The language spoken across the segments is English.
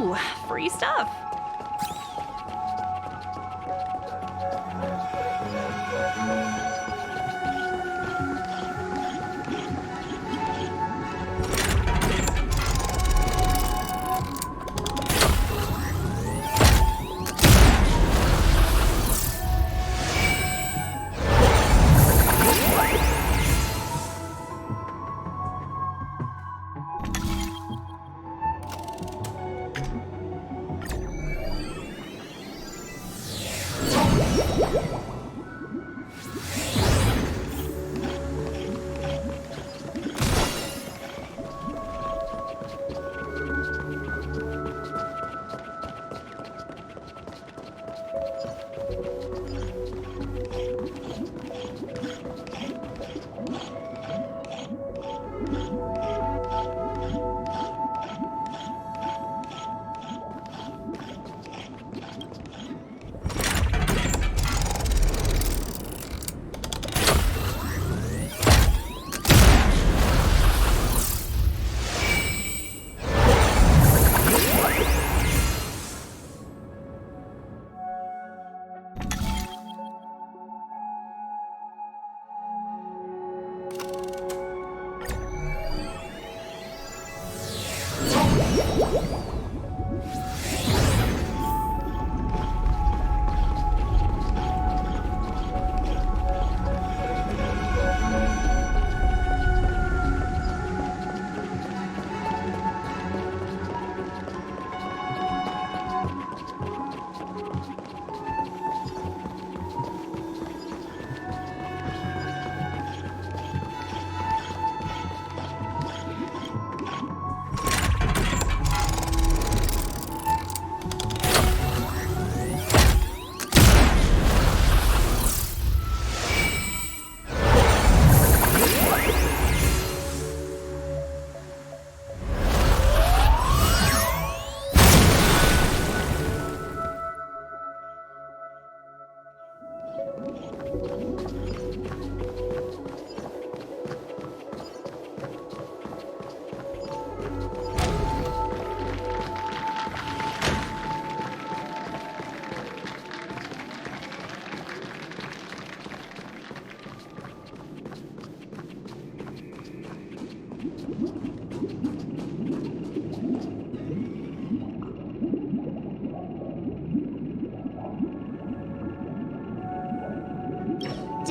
Ooh, free stuff.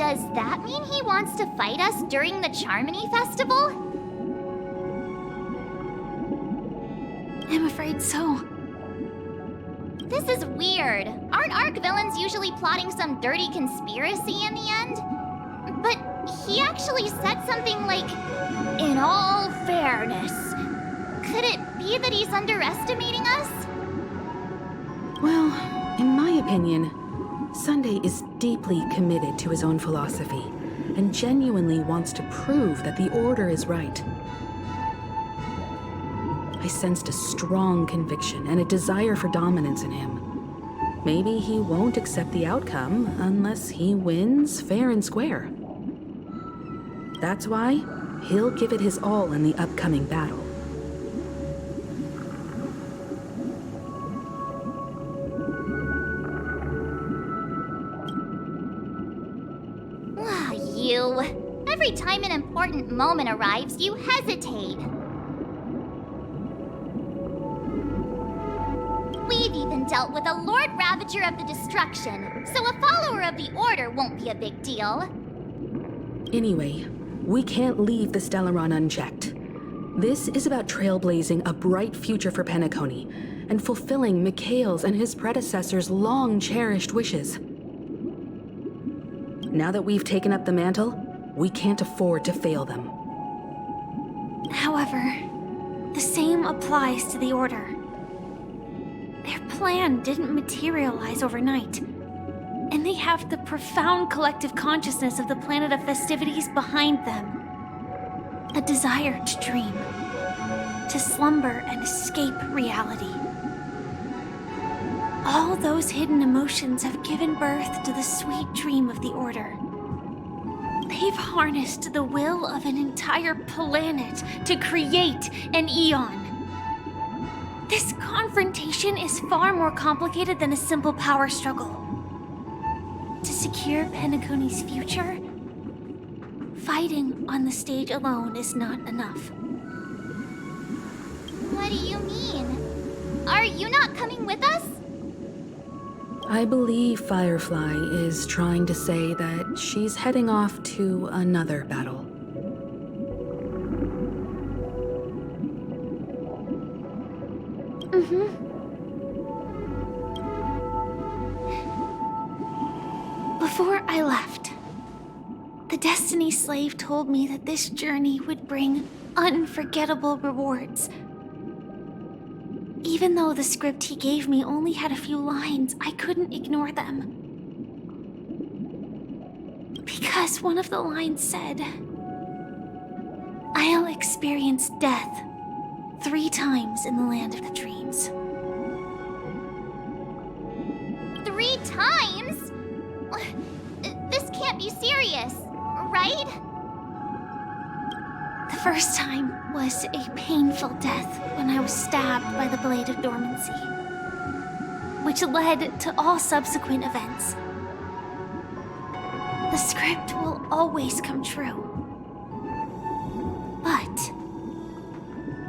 Does that mean he wants to fight us during the Charmony Festival? I'm afraid so. This is weird. Aren't Arc villains usually plotting some dirty conspiracy in the end? But he actually said something like, "In all fairness." Could it be that he's underestimating us? Well, in my opinion, Sunday is deeply committed to his own philosophy and genuinely wants to prove that the Order is right. I sensed a strong conviction and a desire for dominance in him. Maybe he won't accept the outcome unless he wins fair and square. That's why he'll give it his all in the upcoming battle. You. Every time an important moment arrives, you hesitate. We've even dealt with a Lord Ravager of the Destruction, so a follower of the Order won't be a big deal. Anyway, we can't leave the Stellaron unchecked. This is about trailblazing a bright future for Penacony and fulfilling Mikhail's and his predecessors' long-cherished wishes. Now that we've taken up the mantle, we can't afford to fail them. However, the same applies to the Order. Their plan didn't materialize overnight, and they have the profound collective consciousness of the planet of festivities behind them. A desire to dream, to slumber and escape reality. All those hidden emotions have given birth to the sweet dream of the Order. They've harnessed the will of an entire planet to create an eon. This confrontation is far more complicated than a simple power struggle. To secure Penacony's future, fighting on the stage alone is not enough. What do you mean? Are you not coming with us? I believe Firefly is trying to say that she's heading off to another battle. Before I left, the Destiny Slave told me that this journey would bring unforgettable rewards. Even though the script he gave me only had a few lines, I couldn't ignore them. Because one of the lines said, "I'll experience death 3 times in the land of the dreams." 3 times? This can't be serious, right? The first time was a painful death when I was stabbed by the Blade of Dormancy, which led to all subsequent events. The script will always come true, but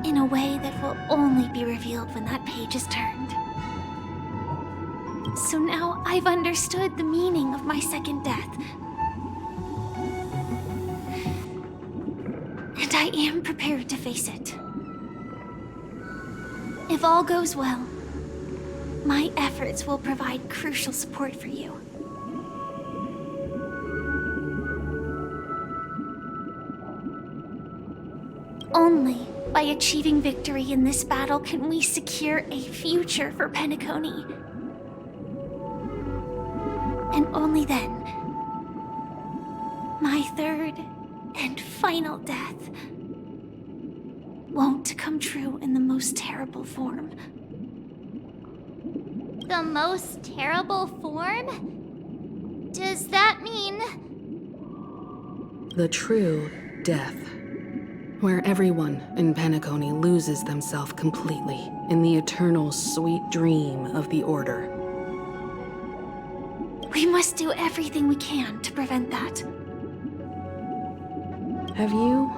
in a way that will only be revealed when that page is turned. So now I've understood the meaning of my second death. And I am prepared to face it. If all goes well, my efforts will provide crucial support for you. Only by achieving victory in this battle can we secure a future for Penacony. And only then, my third and final death won't come true in the most terrible form. The most terrible form? Does that mean... The true death, where everyone in Penacony loses themselves completely in the eternal sweet dream of the Order. We must do everything we can to prevent that. Have you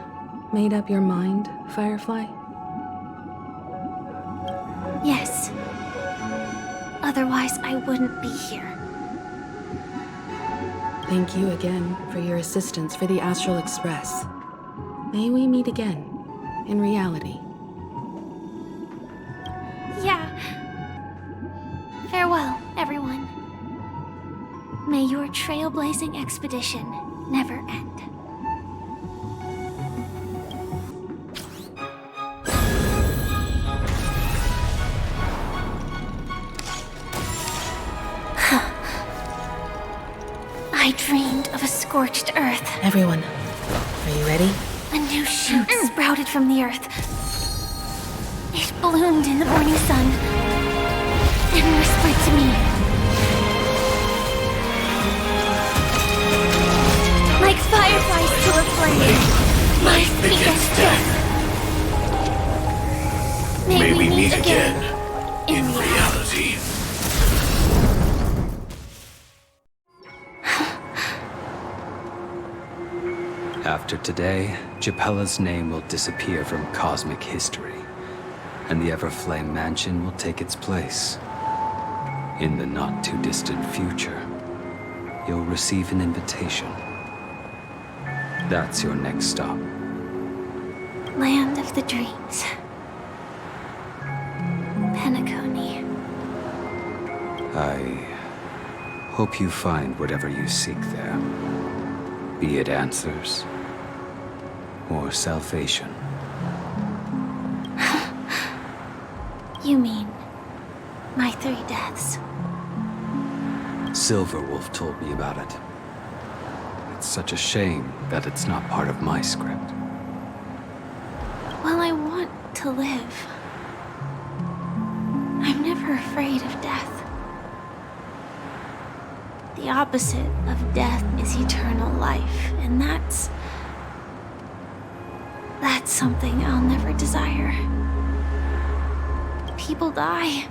made up your mind, Firefly? Yes. Otherwise, I wouldn't be here. Thank you again for your assistance for the Astral Express. May we meet again, in reality. Yeah. Farewell, everyone. May your trailblazing expedition never end. I dreamed of a scorched earth. Everyone, are you ready? A new shoot sprouted from the earth. It bloomed in the morning sun and whispered to me. Like fireflies to a flame, life begets death. May we meet again in reality. After today, Japella's name will disappear from cosmic history, and the Everflame Mansion will take its place. In the not-too-distant future, you'll receive an invitation. That's your next stop. Land of the dreams. Penacony. I hope you find whatever you seek there. Be it answers or salvation. You mean my 3 deaths? Silverwolf told me about it. It's such a shame that it's not part of my script. Well, I want to live. I'm never afraid of death. The opposite of death is eternal life, and that's something I'll never desire. People die,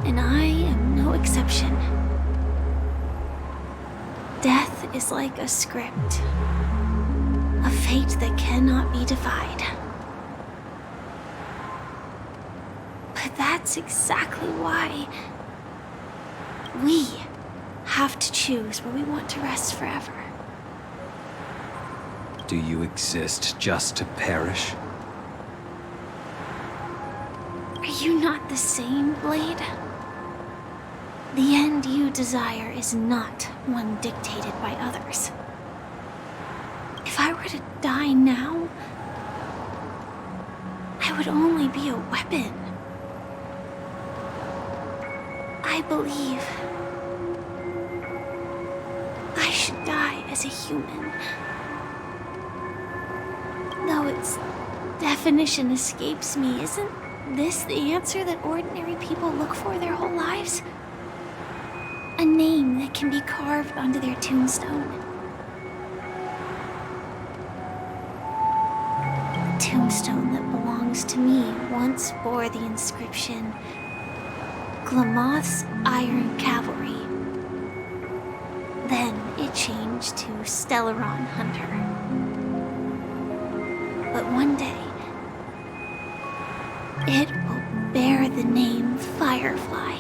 and I am no exception. Death is like a script, a fate that cannot be defied. But that's exactly why we have to choose where we want to rest forever. Do you exist just to perish? Are you not the same, Blade? The end you desire is not one dictated by others. If I were to die now, I would only be a weapon. I believe I should die as a human. Though its definition escapes me, isn't this the answer that ordinary people look for their whole lives? A name that can be carved onto their tombstone. The tombstone that belongs to me once bore the inscription, Glamoth's Iron Cavalry. Then it changed to Stellaron Hunter. But one day, it will bear the name Firefly.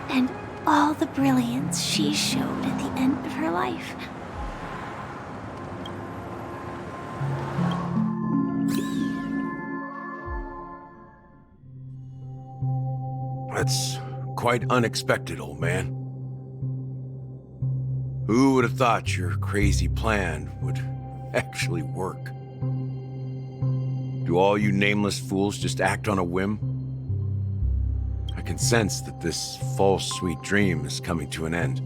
And all the brilliance she showed at the end of her life. That's quite unexpected, old man. Who would have thought your crazy plan would actually work? Do all you nameless fools just act on a whim? I can sense that this false sweet dream is coming to an end.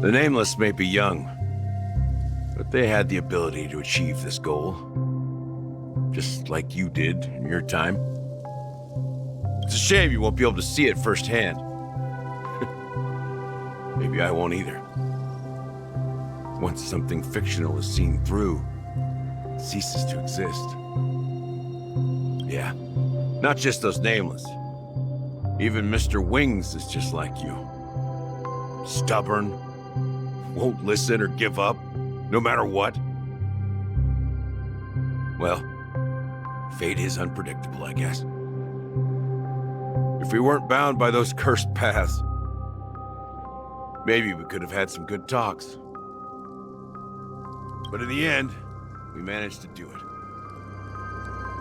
The nameless may be young, but they had the ability to achieve this goal. Just like you did in your time. It's a shame you won't be able to see it firsthand. Maybe I won't either. Once something fictional is seen through, it ceases to exist. Yeah, not just those nameless. Even Mr. Wings is just like you. Stubborn, won't listen or give up, no matter what. Well, fate is unpredictable, I guess. If we weren't bound by those cursed paths, Maybe we could have had some good talks. But in the end, we managed to do it.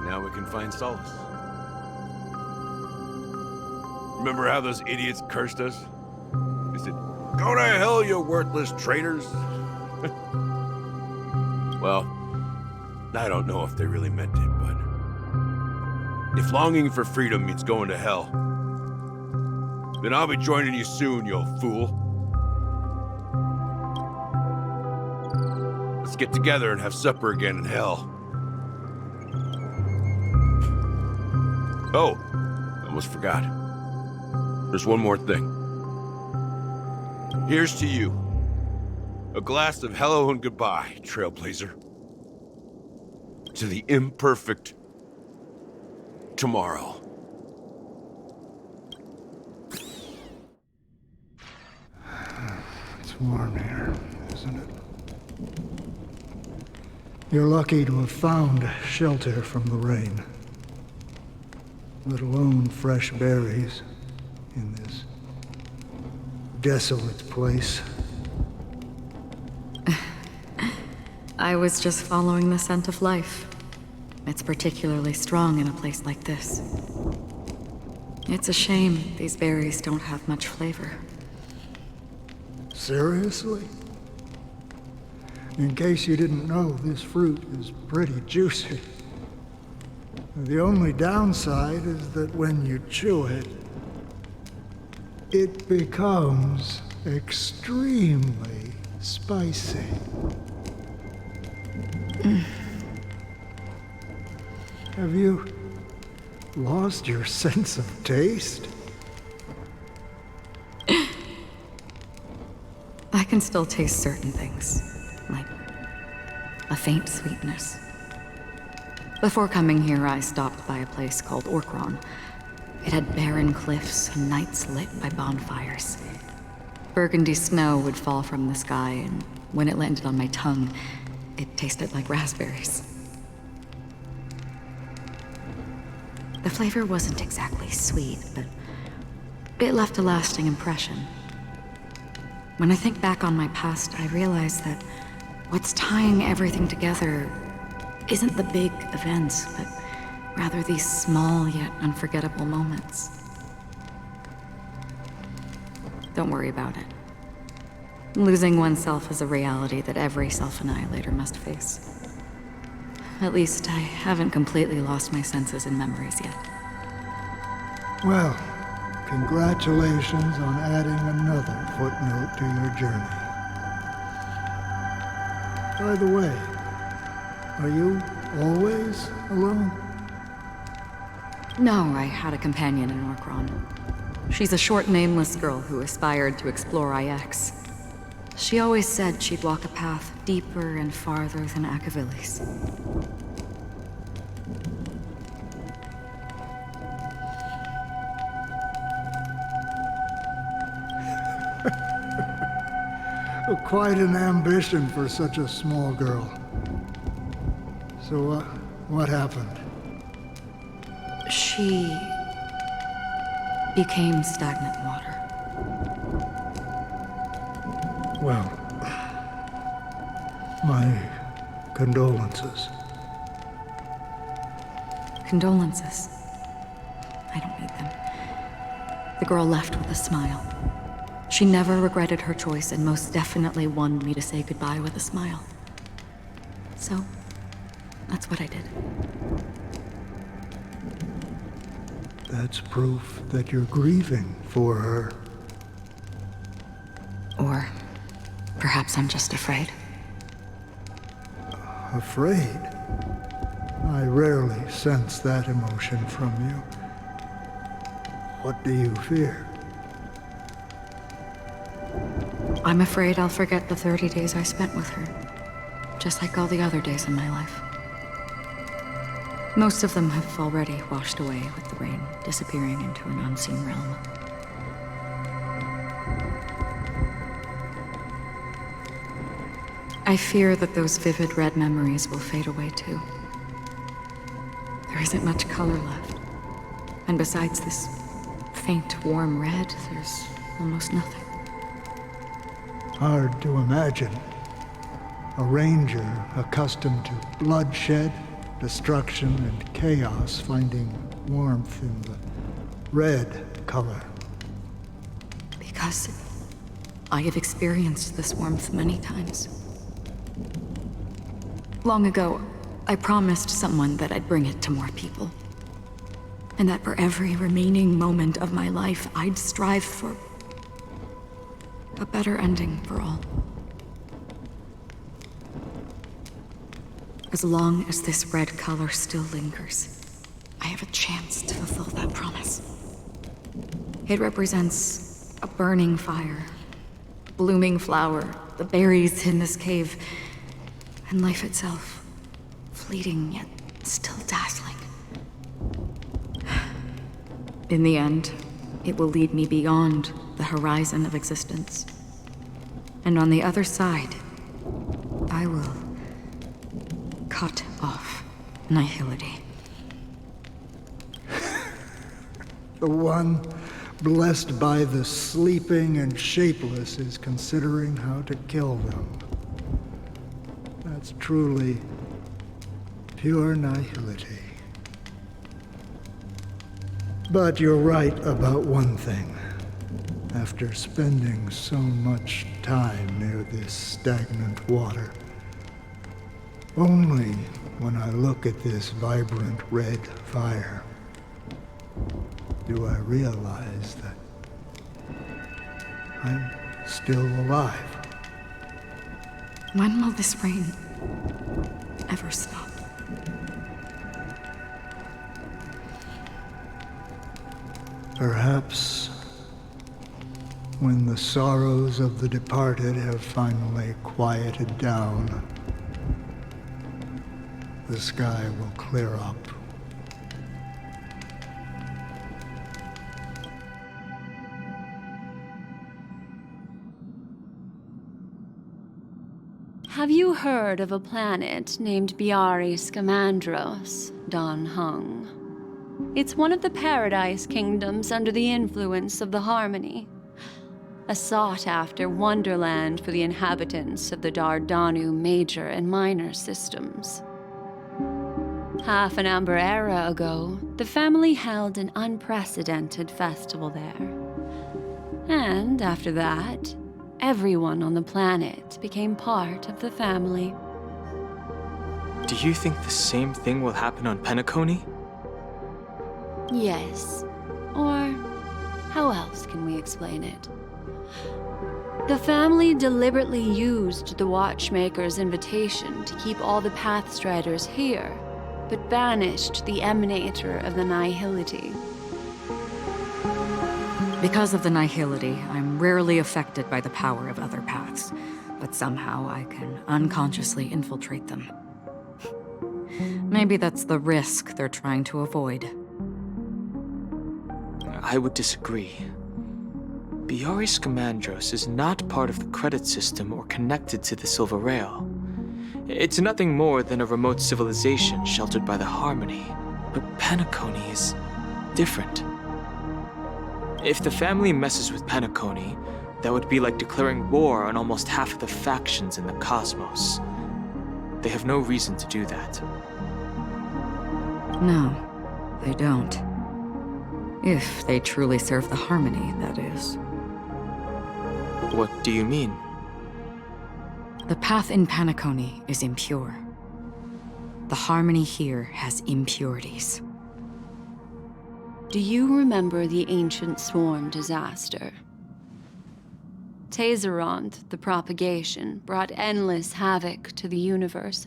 Now we can find solace. Remember how those idiots cursed us? They said, "Go to hell, you worthless traitors." Well, I don't know if they really meant it, but if longing for freedom means going to hell, then I'll be joining you soon, you fool. Let's get together and have supper again in hell. Oh, almost forgot. There's one more thing. Here's to you. A glass of hello and goodbye, Trailblazer. To the imperfect tomorrow. It's warm here, isn't it? You're lucky to have found shelter from the rain. Let alone fresh berries in this desolate place. I was just following the scent of life. It's particularly strong in a place like this. It's a shame these berries don't have much flavor. Seriously? In case you didn't know, this fruit is pretty juicy. The only downside is that when you chew it, it becomes extremely spicy. Have you lost your sense of taste? I can still taste certain things, like a faint sweetness. Before coming here, I stopped by a place called Orkron. It had barren cliffs and nights lit by bonfires. Burgundy snow would fall from the sky, and when it landed on my tongue, it tasted like raspberries. The flavor wasn't exactly sweet, but it left a lasting impression. When I think back on my past, I realize that what's tying everything together isn't the big events, but rather these small yet unforgettable moments. Don't worry about it. Losing oneself is a reality that every self-annihilator must face. At least I haven't completely lost my senses and memories yet. Well, congratulations on adding another footnote to your journey. By the way, are you always alone? No, I had a companion in Orkron. She's a short, nameless girl who aspired to explore IX. She always said she'd walk a path deeper and farther than Akavilis. Quite an ambition for such a small girl. So, what happened? She became stagnant water. Well, my condolences. Condolences. I don't need them. The girl left with a smile. She never regretted her choice and most definitely wanted me to say goodbye with a smile. So, that's what I did. That's proof that you're grieving for her. Or perhaps I'm just afraid. Afraid? I rarely sense that emotion from you. What do you fear? I'm afraid I'll forget the 30 days I spent with her, just like all the other days in my life. Most of them have already washed away with the rain, disappearing into an unseen realm. I fear that those vivid red memories will fade away too. There isn't much color left. And besides this faint, warm red, there's almost nothing. hard to imagine. A ranger accustomed to bloodshed, destruction, and chaos finding warmth in the red color. Because I have experienced this warmth many times. Long ago, I promised someone that I'd bring it to more people. And that for every remaining moment of my life, I'd strive for a better ending for all. As long as this red color still lingers, I have a chance to fulfill that promise. It represents a burning fire, a blooming flower, the berries in this cave, and life itself, fleeting yet still dazzling. In the end, it will lead me beyond the horizon of existence. And on the other side, I will cut off nihility. The one blessed by the sleeping and shapeless is considering how to kill them. That's truly pure nihility. But you're right about one thing. After spending so much time near this stagnant water, only when I look at this vibrant red fire do I realize that I'm still alive. When will this rain ever stop? Perhaps when the sorrows of the departed have finally quieted down, the sky will clear up. Have you heard of a planet named Biari Scamandros, Don Hung? It's one of the Paradise Kingdoms under the influence of the Harmony. A sought-after wonderland for the inhabitants of the Dardanu Major and Minor systems. Half an Amber Era ago, the family held an unprecedented festival there. And after that, everyone on the planet became part of the family. Do you think the same thing will happen on Penacony? Yes. Or how else can we explain it? The family deliberately used the Watchmaker's invitation to keep all the Pathstriders here, but banished the Emanator of the Nihility. Because of the nihility, I'm rarely affected by the power of other paths, but somehow I can unconsciously infiltrate them. Maybe that's the risk they're trying to avoid. I would disagree. Biari Scamandros is not part of the credit system or connected to the Silver Rail. It's nothing more than a remote civilization sheltered by the Harmony. But Penacony is different. If the family messes with Penacony, that would be like declaring war on almost half of the factions in the cosmos. They have no reason to do that. No, they don't. If they truly serve the Harmony, that is. What do you mean? The path in Penacony is impure. The Harmony here has impurities. Do you remember the Ancient Swarm disaster? Tazeront, the propagation, brought endless havoc to the universe,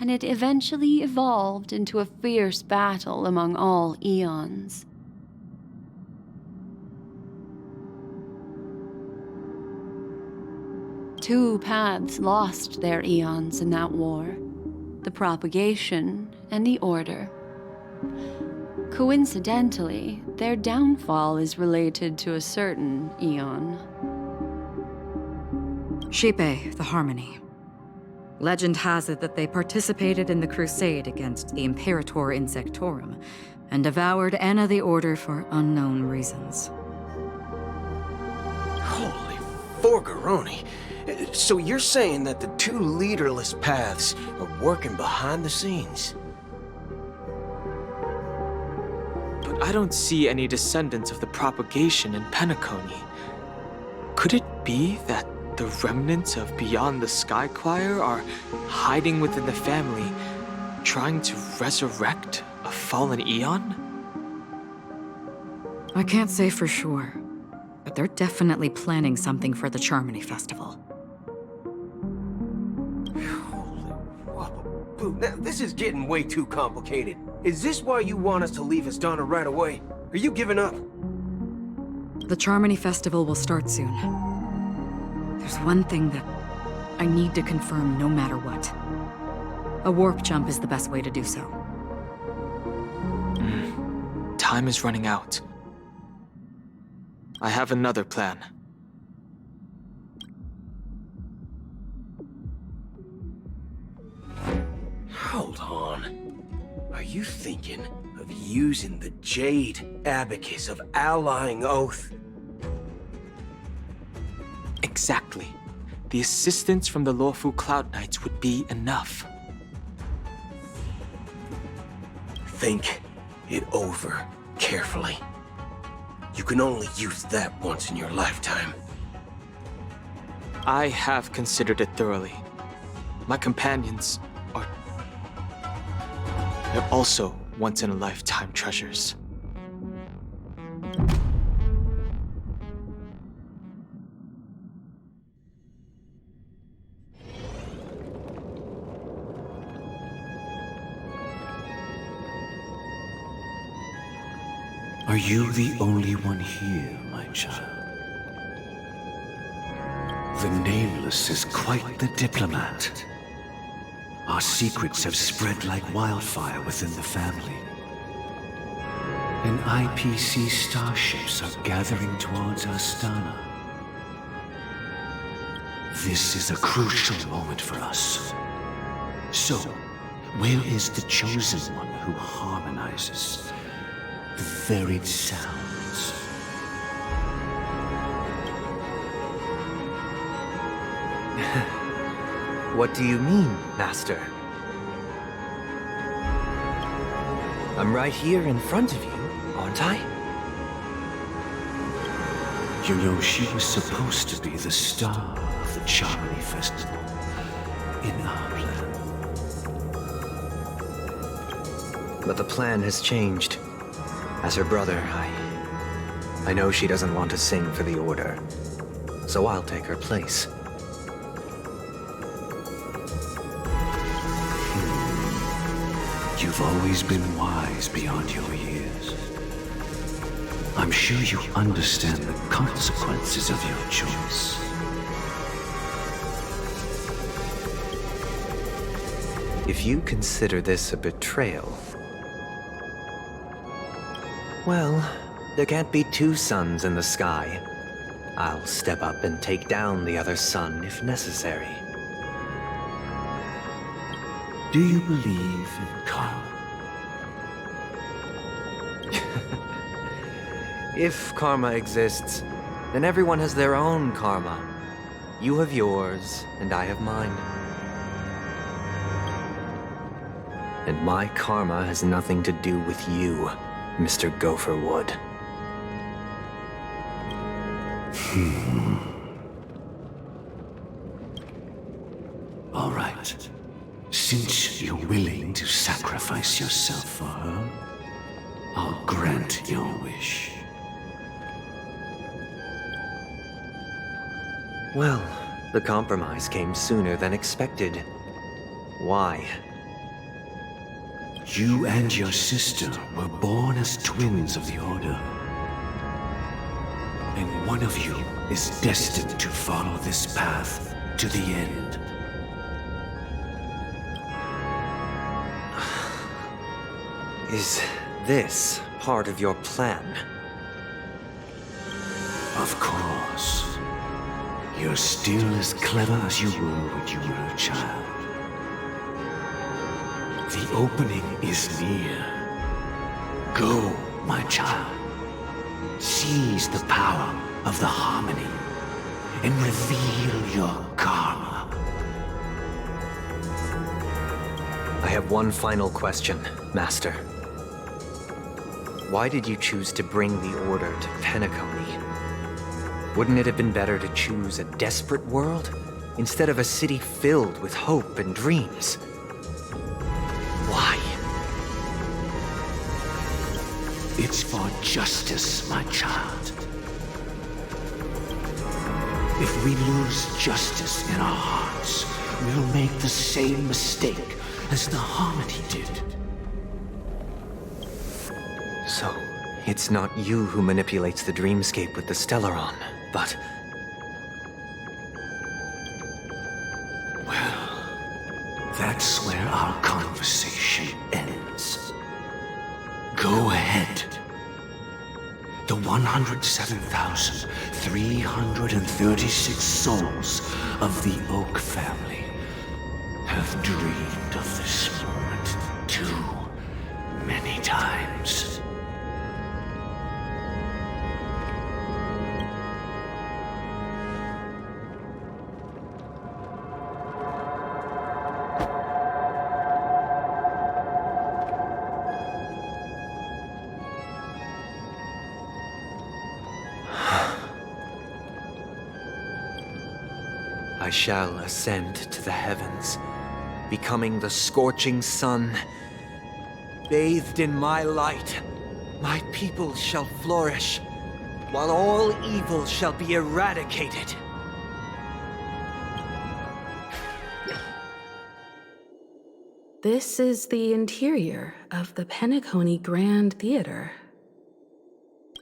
and it eventually evolved into a fierce battle among all eons. Two paths lost their eons in that war, the propagation and the Order. Coincidentally, their downfall is related to a certain eon. Shipe, the Harmony. Legend has it that they participated in the crusade against the Imperator Insectorum and devoured Anna the Order for unknown reasons. Holy Forgeroni. So you're saying that the two leaderless paths are working behind the scenes? But I don't see any descendants of the propagation in Penacony. Could it be that the remnants of Beyond the Sky Choir are hiding within the family, trying to resurrect a fallen eon? I can't say for sure, but they're definitely planning something for the Charmony Festival. Now, this is getting way too complicated. Is this why you want us to leave Astana right away? Are you giving up? The Charmony Festival will start soon. There's one thing that I need to confirm no matter what. A warp jump is the best way to do so. Time is running out. I have another plan. Hold on. Are you thinking of using the Jade Abacus of Allying Oath? Exactly. The assistance from the Lawful Cloud Knights would be enough. Think it over carefully. You can only use that once in your lifetime. I have considered it thoroughly. My companions are... they're also once-in-a-lifetime treasures. Are you the only one here, my child? The Nameless is quite the diplomat. Our secrets have spread like wildfire within the family. And IPC starships are gathering towards Astana. This is a crucial moment for us. So, where is the chosen one who harmonizes the varied sounds? What do you mean, Master? I'm right here in front of you, aren't I? You know, she was supposed to be the star of the Charmony Festival in our plan. But the plan has changed. As her brother, I know she doesn't want to sing for the Order, so I'll take her place. You've always been wise beyond your years. I'm sure you understand the consequences of your choice. If you consider this a betrayal, well, there can't be two suns in the sky. I'll step up and take down the other sun if necessary. Do you believe in karma? If karma exists, then everyone has their own karma. You have yours, and I have mine. And my karma has nothing to do with you, Mr. Gopherwood. All right. Since you're willing to sacrifice yourself for her, I'll grant your wish. Well, the compromise came sooner than expected. Why? You and your sister were born as twins of the Order. And one of you is destined to follow this path to the end. Is this part of your plan? Of course. You're still as clever as you were when you were a child. The opening is near. Go, my child. Seize the power of the harmony and reveal your karma. I have one final question, Master. Why did you choose to bring the Order to Penacony? Wouldn't it have been better to choose a desperate world instead of a city filled with hope and dreams? Why? It's for justice, my child. If we lose justice in our hearts, we'll make the same mistake as the Harmony did. So, it's not you who manipulates the dreamscape with the Stellaron, but... Well, that's where our conversation ends. Go ahead. The 107,336 souls of the Oak family have dreamed of this moment too many times. I shall ascend to the heavens, becoming the scorching sun. Bathed in my light, my people shall flourish, while all evil shall be eradicated. This is the interior of the Penacony Grand Theater.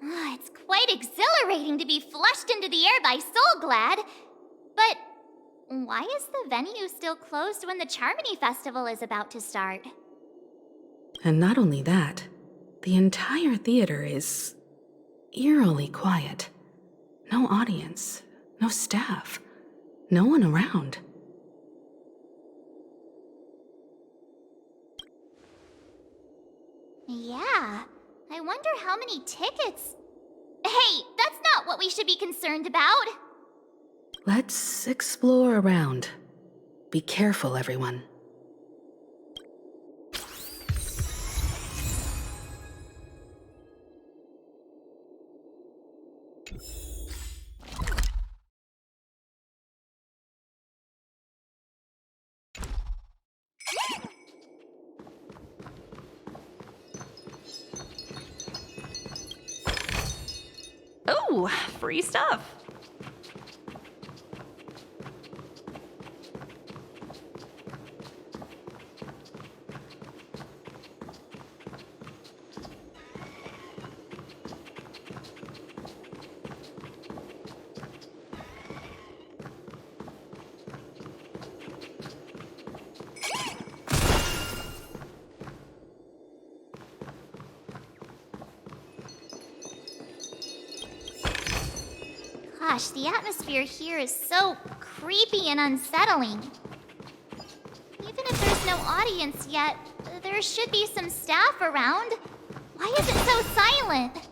It's quite exhilarating to be flushed into the air by Soulglad. But why is the venue still closed when the Charmony Festival is about to start? And not only that, the entire theater is eerily quiet. No audience, no staff, no one around. Yeah, I wonder how many tickets... Hey, that's not what we should be concerned about! Let's explore around. Be careful, everyone. Ooh, free stuff. Gosh, the atmosphere here is so creepy and unsettling. Even if there's no audience yet, there should be some staff around. Why is it so silent?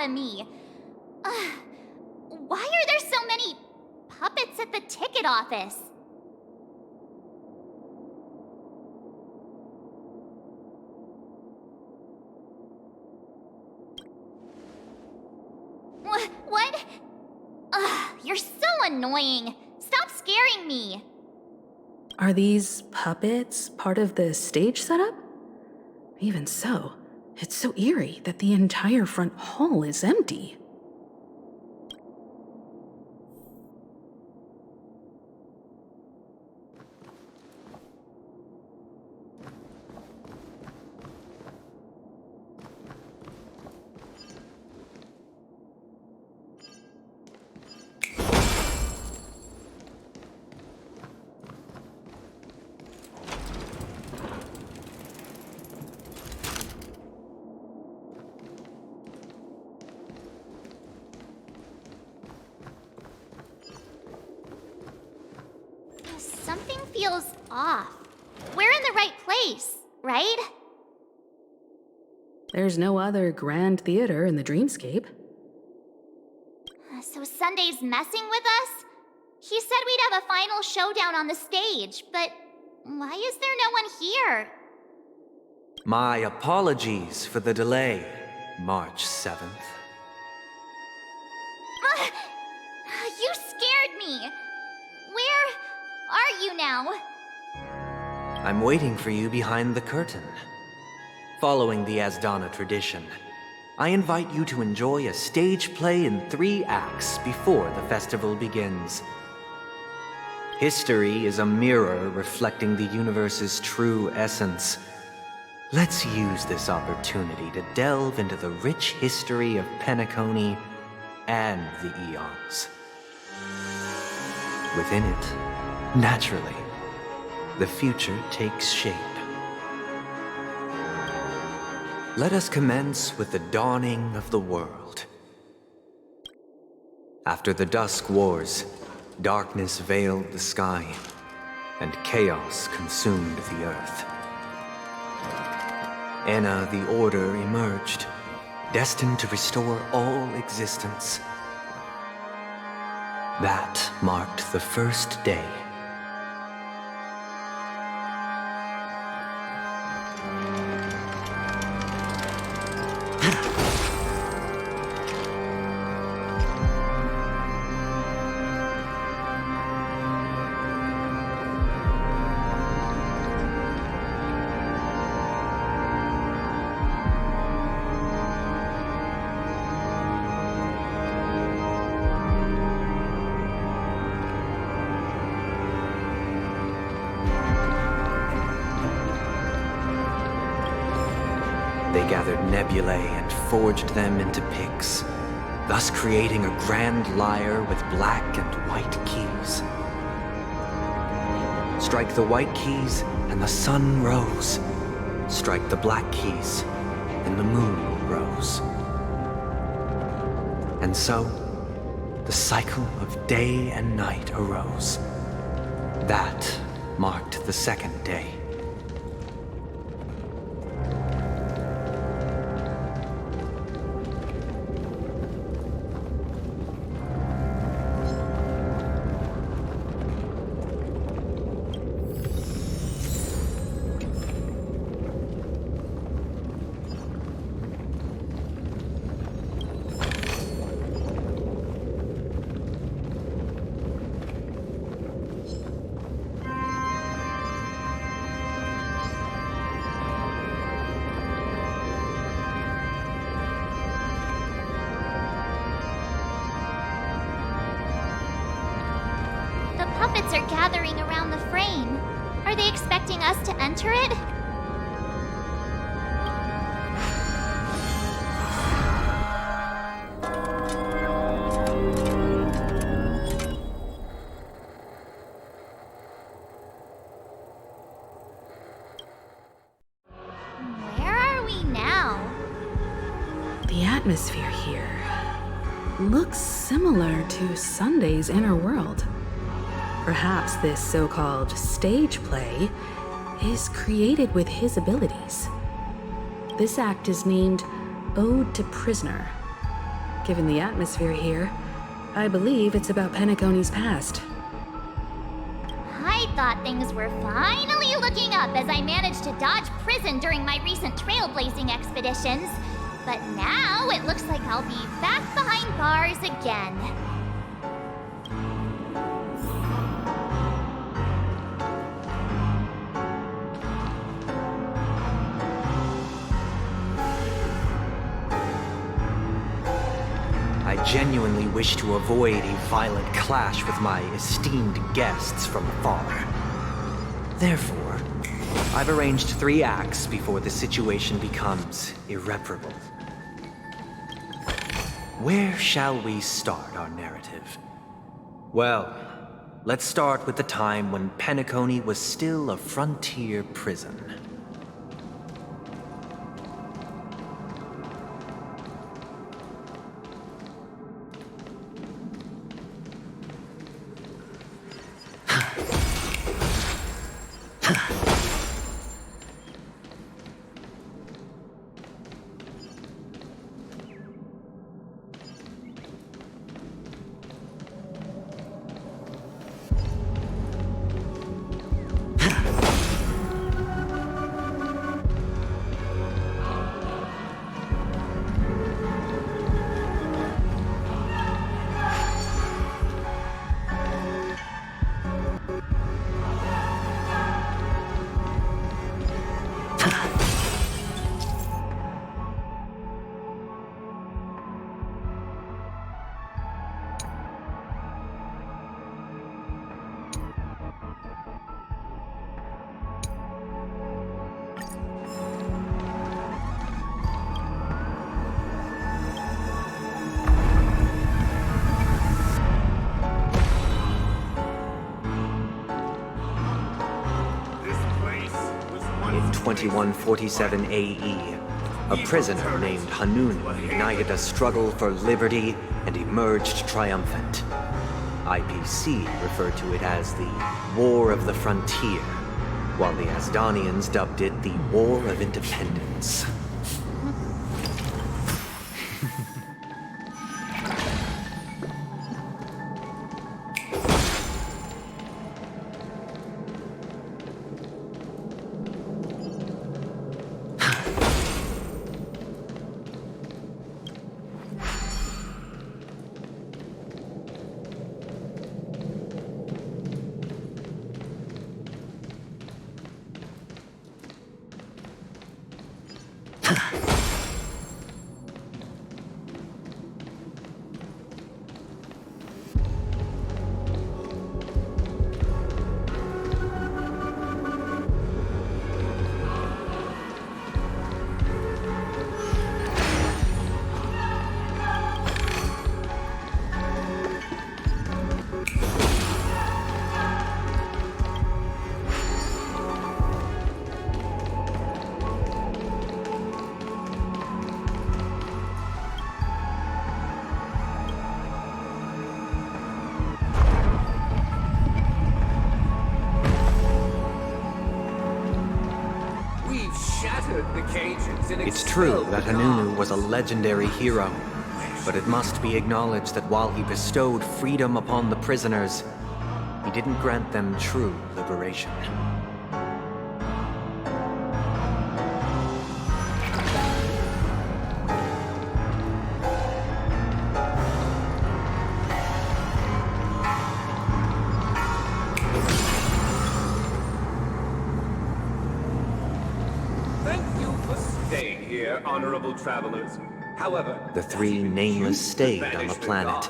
of me. Why are there so many puppets at the ticket office? What? You're so annoying. Stop scaring me. Are these puppets part of the stage setup? Even so, it's so eerie that the entire front hall is empty. Something feels off. We're in the right place, right? There's no other grand theater in the dreamscape. So Sunday's messing with us? He said we'd have a final showdown on the stage, but why is there no one here? My apologies for the delay, March 7th. You scared me. Where are you now? I'm waiting for you behind the curtain. Following the Asdana tradition, I invite you to enjoy a stage play in 3 acts before the festival begins. History is a mirror reflecting the universe's true essence. Let's use this opportunity to delve into the rich history of Penacony and the eons. Within it, naturally, the future takes shape. Let us commence with the dawning of the world. After the Dusk Wars, darkness veiled the sky, and chaos consumed the earth. Enna the Order emerged, destined to restore all existence. That marked the first day. They gathered nebulae and forged them into picks, thus creating a grand lyre with black and white keys. Strike the white keys, and the sun rose. Strike the black keys, and the moon rose. And so, the cycle of day and night arose. That marked the second day. Puppets are gathering around the frame. Are they expecting us to enter it? Where are we now? The atmosphere here looks similar to Sunday's inner world. Perhaps this so-called stage play is created with his abilities. This act is named Ode to Prisoner, given the atmosphere here. I believe it's about Penacony's past. I thought things were finally looking up as I managed to dodge prison during my recent trailblazing expeditions. But now it looks like I'll be back behind bars again. I genuinely wish to avoid a violent clash with my esteemed guests from afar. Therefore, I've arranged 3 acts before the situation becomes irreparable. Where shall we start our narrative? Well, let's start with the time when Penacony was still a frontier prison. In 2147 AE, a prisoner named Hanunu ignited a struggle for liberty and emerged triumphant. IPC referred to it as the War of the Frontier, while the Asdanians dubbed it the War of Independence. It's true that Hanunu was a legendary hero, but it must be acknowledged that while he bestowed freedom upon the prisoners, he didn't grant them true liberation. Honorable travelers. However, the 3 nameless stayed on the planet,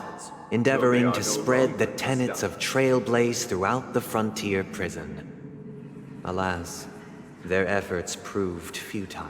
endeavoring to spread the tenets of Trailblaze throughout the frontier prison. Alas, their efforts proved futile.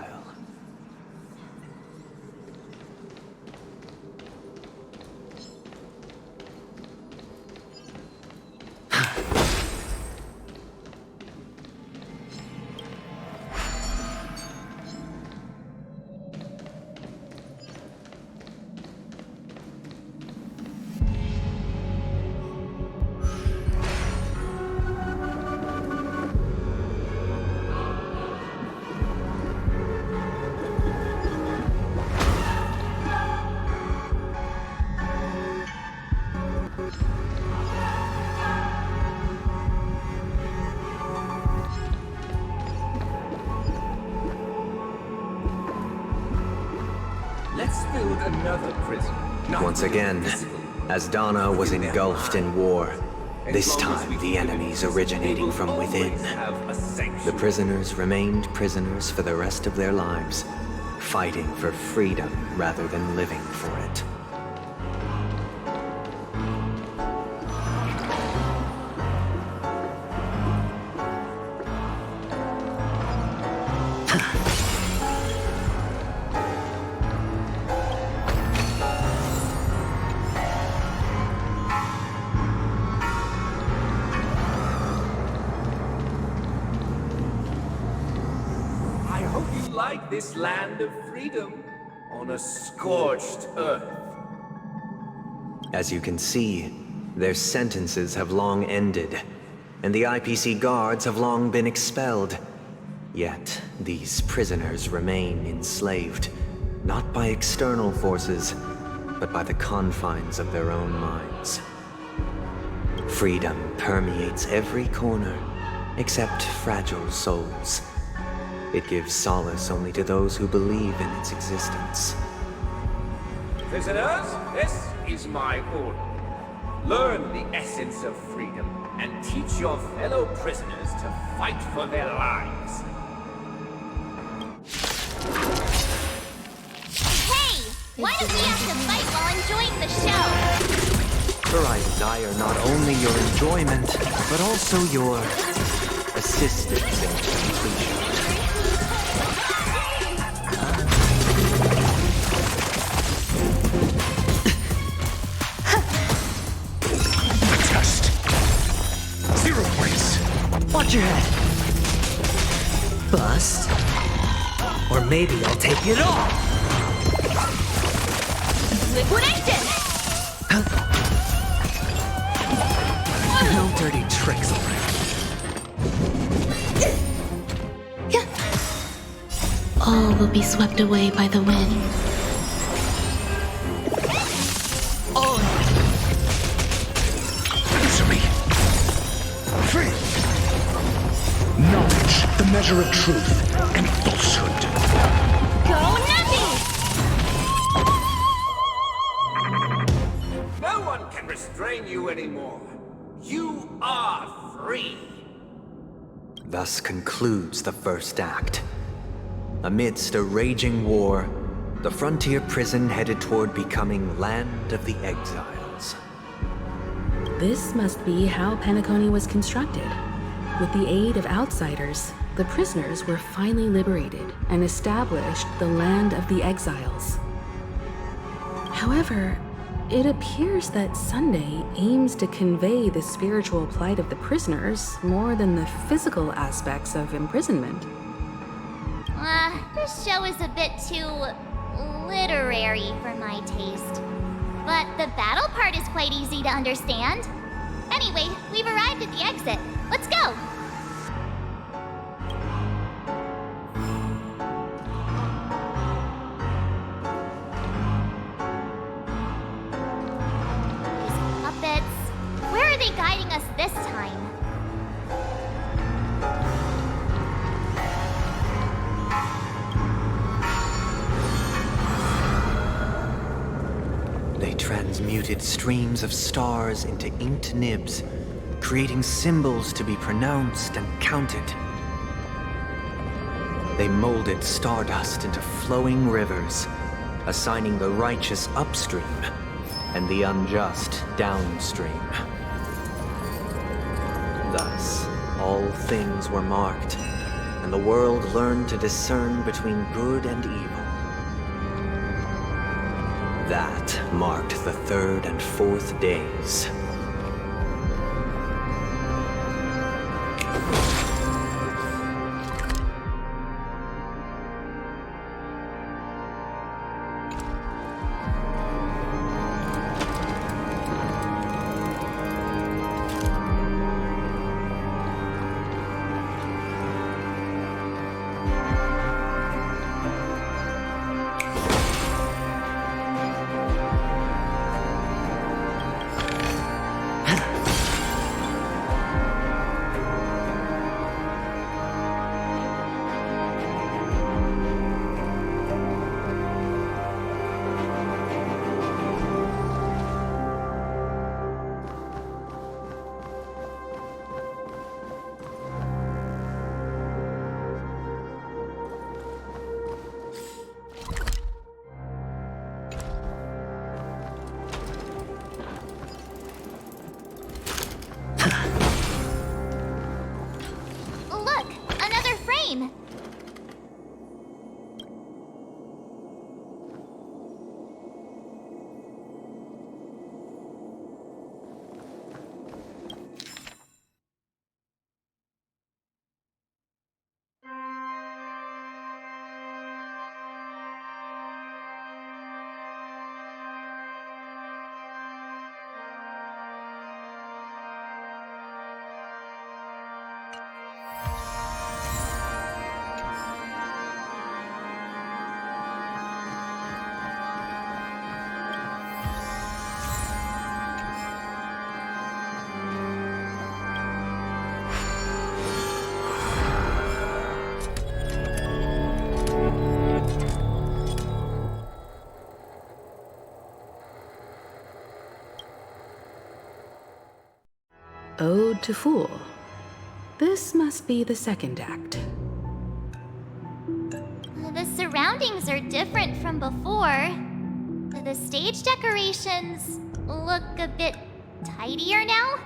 Let's build another prison. Once again, as Donna was engulfed in war, this time the enemies originating from within. The prisoners remained prisoners for the rest of their lives, fighting for freedom rather than living for it. I hope you like this land of freedom on a scorched earth. As you can see, their sentences have long ended, and the IPC guards have long been expelled. Yet, these prisoners remain enslaved, not by external forces, but by the confines of their own minds. Freedom permeates every corner, except fragile souls. It gives solace only to those who believe in its existence. Prisoners, this is my order. Learn the essence of freedom and teach your fellow prisoners to fight for their lives. Hey! Why don't we have to fight while enjoying the show? For I desire not only your enjoyment, but also your assistance in completion. Test. 0 points. Watch your head. Bust. Or maybe I'll take it all. Liquidation! No dirty tricks around. All will be swept away by the wind. Answer me. Free. Knowledge, the measure of truth and falsehood. Go Nappy! No one can restrain you anymore. You are free. Thus concludes the first act. Amidst a raging war, the frontier prison headed toward becoming Land of the Exiles. This must be how Penacony was constructed. With the aid of outsiders, the prisoners were finally liberated and established the Land of the Exiles. However, it appears that Sunday aims to convey the spiritual plight of the prisoners more than the physical aspects of imprisonment. This show is a bit too literary for my taste. But the battle part is quite easy to understand. Anyway, we've arrived at the exit. Let's go! These puppets. Where are they guiding us this time? They transmuted streams of stars into inked nibs, creating symbols to be pronounced and counted. They molded stardust into flowing rivers, assigning the righteous upstream and the unjust downstream. Thus, all things were marked, and the world learned to discern between good and evil. That marked the 3rd and 4th days. name? Ode to Fool. This must be the second act. The surroundings are different from before. The stage decorations look a bit tidier now.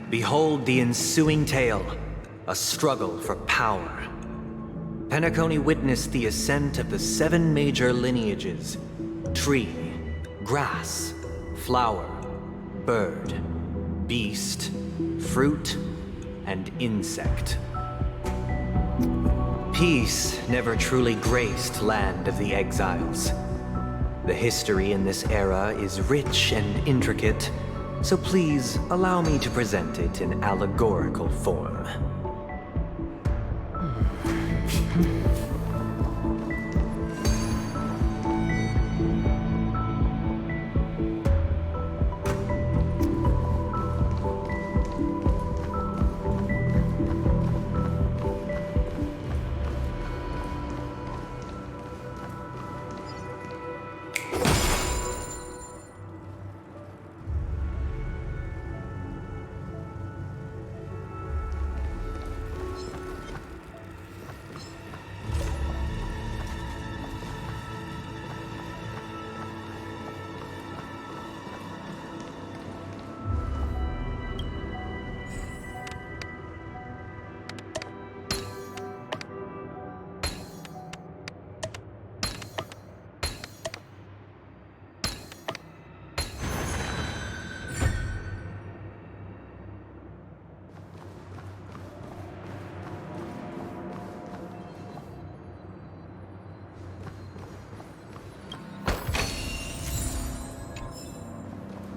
Behold the ensuing tale, a struggle for power. Penacony witnessed the ascent of the 7 major lineages: tree, grass, flower, bird, beast, fruit, and insect. Peace never truly graced Land of the Exiles. The history in this era is rich and intricate, so please allow me to present it in allegorical form.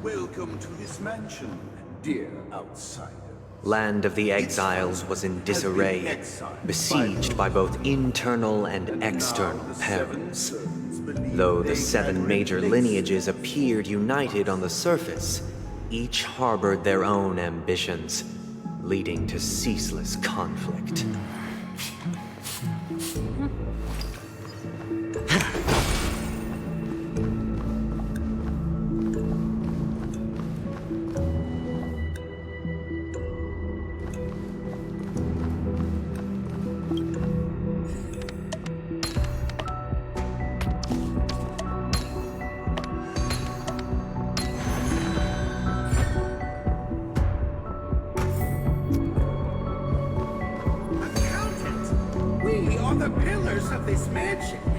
Welcome to this mansion, dear outsider. Land of the Exiles was in disarray, besieged by both internal and external perils. Though the 7 major lineages appeared united on the surface, each harbored their own ambitions, leading to ceaseless conflict.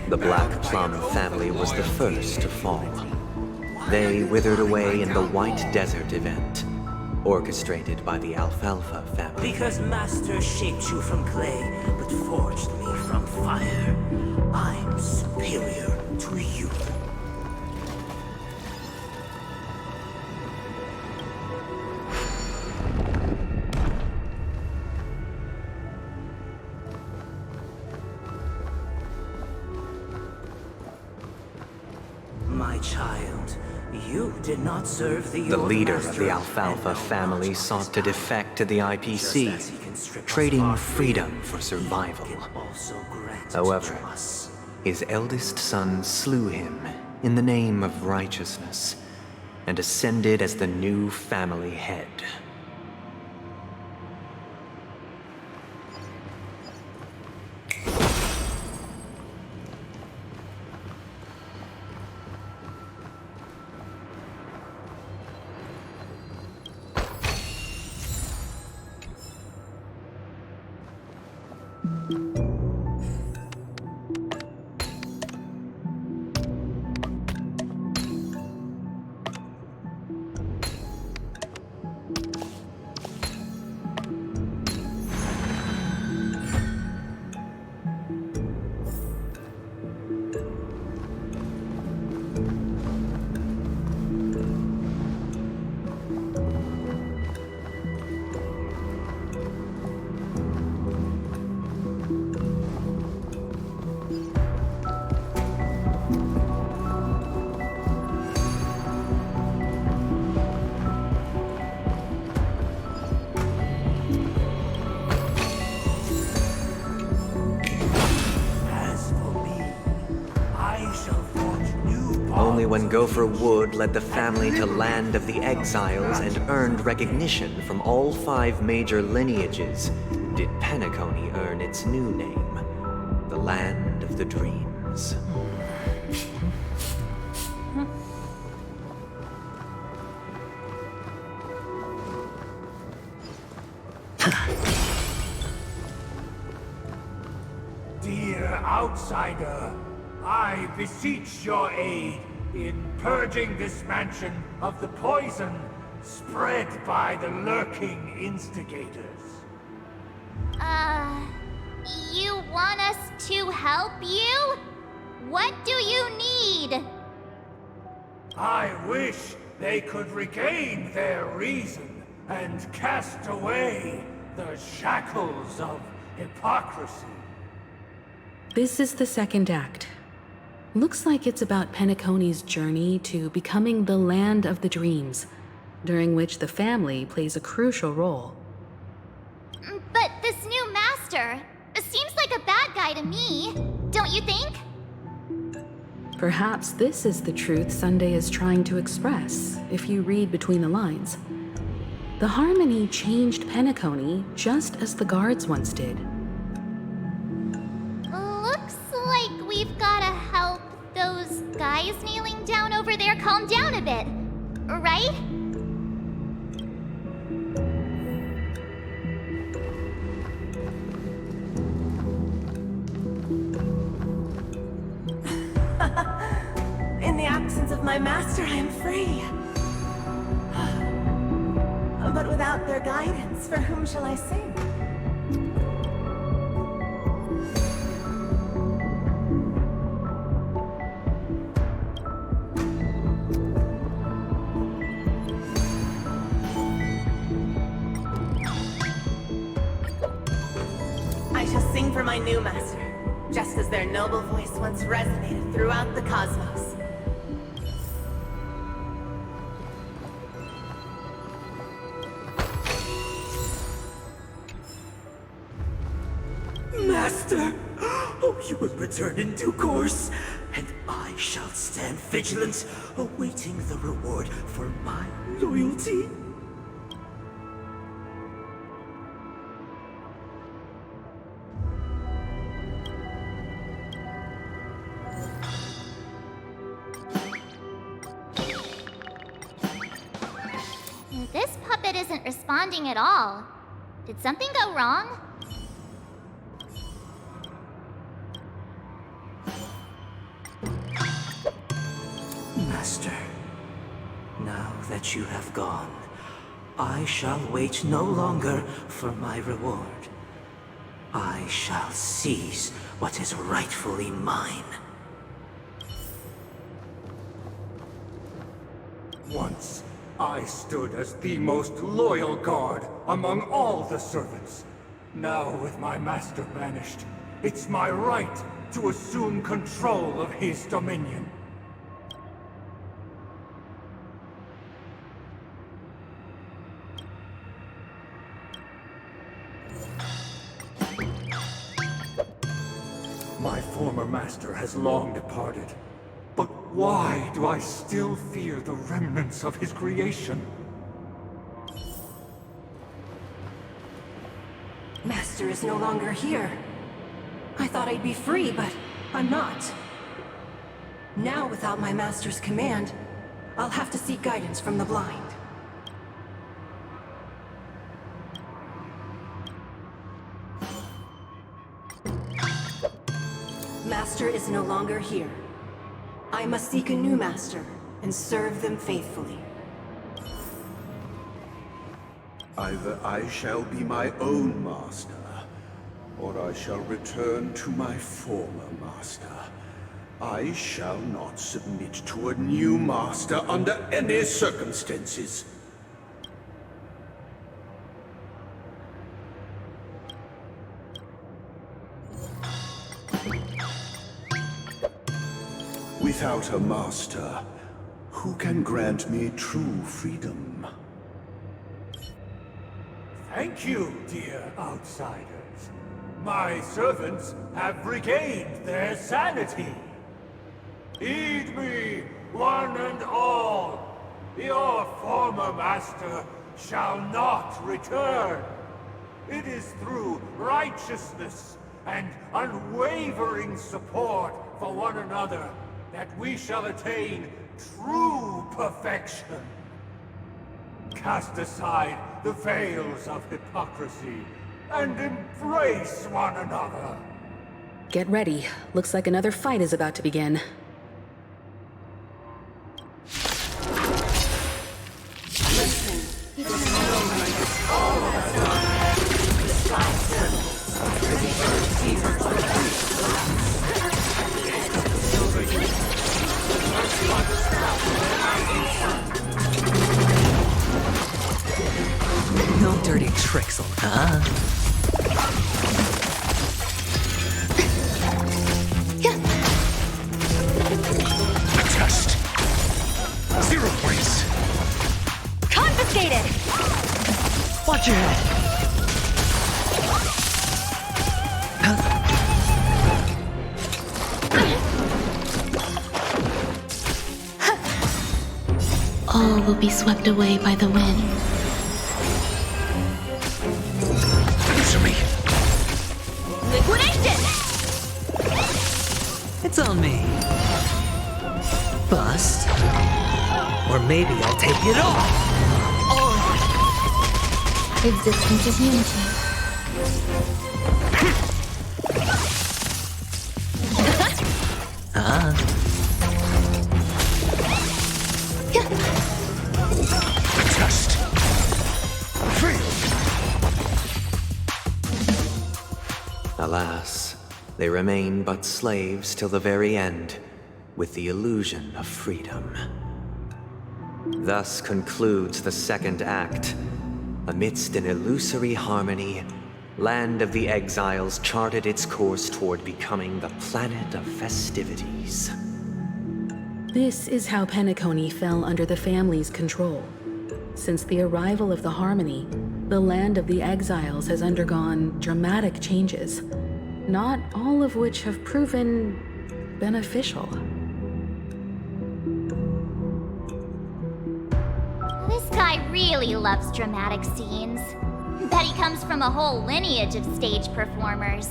The Black Plum family was the first to fall. They withered away in the White Desert event, orchestrated by the Alfalfa family. Because Master shaped you from clay, but forged me from fire, I'm superior to you. My child, you did not serve the leader of the Alfalfa family sought to defect to the IPC, trading freedom for survival. However, his eldest son slew him in the name of righteousness and ascended as the new family head. Only when Gopher Wood led the family to Land of the Exiles and earned recognition from all 5 major lineages did Penacony earn its new name, the Land of the Dreams. Dear outsider, I beseech your aid in purging this mansion of the poison spread by the lurking instigators. You want us to help you? What do you need? I wish they could regain their reason and cast away the shackles of hypocrisy. This is the second act. Looks like it's about Penacony's journey to becoming the Land of the Dreams, during which the family plays a crucial role. But this new master seems like a bad guy to me, don't you think? Perhaps this is the truth Sunday is trying to express, if you read between the lines. The Harmony changed Penacony just as the guards once did. Looks like we've gotta help those guys kneeling down over there calm down a bit, right? In the absence of my master, I am free. But without their guidance, for whom shall I sing? I shall sing for my new master, just as their noble voice once resonated throughout the cosmos. Master! Oh, you will return in due course, and I shall stand vigilant, awaiting the reward for my loyalty. This puppet isn't responding at all. Did something go wrong? Master, now that you have gone, I shall wait no longer for my reward. I shall seize what is rightfully mine. Once, I stood as the most loyal guard among all the servants. Now, with my master banished, it's my right to assume control of his dominion. My former master has long departed. But why do I still fear the remnants of his creation? Master is no longer here. I thought I'd be free, but I'm not. Now, without my master's command, I'll have to seek guidance from the blind. Master is no longer here. I must seek a new master and serve them faithfully. Either I shall be my own master, or I shall return to my former master. I shall not submit to a new master under any circumstances. Without a master, who can grant me true freedom? Thank you, dear outsiders. My servants have regained their sanity. Heed me, one and all. Your former master shall not return. It is through righteousness and unwavering support for one another that we shall attain true perfection. Cast aside the veils of hypocrisy and embrace one another. Get ready. Looks like another fight is about to begin. No dirty tricks, Test. 0 points. Confiscated! Watch your head. All will be swept away by the wind. Answer me. Liquidation! It's on me. Bust. Or maybe I'll take it all. Existence is unity. Test. Fail. Alas, they remain but slaves till the very end, with the illusion of freedom. Thus concludes the second act. Amidst an illusory harmony, Land of the Exiles charted its course toward becoming the planet of festivities. This is how Penacony fell under the family's control. Since the arrival of the Harmony, the Land of the Exiles has undergone dramatic changes, not all of which have proven beneficial. This guy really loves dramatic scenes. Bet he comes from a whole lineage of stage performers.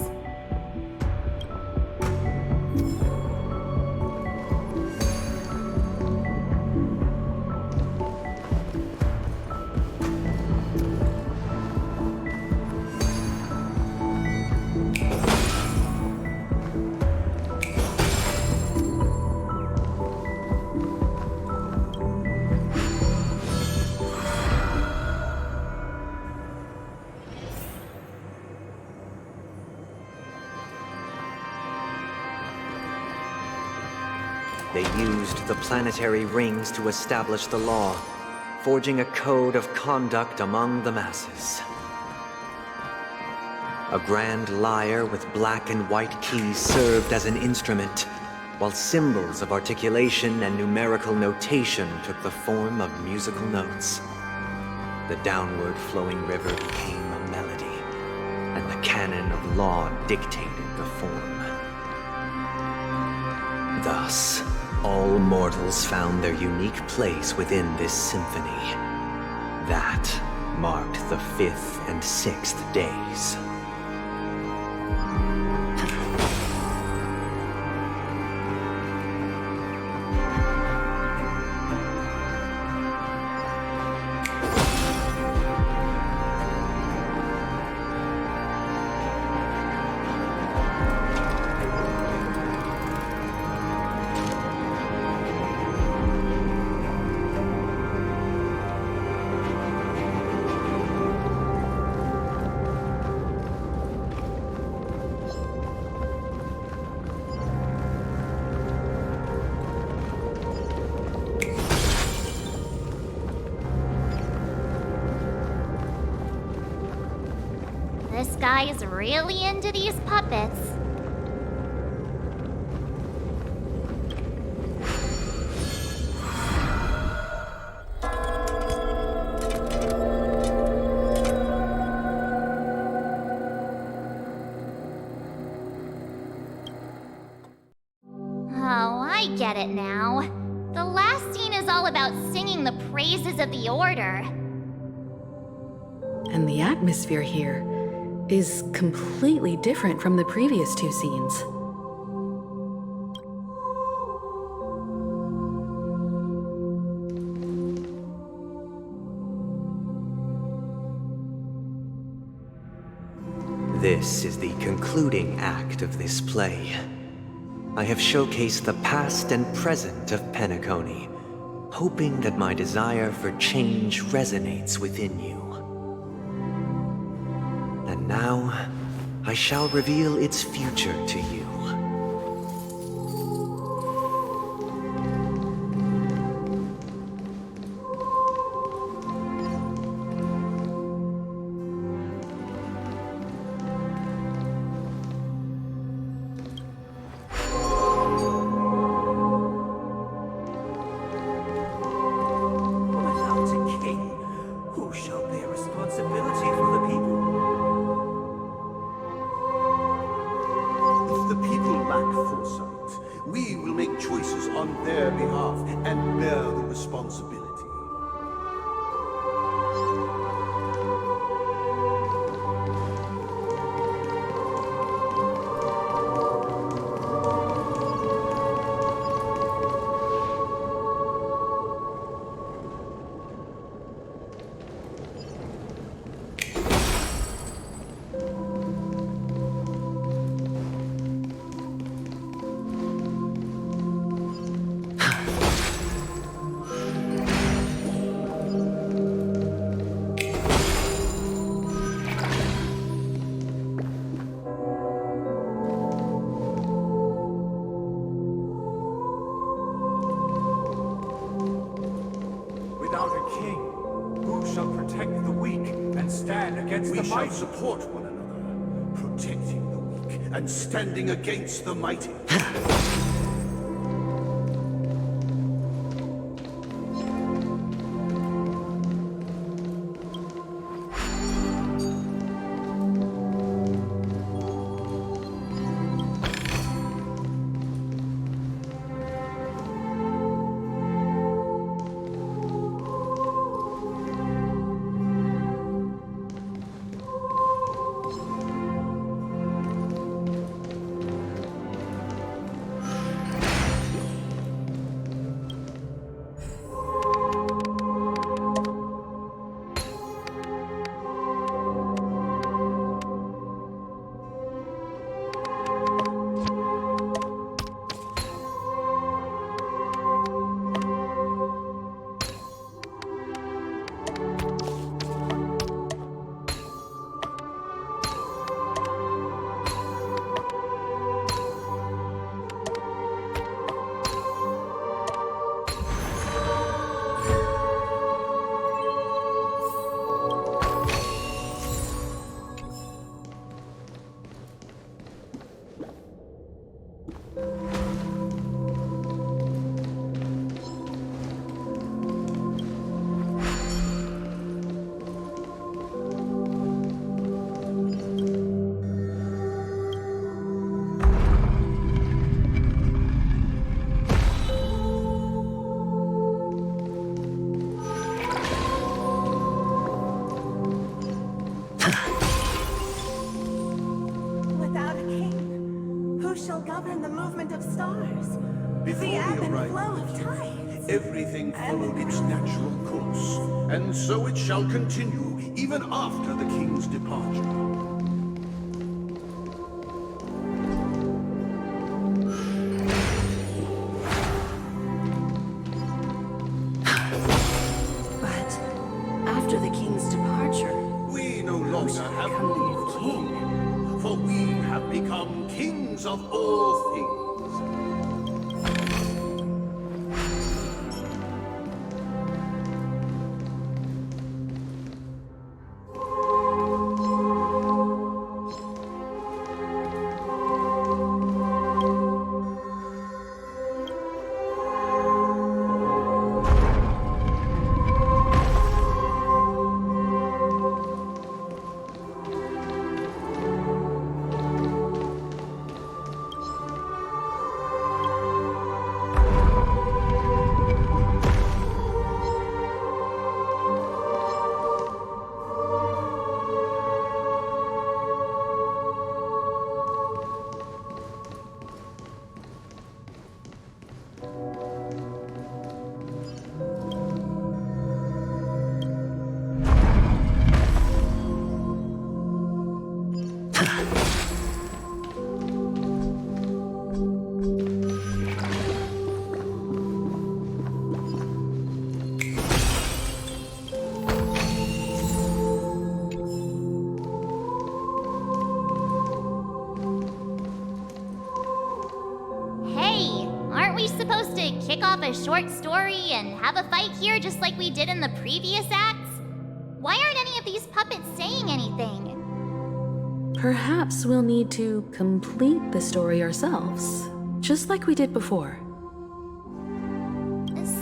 They used the planetary rings to establish the law, forging a code of conduct among the masses. A grand lyre with black and white keys served as an instrument, while symbols of articulation and numerical notation took the form of musical notes. The downward flowing river became a melody, and the canon of law dictated the form. Thus, all mortals found their unique place within this symphony. That marked the 5th and 6th days. This guy's really into these puppets. Oh, I get it now. The last scene is all about singing the praises of the Order. And the atmosphere here is completely different from the previous two scenes. This is the concluding act of this play. I have showcased the past and present of Penacony, hoping that my desire for change resonates within you. And now, I shall reveal its future to you. Without a king, who shall bear responsibility for the people? If the people lack foresight, we will make choices on their behalf and bear the responsibility. Without a king, who shall protect the weak and stand against the We shall mighty? support one another, protecting the weak and standing against the mighty. Without a king, who shall govern the movement of stars? Before The ebb we and arrived, flow of tides? everything followed its natural course, and so it shall continue even after the king's departure. But after the king's departure, We no longer have need of a king, for we have become kings of all things. Hey, aren't we supposed to kick off a short story and have a fight here just like we did in the previous acts? Why aren't any of these puppets saying anything? Perhaps we'll need to complete the story ourselves, just like we did before.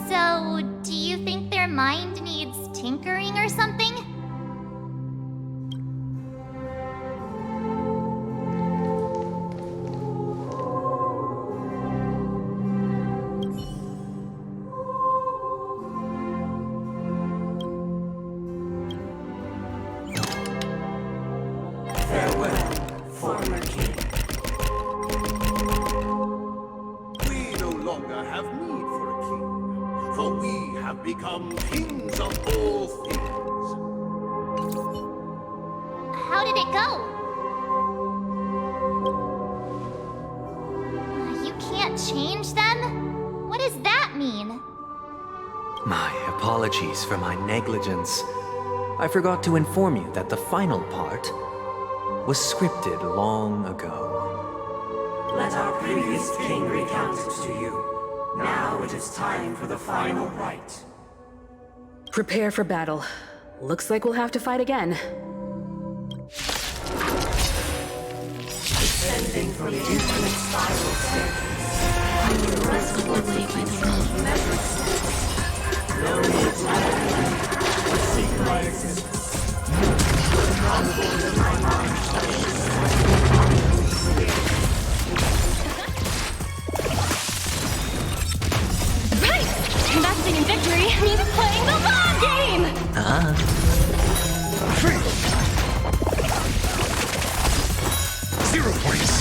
So, do you think their mind needs tinkering or something? Farewell, former king. We no longer have need for a king, for we have become kings of all things. How did it go? You can't change them? What does that mean? My apologies for my negligence. I forgot to inform you that the final part was scripted long ago. Let our previous king recount it to you. Now it is time for the final rite. Prepare for battle. Looks like we'll have to fight again. Descending from the infinite spiral staircase. You must go away by the wind. No need to hide. Seek my existence. Convoys of my mind Right! Investing in victory means playing the long game! Free! 0 points!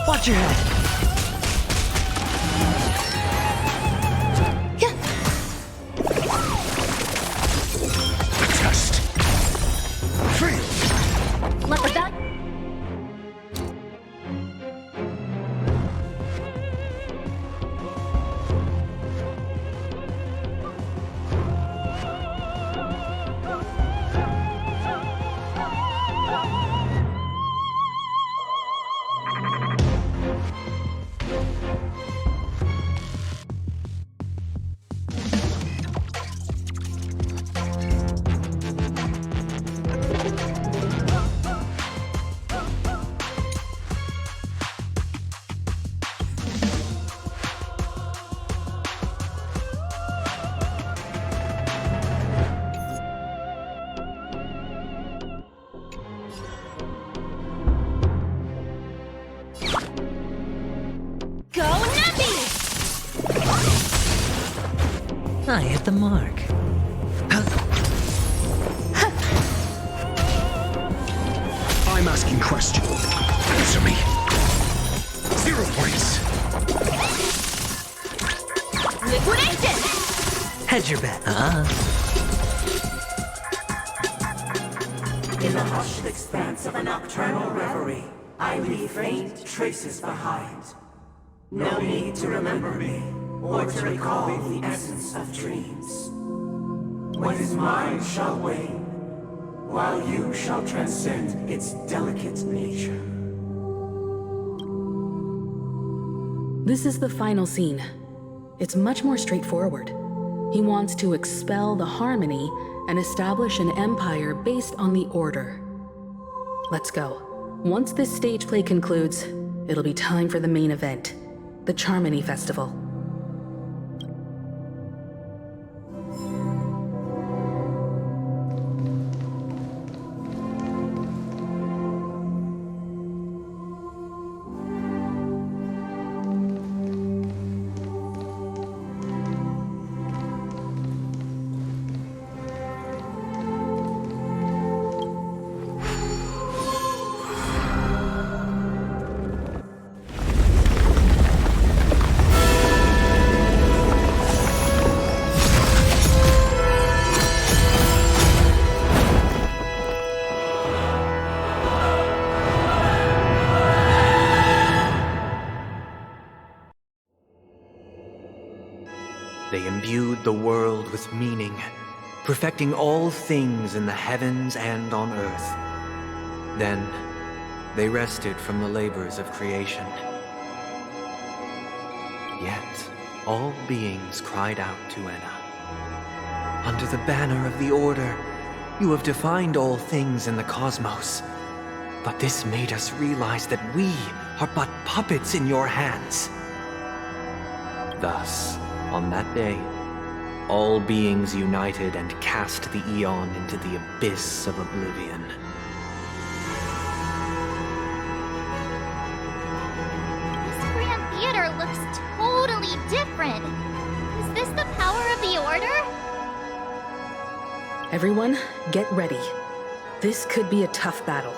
Watch your head. Test! Free! Leopard that. Go Nappy! I hit the mark. I'm asking questions. Answer me. 0 points. Liquidation! Hedge your bet. In the hushed expanse of a nocturnal reverie, I leave faint traces behind. No need to remember me, or to recall the essence of dreams. What is mine shall wane, while you shall transcend its delicate nature. This is the final scene. It's much more straightforward. He wants to expel the Harmony and establish an empire based on the Order. Let's go. Once this stage play concludes, it'll be time for the main event, the Charmony Festival. imbued the world with meaning, perfecting all things in the heavens and on earth. Then, they rested from the labors of creation. Yet, all beings cried out to Enna. Under the banner of the Order, you have defined all things in the cosmos. But this made us realize that we are but puppets in your hands. Thus, on that day, all beings united and cast the Eon into the abyss of oblivion. This Grand Theater looks totally different. Is this the power of the Order? Everyone, get ready. This could be a tough battle.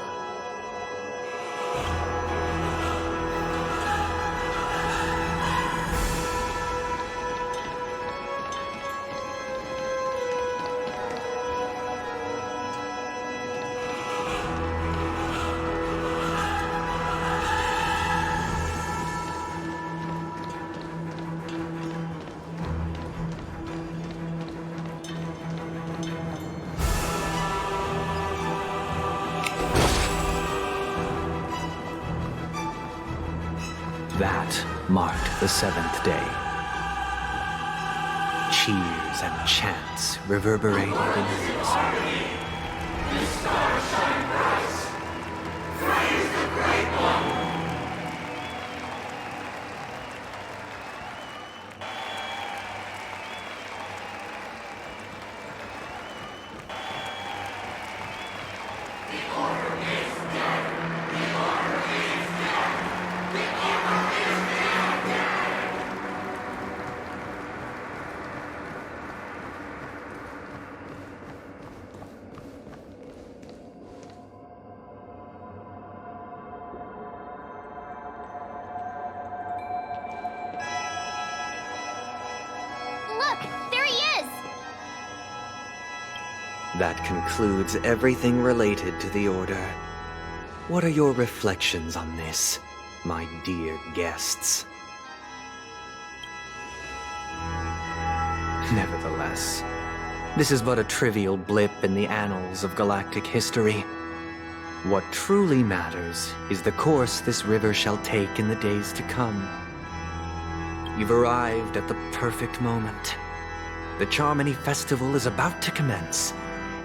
That marked the seventh day. Cheers and chants reverberated in unison. The stars shine bright. Praise the Great One. That concludes everything related to the Order. What are your reflections on this, my dear guests? Nevertheless, this is but a trivial blip in the annals of galactic history. What truly matters is the course this river shall take in the days to come. You've arrived at the perfect moment. The Charmony Festival is about to commence,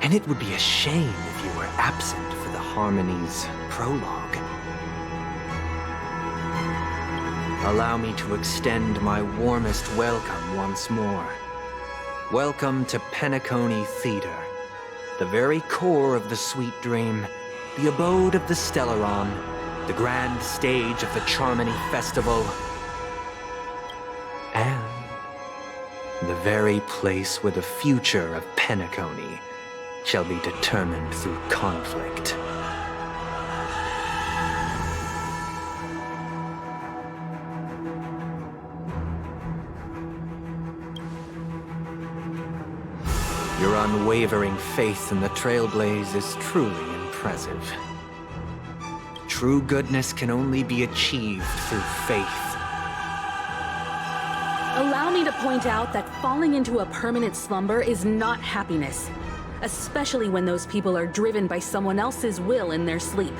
and it would be a shame if you were absent for the Harmony's prologue. Allow me to extend my warmest welcome once more. Welcome to Penacony Theater, the very core of the Sweet Dream, the abode of the Stellaron, the grand stage of the Charmony Festival, and the very place where the future of Penacony shall be determined through conflict. Your unwavering faith in the Trailblaze is truly impressive. True goodness can only be achieved through faith. Allow me to point out that falling into a permanent slumber is not happiness, especially when those people are driven by someone else's will in their sleep.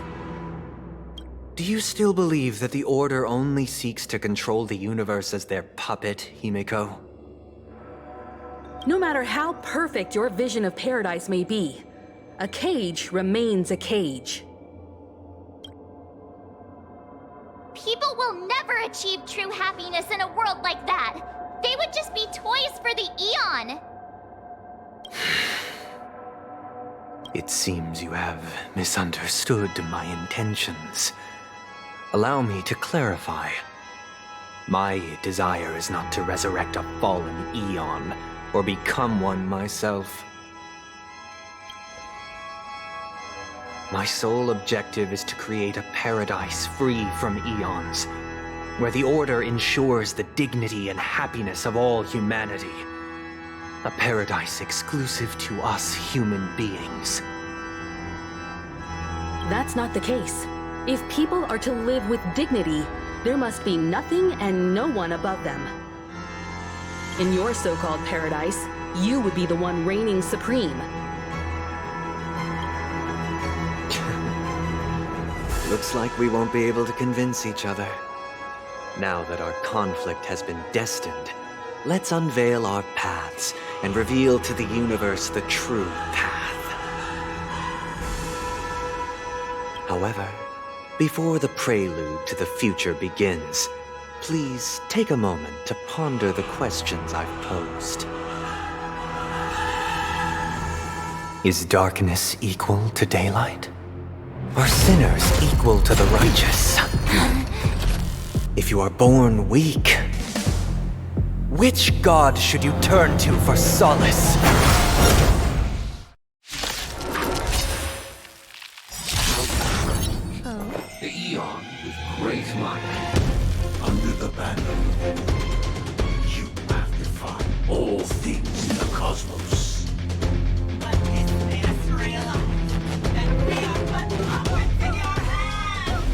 Do you still believe that the Order only seeks to control the universe as their puppet, Himeko? No matter how perfect your vision of paradise may be, a cage remains a cage. People will never achieve true happiness in a world like that. They would just be toys for the Eon. It seems you have misunderstood my intentions. Allow me to clarify. My desire is not to resurrect a fallen Eon, or become one myself. My sole objective is to create a paradise free from Eons, where the Order ensures the dignity and happiness of all humanity. A paradise exclusive to us human beings. That's not the case. If people are to live with dignity, there must be nothing and no one above them. In your so-called paradise, you would be the one reigning supreme. Looks like we won't be able to convince each other. Now that our conflict has been destined, let's unveil our paths and reveal to the universe the true path. However, before the prelude to the future begins, please take a moment to ponder the questions I've posed. Is darkness equal to daylight? Are sinners equal to the righteous? If you are born weak, which god should you turn to for solace? The Eon with great might. Under the banner, you have defied all things in the cosmos. But this made us realize that we are but puppets in your hands!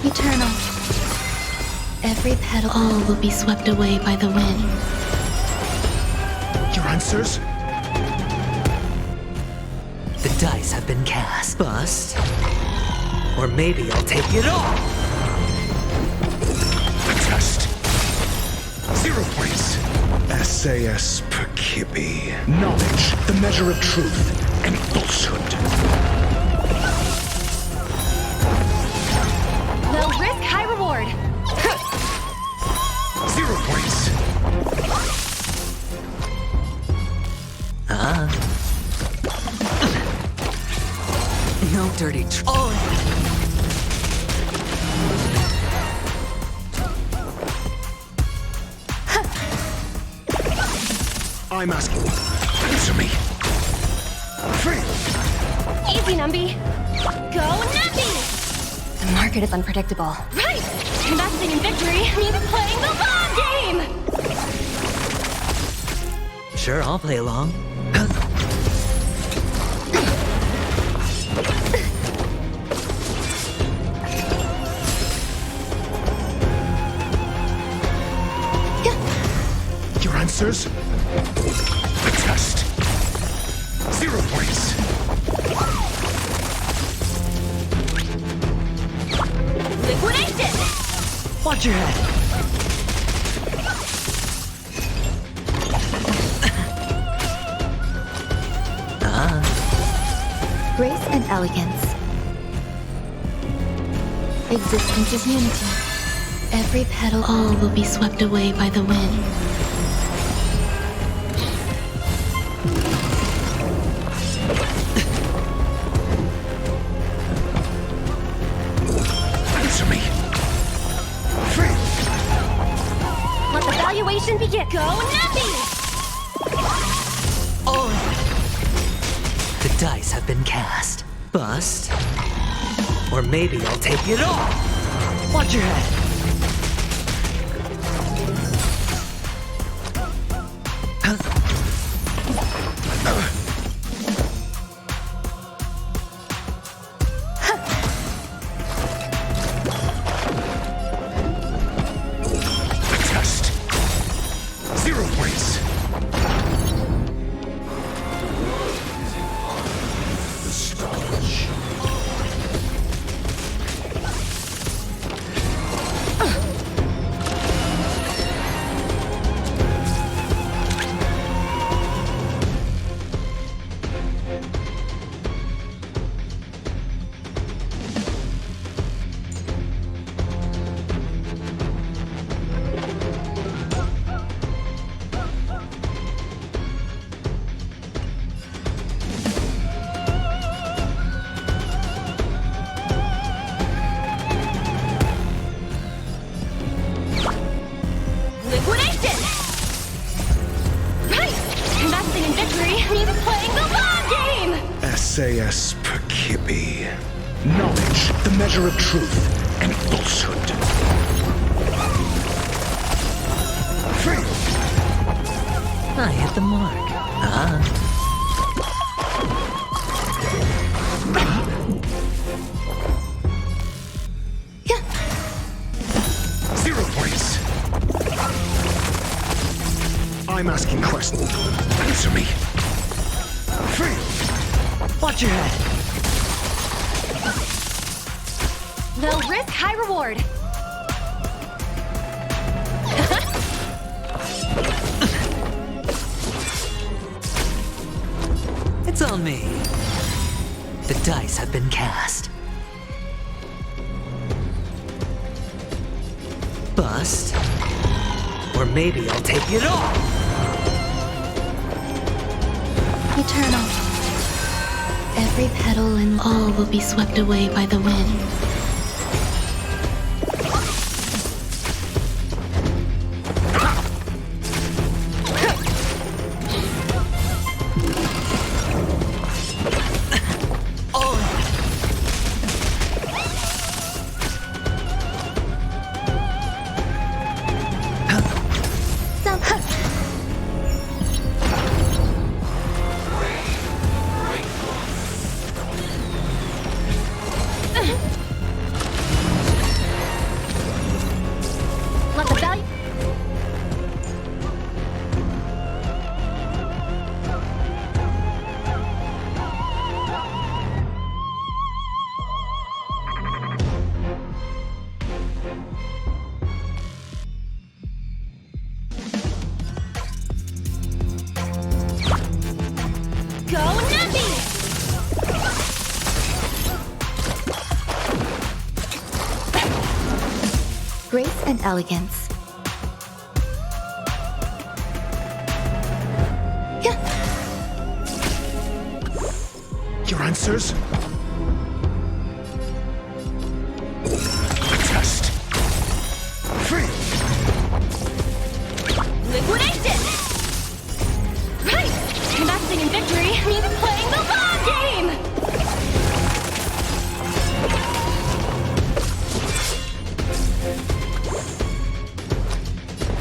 Eternal. Every petal, all will be swept away by the wind. Your answers? The dice have been cast. Bust. Or maybe I'll take it all. The test. 0 points. SAS per Kibbe. Knowledge, the measure of truth and falsehood. Low risk, high reward. 0 points. No dirty I'm asking. Answer me. Easy, Numby. Go, Numby! The market is unpredictable. Right! Investing in victory means playing the long game! Sure, I'll play along. Your answers? The test. 0 points. Liquidation! Watch your head. Grace and elegance. Existence is unity. Every petal, all will be swept away by the wind. Answer me. Let the valuation begin. Go, Numpy! The dice have been cast. Bust. Or maybe I'll take it all. Watch your head. Sayas Perkibi. Knowledge, the measure of truth and falsehood. Free! I hit the mark. Zero points. I'm asking questions. Answer me. Free! Watch your head. Low risk, high reward. It's on me. The dice have been cast. Bust. Or maybe I'll take it all. Eternal. Every petal and all will be swept away by the wind. Grace and elegance. Your answers? A test. Free! Liquidation! Right! Connecting in victory means playing the long game!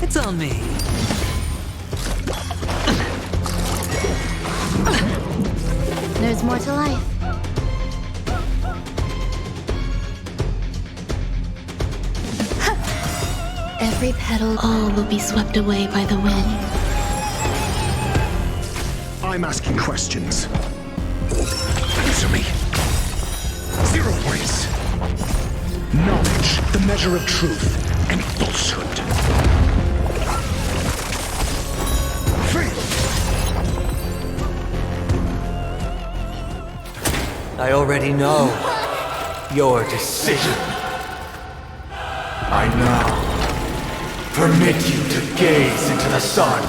It's on me. There's more to life. Every petal, all will be swept away by the wind. I'm asking questions. Answer me. 0 points. Knowledge, the measure of truth and falsehood. Free! I already know your decision. I now permit you to gaze into the sun.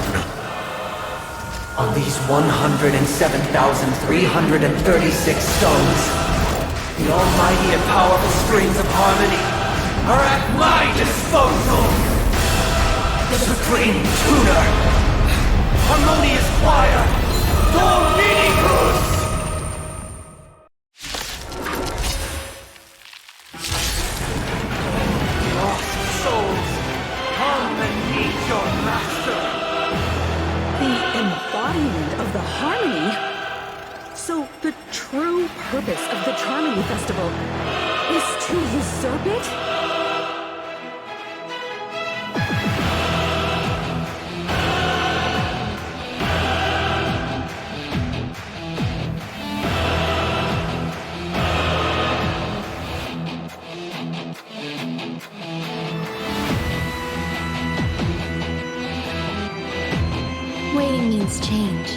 On these 107,336 stones, the almighty and powerful springs of harmony are at my disposal. The supreme tuner, harmonious choir, Dormini Cruz. Lost souls, come and meet your master. The embodiment of the harmony? So the true purpose of the Charmony Festival is to usurp it? Waiting means change.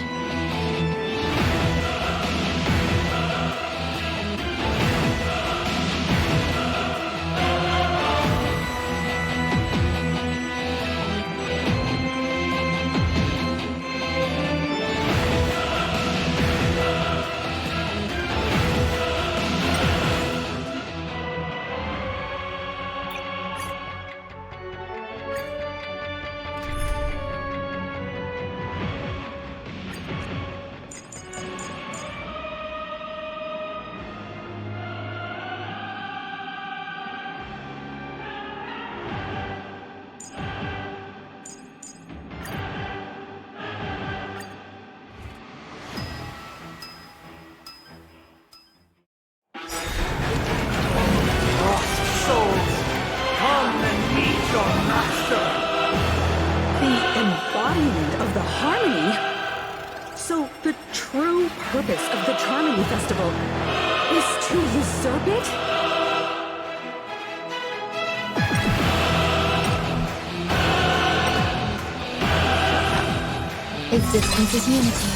So the true purpose of the Charming Festival is to usurp it? Existence is unity.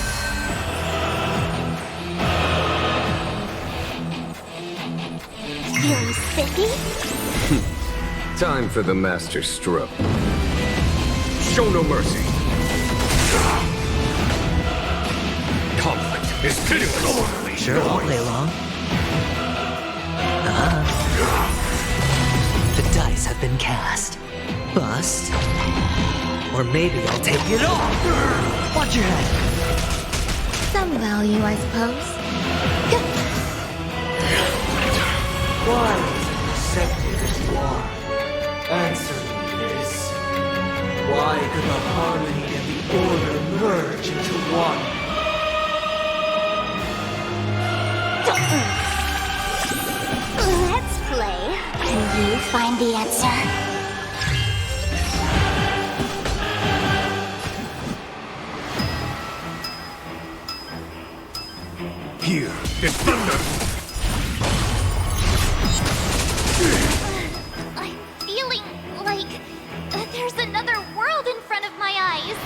Feeling spiffy? Time for the master stroke. Show no mercy. Conflict is pitiless. Sure, I'll play along. The dice have been cast. Bust. Or maybe I'll take it all. Watch your head. Some value, I suppose. Why was accepted as you are? Answer me this. Why could the harmony and the order merge into one? Let's play. Can you find the answer? Here is thunder! I'm feeling like there's another world in front of my eyes.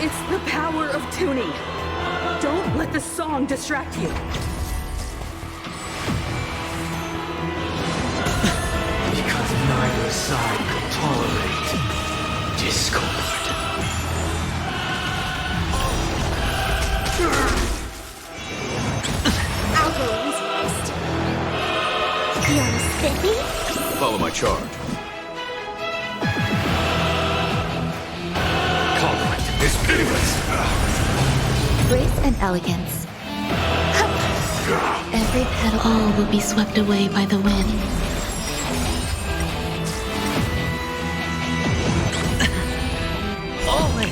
It's the power of tuning. Don't let the song distract you. Because neither side could tolerate discord. I'll go easy first. Feeling spiffy? Follow my charge. Conflict is pitiless. Grace and elegance. Every petal, all will be swept away by the wind. All in.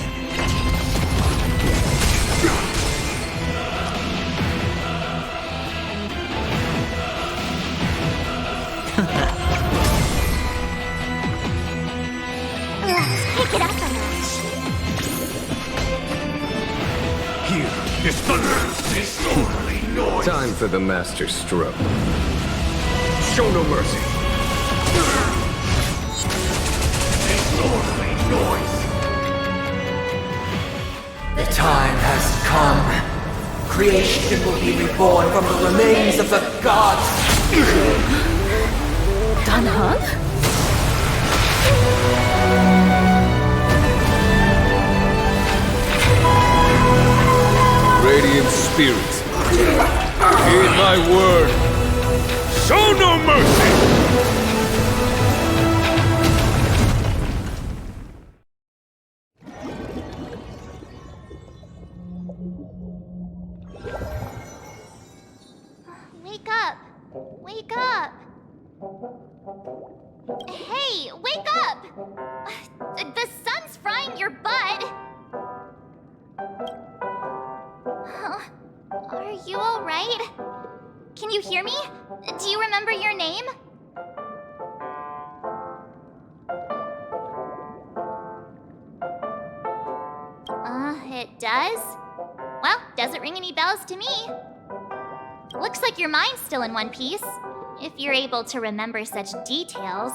Let's pick it up a notch. Here is thunder! Disorderly noise! Time for the master stroke. Show no mercy! Disorderly noise! The time has come. Creation will be reborn from the remains of the gods. Dan Heng? Radiant spirits, heed my word. Show no mercy! Wake up! Wake up! Hey, wake up! The sun's frying your butt! Huh? Are you alright? Can you hear me? Do you remember your name? It does? Well, doesn't ring any bells to me. Looks like your mind's still in one piece. If you're able to remember such details.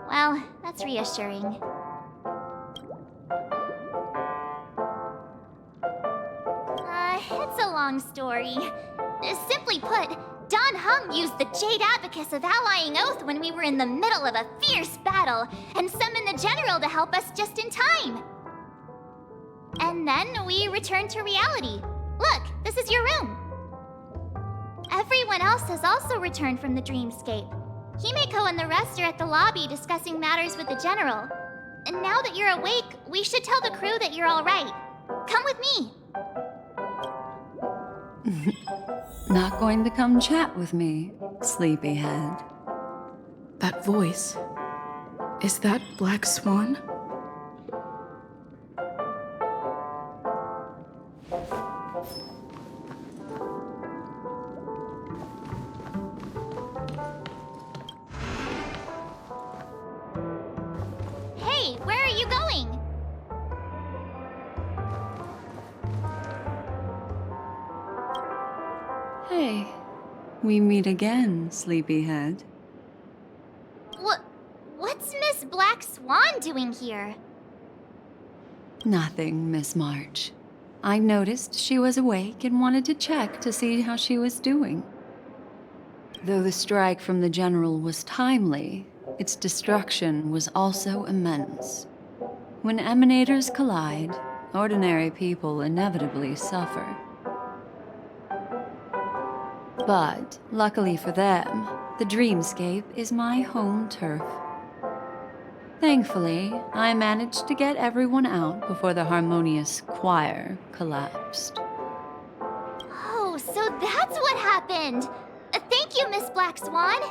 Well, that's reassuring. It's a long story. Simply put, Dan Heng used the Jade Abacus of Allying Oath when we were in the middle of a fierce battle and summoned the general to help us just in time. And then we returned to reality. Look, this is your room. Everyone else has also returned from the dreamscape. Himeko and the rest are at the lobby discussing matters with the general. And now that you're awake, we should tell the crew that you're all right. Come with me. Not going to come chat with me, sleepyhead. That voice. Is that Black Swan? Hey, where are you going? Hey, we meet again, sleepyhead. What's Miss Black Swan doing here? Nothing, Miss March. I noticed she was awake and wanted to check to see how she was doing. Though the strike from the General was timely, its destruction was also immense. When emanators collide, ordinary people inevitably suffer. But, luckily for them, the dreamscape is my home turf. Thankfully, I managed to get everyone out before the harmonious choir collapsed. Oh, so that's what happened! Thank you, Miss Black Swan!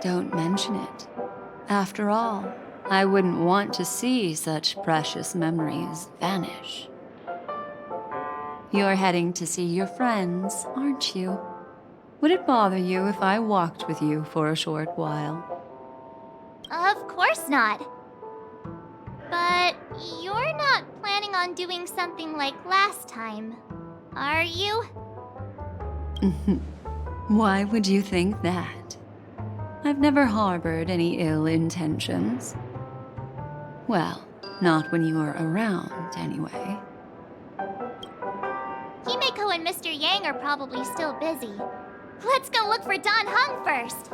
Don't mention it. After all, I wouldn't want to see such precious memories vanish. You're heading to see your friends, aren't you? Would it bother you if I walked with you for a short while? Of course not. But you're not planning on doing something like last time, are you? Why would you think that? I've never harbored any ill intentions. Well, not when you were around, anyway. Himeko and Mr. Yang are probably still busy. Let's go look for Don Hung first!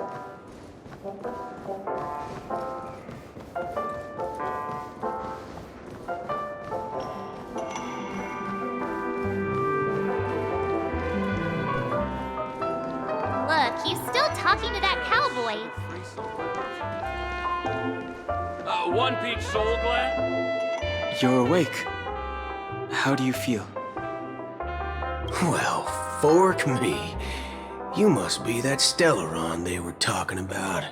Look, he's still talking to that cowboy. One peach soul glad? You're awake. How do you feel? Well, fork me. You must be that Stellaron they were talking about.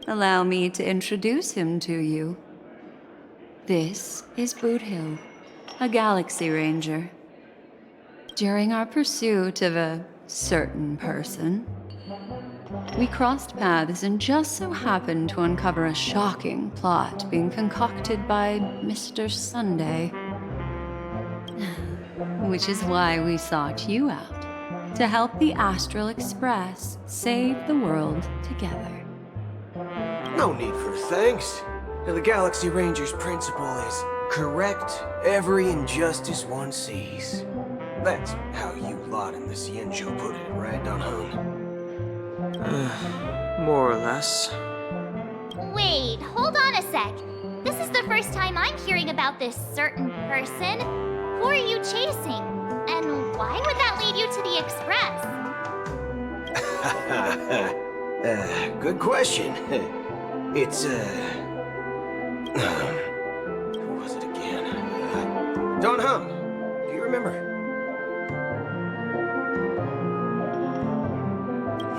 Allow me to introduce him to you. This is Boothill, a Galaxy Ranger. During our pursuit of a certain person, we crossed paths and just so happened to uncover a shocking plot being concocted by Mr. Sunday. Which is why we sought you out, to help the Astral Express save the world together. No need for thanks. The Galaxy Ranger's principle is correct every injustice one sees. That's how you lot in the Cienjo put it, right, Don Hung? More or less. Wait, hold on a sec. This is the first time I'm hearing about this certain person. Who are you chasing? And why would that lead you to the Express? Good question. It's, who was it again? Don Hung. Do you remember?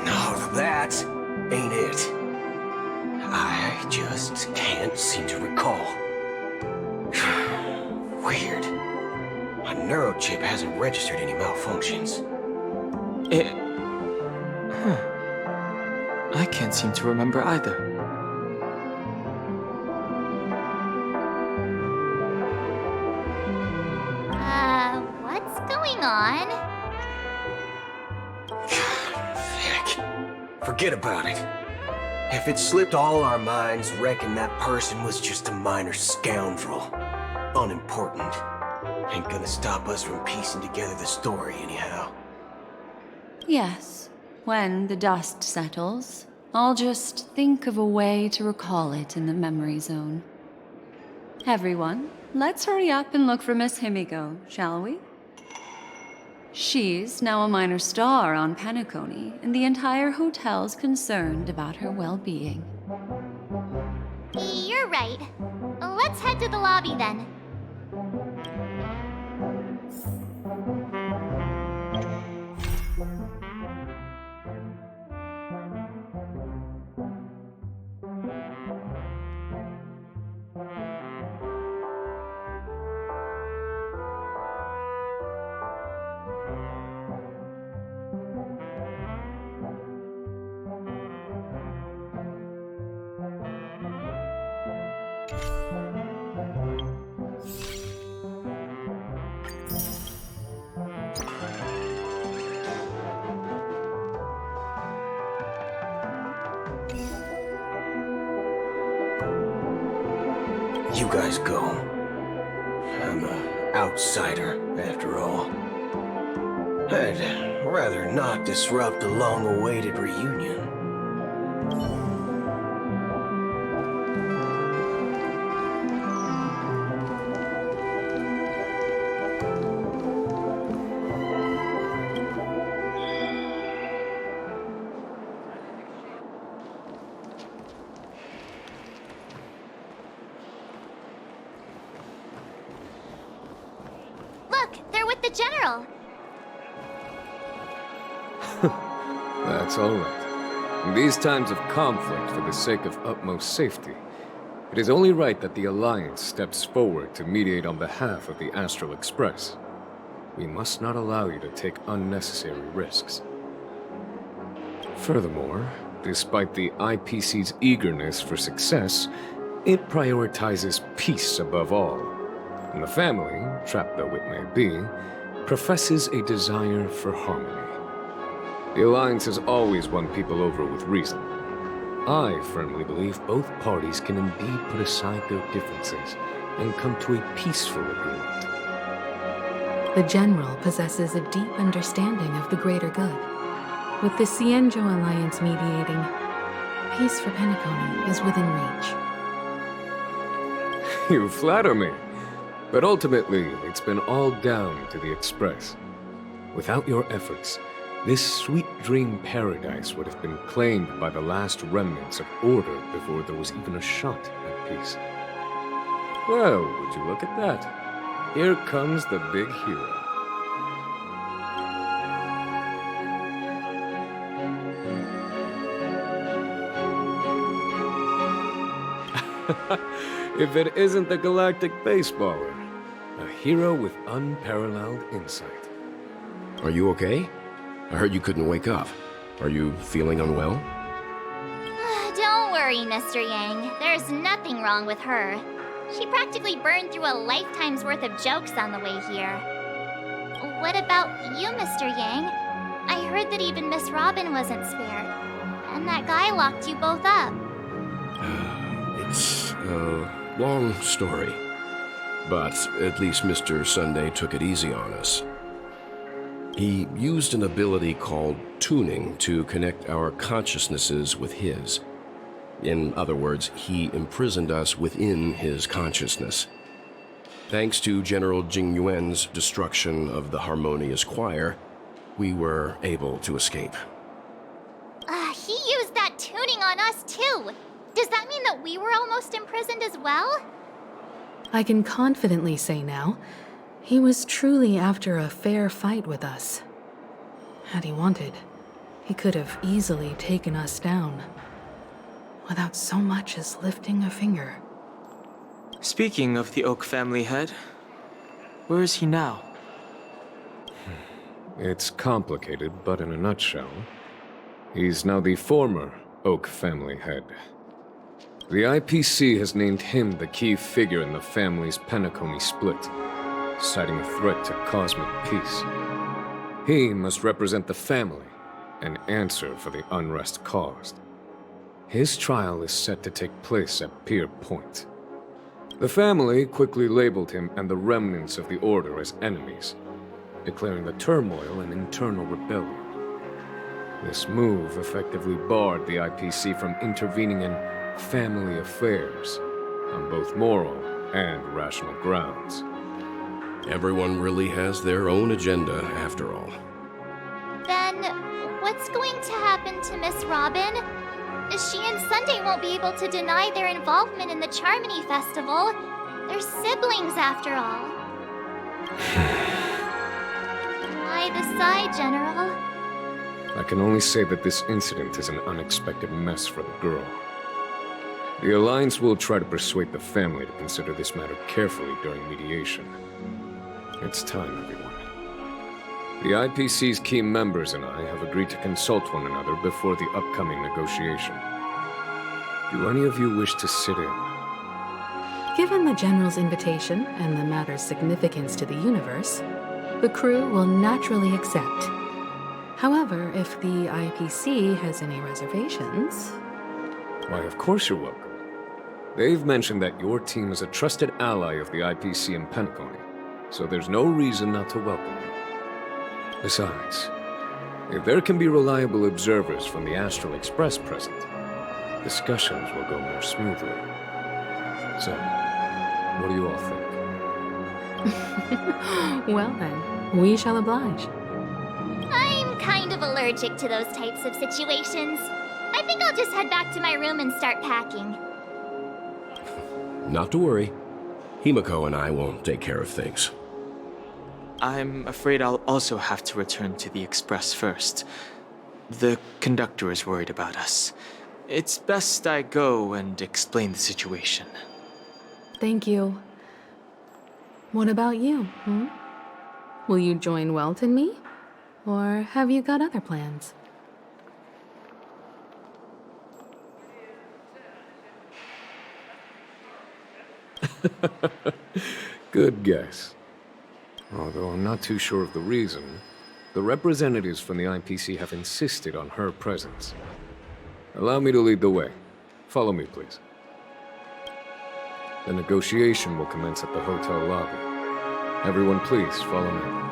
No, that ain't it. I just can't seem to recall. Weird. My neurochip hasn't registered any malfunctions. I can't seem to remember either. What's going on? Heck, forget about it. If it slipped all our minds, reckon that person was just a minor scoundrel. Unimportant. Ain't gonna stop us from piecing together the story anyhow. Yes, when the dust settles, I'll just think of a way to recall it in the memory zone. Everyone, let's hurry up and look for Miss Himiko, shall we? She's now a minor star on Penacony, and the entire hotel's concerned about her well-being. You're right. Let's head to the lobby then. You guys go. I'm an outsider, after all. I'd rather not disrupt the long-awaited reunion. Look, they're with the general. That's all right. In these times of conflict for the sake of utmost safety, it is only right that the Alliance steps forward to mediate on behalf of the Astral Express. We must not allow you to take unnecessary risks. Furthermore, despite the IPC's eagerness for success, it prioritizes peace above all. And the family, trapped though it may be, professes a desire for harmony. The Alliance has always won people over with reason. I firmly believe both parties can indeed put aside their differences and come to a peaceful agreement. The General possesses a deep understanding of the greater good. With the Cienjo Alliance mediating, peace for Penacony is within reach. You flatter me. But ultimately, it's been all down to the Express. Without your efforts, this sweet dream paradise would have been claimed by the last remnants of order before there was even a shot at peace. Well, would you look at that? Here comes the big hero. If it isn't the galactic baseballer, a hero with unparalleled insight. Are you okay? I heard you couldn't wake up. Are you feeling unwell? Don't worry, Mr. Yang. There's nothing wrong with her. She practically burned through a lifetime's worth of jokes on the way here. What about you, Mr. Yang? I heard that even Miss Robin wasn't spared. And that guy locked you both up. It's a long story. But at least Mr. Sunday took it easy on us. He used an ability called tuning to connect our consciousnesses with his. In other words, he imprisoned us within his consciousness. Thanks to General Jing Yuan's destruction of the Harmonious Choir, we were able to escape. He used that tuning on us too. Does that mean that we were almost imprisoned as well? I can confidently say now, he was truly after a fair fight with us. Had he wanted, he could have easily taken us down, without so much as lifting a finger. Speaking of the Oak family head, where is he now? It's complicated, but in a nutshell, he's now the former Oak family head. The IPC has named him the key figure in the family's Penacony split, citing a threat to cosmic peace. He must represent the family and answer for the unrest caused. His trial is set to take place at Pier Point. The family quickly labeled him and the remnants of the Order as enemies, declaring the turmoil an internal rebellion. This move effectively barred the IPC from intervening in family affairs on both moral and rational grounds. Everyone really has their own agenda, after all. Then, what's going to happen to Miss Robin? She and Sunday won't be able to deny their involvement in the Charmony Festival. They're siblings, after all. Why the sigh, General? I can only say that this incident is an unexpected mess for the girl. The Alliance will try to persuade the family to consider this matter carefully during mediation. It's time, everyone. The IPC's key members and I have agreed to consult one another before the upcoming negotiation. Do any of you wish to sit in? Given the General's invitation and the matter's significance to the universe, the crew will naturally accept. However, if the IPC has any reservations... Why, of course you're welcome. They've mentioned that your team is a trusted ally of the IPC in Penacony, so there's no reason not to welcome you. Besides, if there can be reliable observers from the Astral Express present, discussions will go more smoothly. So, what do you all think? Well then, we shall oblige. I'm kind of allergic to those types of situations. I think I'll just head back to my room and start packing. Not to worry. Himiko and I will take care of things. I'm afraid I'll also have to return to the Express first. The conductor is worried about us. It's best I go and explain the situation. Thank you. What about you, Will you join Welt and me? Or have you got other plans? Good guess. Although I'm not too sure of the reason, the representatives from the IPC have insisted on her presence. Allow me to lead the way. Follow me, please. The negotiation will commence at the hotel lobby. Everyone, please follow me.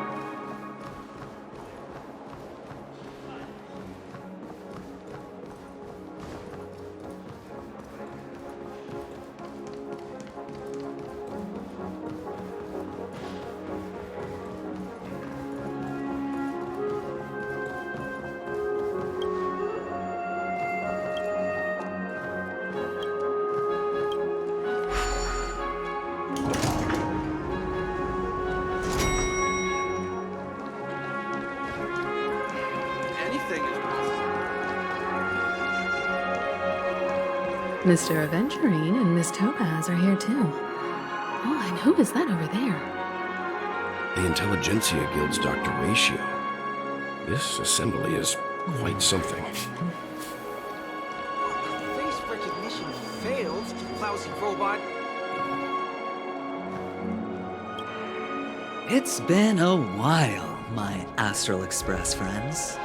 Mr. Aventurine and Miss Topaz are here too. Oh, and who is that over there? The Intelligentsia Guild's Dr. Ratio. This assembly is quite something. Face recognition failed, you lousy robot. It's been a while, my Astral Express friends.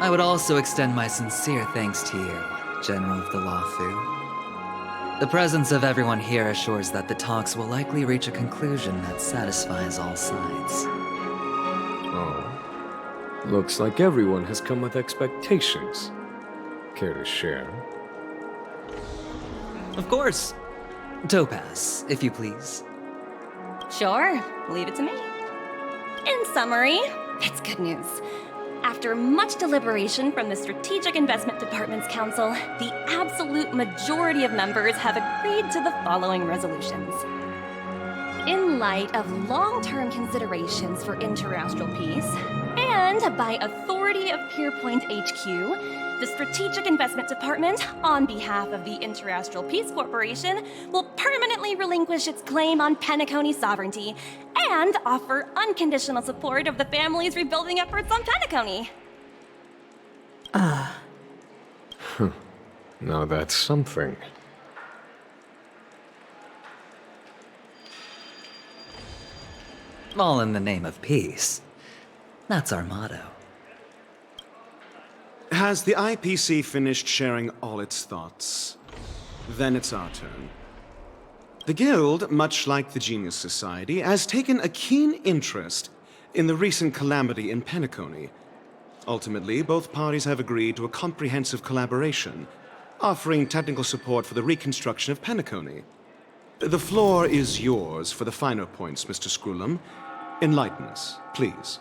I would also extend my sincere thanks to you, General of the Lawfu. The presence of everyone here assures that the talks will likely reach a conclusion that satisfies all sides. Oh. Looks like everyone has come with expectations. Care to share? Of course. Topaz, if you please. Sure, leave it to me. In summary, it's good news. After much deliberation from the Strategic Investment Department's Council, the absolute majority of members have agreed to the following resolutions. In light of long-term considerations for interastral peace, and by authority of Pierpoint HQ, the Strategic Investment Department, on behalf of the Interastral Peace Corporation, will permanently relinquish its claim on Penacony sovereignty and offer unconditional support of the family's rebuilding efforts on Penacony. Now that's something. All in the name of peace. That's our motto. Has the IPC finished sharing all its thoughts? Then it's our turn. The Guild, much like the Genius Society, has taken a keen interest in the recent calamity in Penacony. Ultimately, both parties have agreed to a comprehensive collaboration, offering technical support for the reconstruction of Penacony. The floor is yours for the finer points, Mr. Screwlum. Enlighten us, please.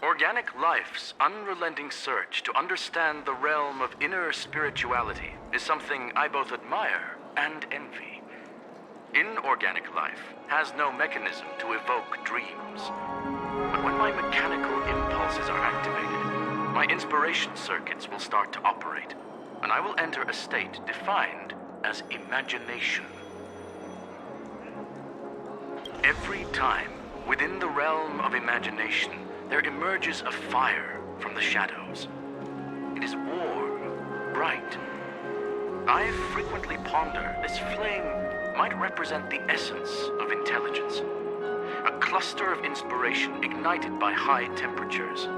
Organic life's unrelenting search to understand the realm of inner spirituality is something I both admire and envy. Inorganic life has no mechanism to evoke dreams. But when my mechanical impulses are activated, my inspiration circuits will start to operate, and I will enter a state defined as imagination. Every time, within the realm of imagination, there emerges a fire from the shadows. It is warm, bright. I frequently ponder this flame might represent the essence of intelligence, a cluster of inspiration ignited by high temperatures.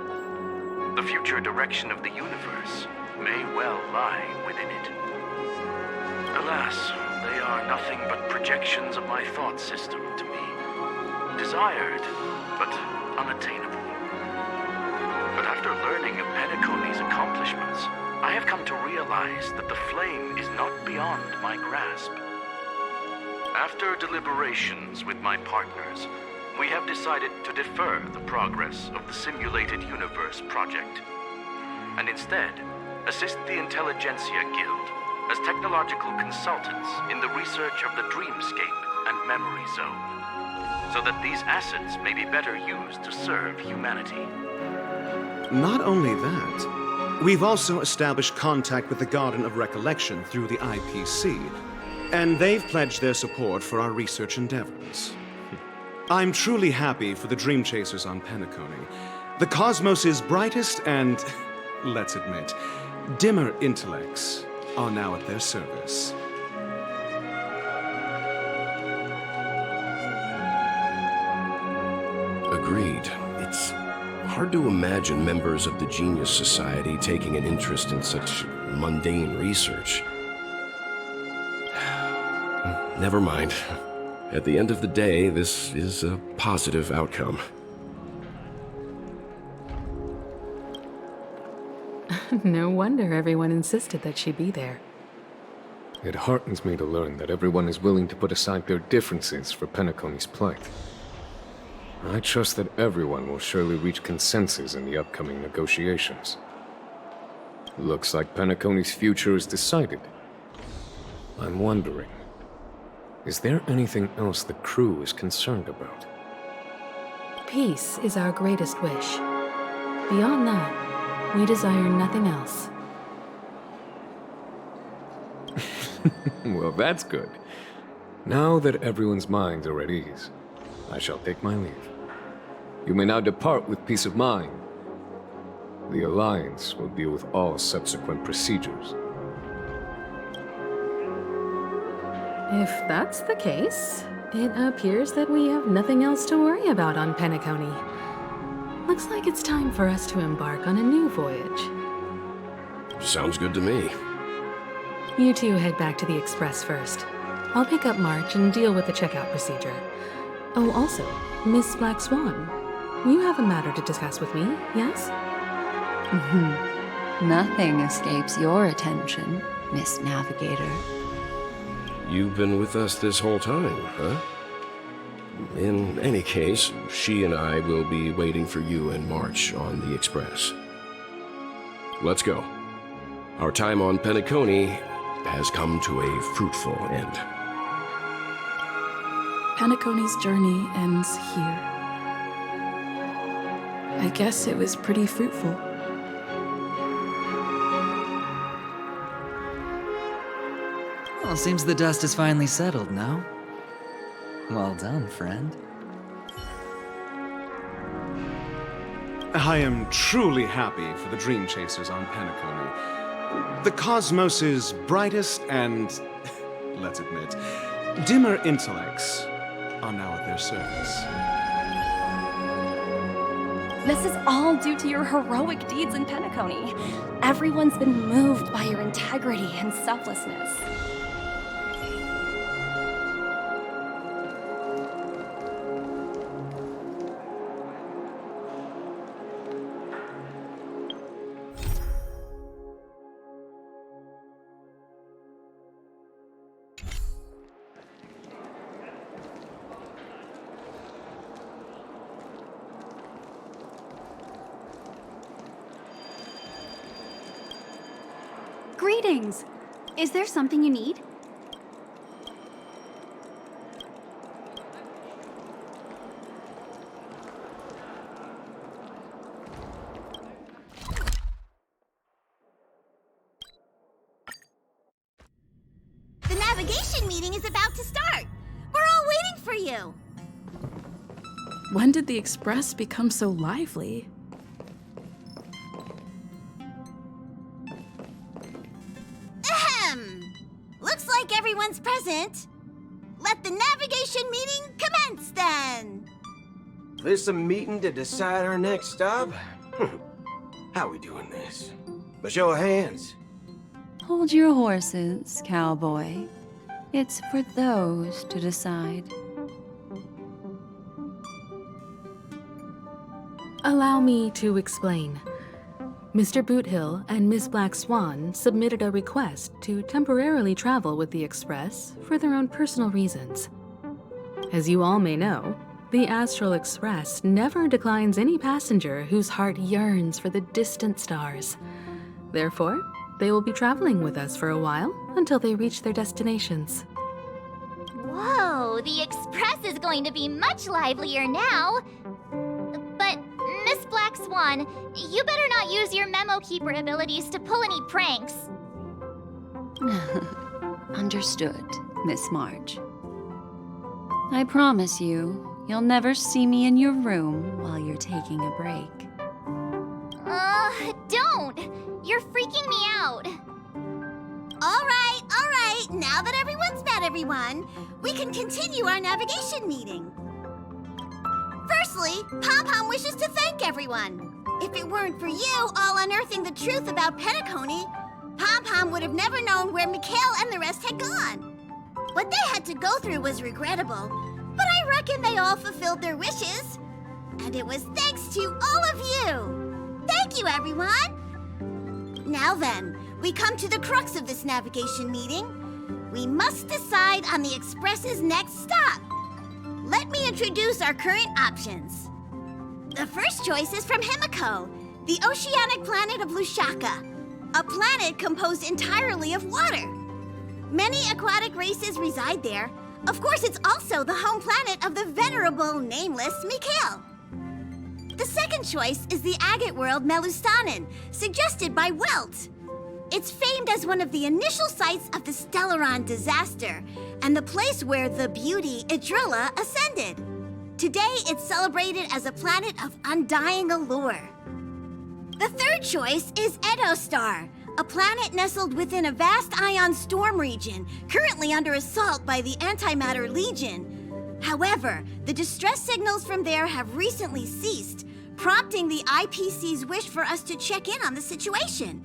The future direction of the universe may well lie within it. Alas, alas, they are nothing but projections of my thought system to me. Desired, but unattainable. But after learning of Penacony's accomplishments, I have come to realize that the flame is not beyond my grasp. After deliberations with my partners, we have decided to defer the progress of the Simulated Universe project, and instead assist the Intelligentsia Guild as technological consultants in the research of the Dreamscape and Memory Zone, so that these assets may be better used to serve humanity. Not only that, we've also established contact with the Garden of Recollection through the IPC, and they've pledged their support for our research endeavors. I'm truly happy for the Dream Chasers on Penacony. The cosmos' brightest and, let's admit, dimmer intellects are now at their service. Agreed. It's hard to imagine members of the Genius Society taking an interest in such mundane research. Never mind. At the end of the day, this is a positive outcome. No wonder everyone insisted that she be there. It heartens me to learn that everyone is willing to put aside their differences for Penacony's plight. I trust that everyone will surely reach consensus in the upcoming negotiations. Looks like Penacony's future is decided. I'm wondering, is there anything else the crew is concerned about? Peace is our greatest wish. Beyond that, we desire nothing else. Well, that's good. Now that everyone's minds are at ease, I shall take my leave. You may now depart with peace of mind. The Alliance will deal with all subsequent procedures. If that's the case, it appears that we have nothing else to worry about on Penacony. Looks like it's time for us to embark on a new voyage. Sounds good to me. You two head back to the Express first. I'll pick up March and deal with the checkout procedure. Oh, also, Miss Black Swan, you have a matter to discuss with me, yes? Nothing escapes your attention, Miss Navigator. You've been with us this whole time, huh? In any case, she and I will be waiting for you and March on the Express. Let's go. Our time on Penacony has come to a fruitful end. Penacony's journey ends here. I guess it was pretty fruitful. Well, seems the dust is finally settled now. Well done, friend. I am truly happy for the Dream Chasers on Penacony. The cosmos' brightest and, let's admit, dimmer intellects are now at their service. This is all due to your heroic deeds in Penacony. Everyone's been moved by your integrity and selflessness. Greetings! Is there something you need? The navigation meeting is about to start! We're all waiting for you! When did the Express become so lively? Ahem! Looks like everyone's present. Let the navigation meeting commence then! This a meeting to decide our next stop? How we doing this? A show of hands. Hold your horses, cowboy. It's for those to decide. Allow me to explain. Mr. Boothill and Miss Black Swan submitted a request to temporarily travel with the Express for their own personal reasons. As you all may know, the Astral Express never declines any passenger whose heart yearns for the distant stars. Therefore, they will be traveling with us for a while until they reach their destinations. Whoa, the Express is going to be much livelier now. But, Miss Black Swan, you better not use your memo keeper abilities to pull any pranks. Understood, Miss March. I promise you, you'll never see me in your room while you're taking a break. Don't! You're freaking me out. All right. Now that everyone's met everyone, we can continue our navigation meeting. Firstly, Pom-Pom wishes to thank everyone. If it weren't for you all unearthing the truth about Penacony, Pom-Pom would have never known where Mikhail and the rest had gone. What they had to go through was regrettable, but I reckon they all fulfilled their wishes. And it was thanks to all of you. Thank you, everyone. Now then, we come to the crux of this navigation meeting. We must decide on the Express's next stop. Let me introduce our current options. The first choice is from Himiko, the oceanic planet of Lushaka, a planet composed entirely of water. Many aquatic races reside there. Of course, it's also the home planet of the venerable, nameless Mikhail. The second choice is the agate world Melustanen, suggested by Welt. It's famed as one of the initial sites of the Stellaron disaster, and the place where the beauty Idrilla ascended. Today, it's celebrated as a planet of undying allure. The third choice is Edostar, a planet nestled within a vast ion storm region, currently under assault by the Antimatter Legion. However, the distress signals from there have recently ceased, prompting the IPC's wish for us to check in on the situation.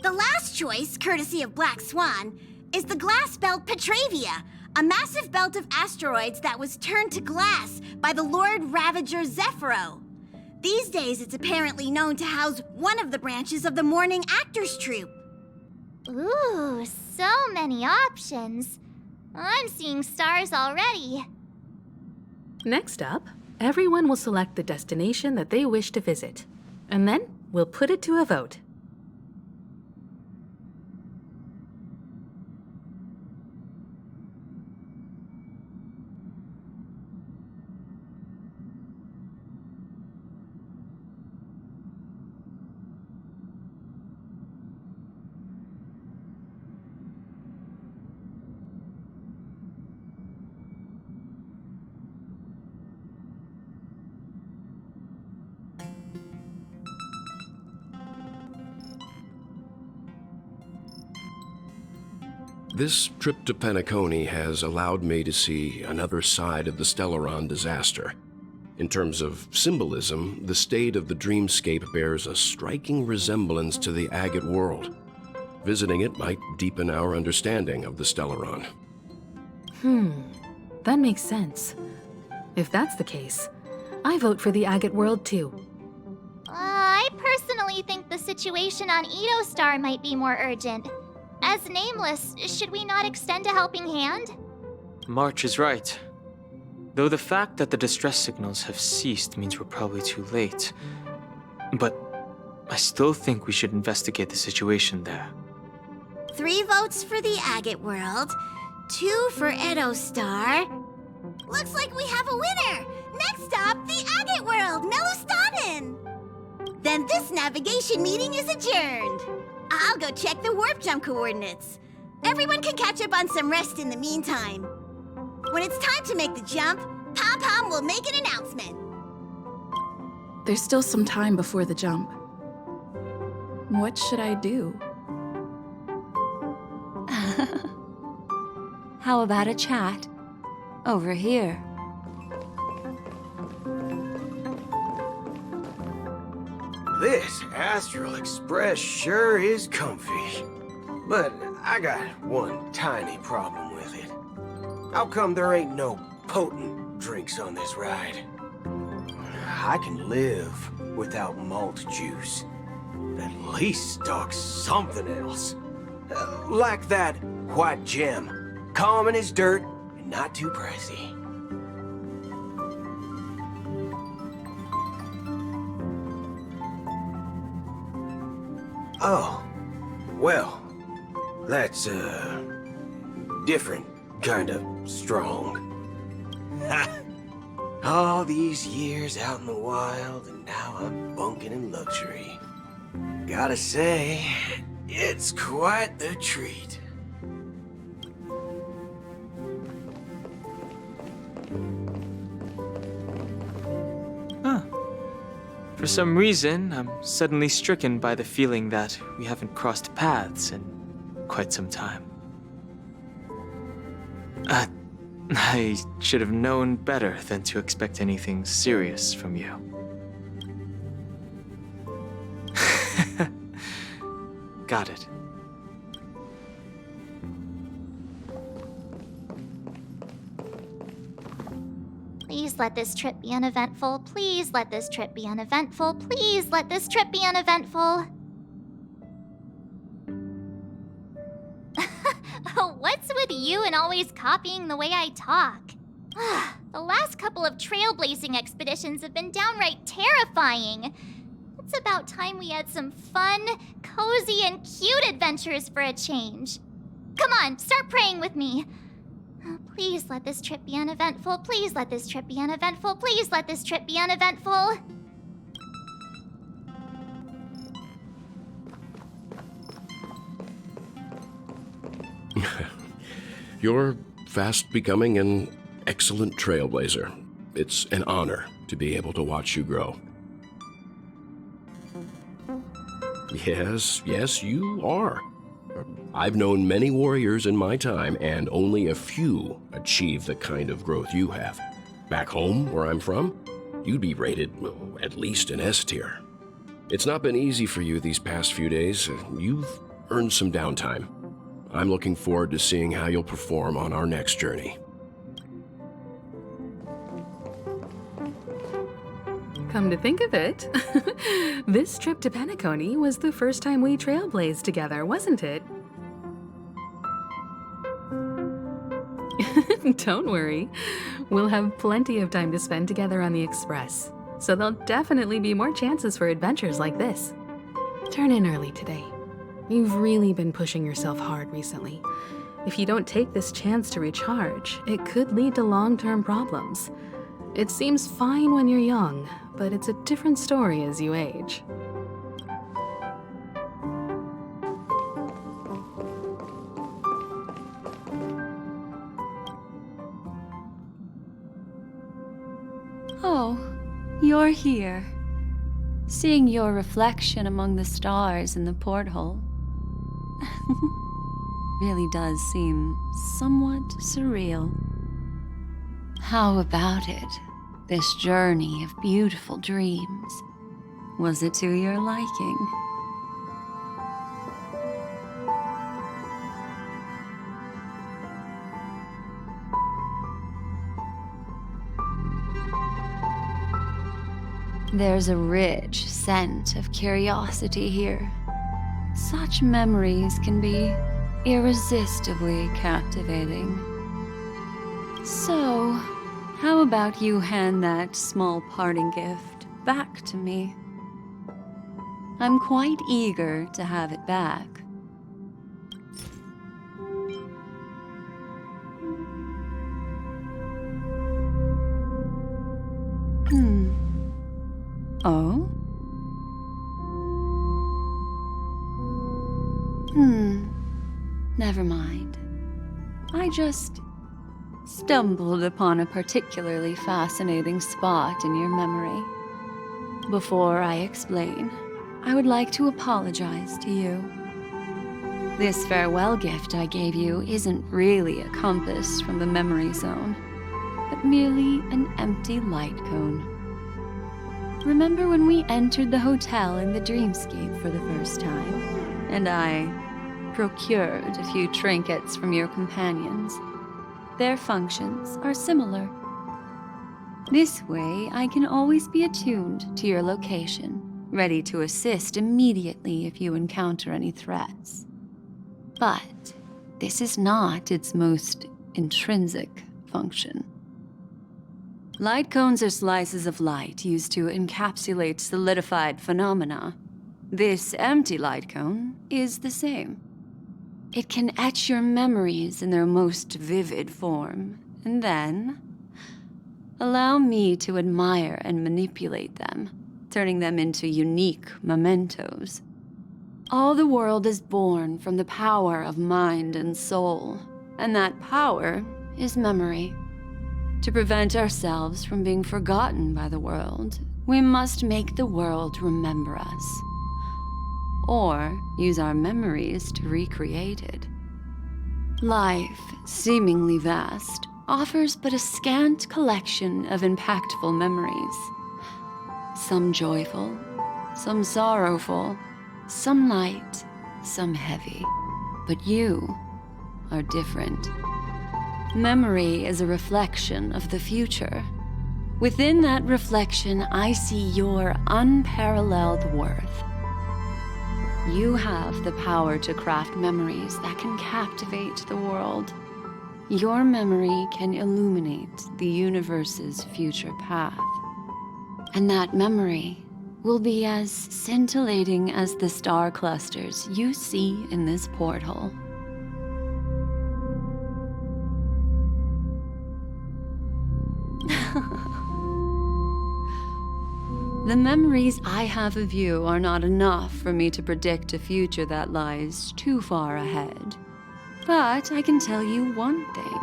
The last choice, courtesy of Black Swan, is the glass belt Petravia, a massive belt of asteroids that was turned to glass by the Lord Ravager Zephyro. These days, it's apparently known to house one of the branches of the Morning Actors Troupe. Ooh, so many options. I'm seeing stars already. Next up, everyone will select the destination that they wish to visit, and then we'll put it to a vote. This trip to Penacony has allowed me to see another side of the Stellaron disaster. In terms of symbolism, the state of the dreamscape bears a striking resemblance to the agate world. Visiting it might deepen our understanding of the Stellaron. That makes sense. If that's the case, I vote for the agate world too. I personally think the situation on Edostar might be more urgent. As Nameless, should we not extend a helping hand? March is right. Though the fact that the distress signals have ceased means we're probably too late. But I still think we should investigate the situation there. 3 votes for the agate world, 2 for Edostar. Looks like we have a winner! Next stop, the agate world, Melustanen! Then this navigation meeting is adjourned. I'll go check the warp jump coordinates. Everyone can catch up on some rest in the meantime. When it's time to make the jump, Pom-Pom will make an announcement. There's still some time before the jump. What should I do? How about a chat? Over here. This Astral Express sure is comfy. But I got one tiny problem with it. How come there ain't no potent drinks on this ride? I can live without malt juice. At least stock something else. Like that white gem. Common as dirt and not too pricey. Oh, well, that's, different kind of strong. All these years out in the wild, and now I'm bunking in luxury. Gotta say, it's quite the treat. Huh. For some reason, I'm suddenly stricken by the feeling that we haven't crossed paths in quite some time. I should have known better than to expect anything serious from you. Got it. Please let this trip be uneventful. Please let this trip be uneventful. Please let this trip be uneventful. What's with you and always copying the way I talk? The last couple of trailblazing expeditions have been downright terrifying. It's about time we had some fun, cozy, and cute adventures for a change. Come on, start praying with me. Please let this trip be uneventful. Please let this trip be uneventful. Please let this trip be uneventful. You're fast becoming an excellent trailblazer. It's an honor to be able to watch you grow. Yes, you are. I've known many warriors in my time, and only a few achieve the kind of growth you have. Back home, where I'm from, you'd be rated at least an S tier. It's not been easy for you these past few days. You've earned some downtime. I'm looking forward to seeing how you'll perform on our next journey. Come to think of it, this trip to Penacony was the first time we trailblazed together, wasn't it? Don't worry. We'll have plenty of time to spend together on the Express, so there'll definitely be more chances for adventures like this. Turn in early today. You've really been pushing yourself hard recently. If you don't take this chance to recharge, it could lead to long-term problems. It seems fine when you're young, but it's a different story as you age. Oh, you're here. Seeing your reflection among the stars in the porthole really does seem somewhat surreal. How about it? This journey of beautiful dreams. Was it to your liking? There's a rich scent of curiosity here. Such memories can be irresistibly captivating. So, how about you hand that small parting gift back to me? I'm quite eager to have it back. Oh? Never mind. I just stumbled upon a particularly fascinating spot in your memory. Before I explain, I would like to apologize to you. This farewell gift I gave you isn't really a compass from the memory zone, but merely an empty light cone. Remember when we entered the hotel in the dreamscape for the first time, and I procured a few trinkets from your companions. Their functions are similar. This way, I can always be attuned to your location, ready to assist immediately if you encounter any threats. But this is not its most intrinsic function. Light cones are slices of light used to encapsulate solidified phenomena. This empty light cone is the same. It can etch your memories in their most vivid form, and then allow me to admire and manipulate them, turning them into unique mementos. All the world is born from the power of mind and soul, and that power is memory. To prevent ourselves from being forgotten by the world, we must make the world remember us, or use our memories to recreate it. Life, seemingly vast, offers but a scant collection of impactful memories. Some joyful, some sorrowful, some light, some heavy. But you are different. Memory is a reflection of the future. Within that reflection, I see your unparalleled worth. You have the power to craft memories that can captivate the world. Your memory can illuminate the universe's future path. And that memory will be as scintillating as the star clusters you see in this porthole. The memories I have of you are not enough for me to predict a future that lies too far ahead. But I can tell you one thing.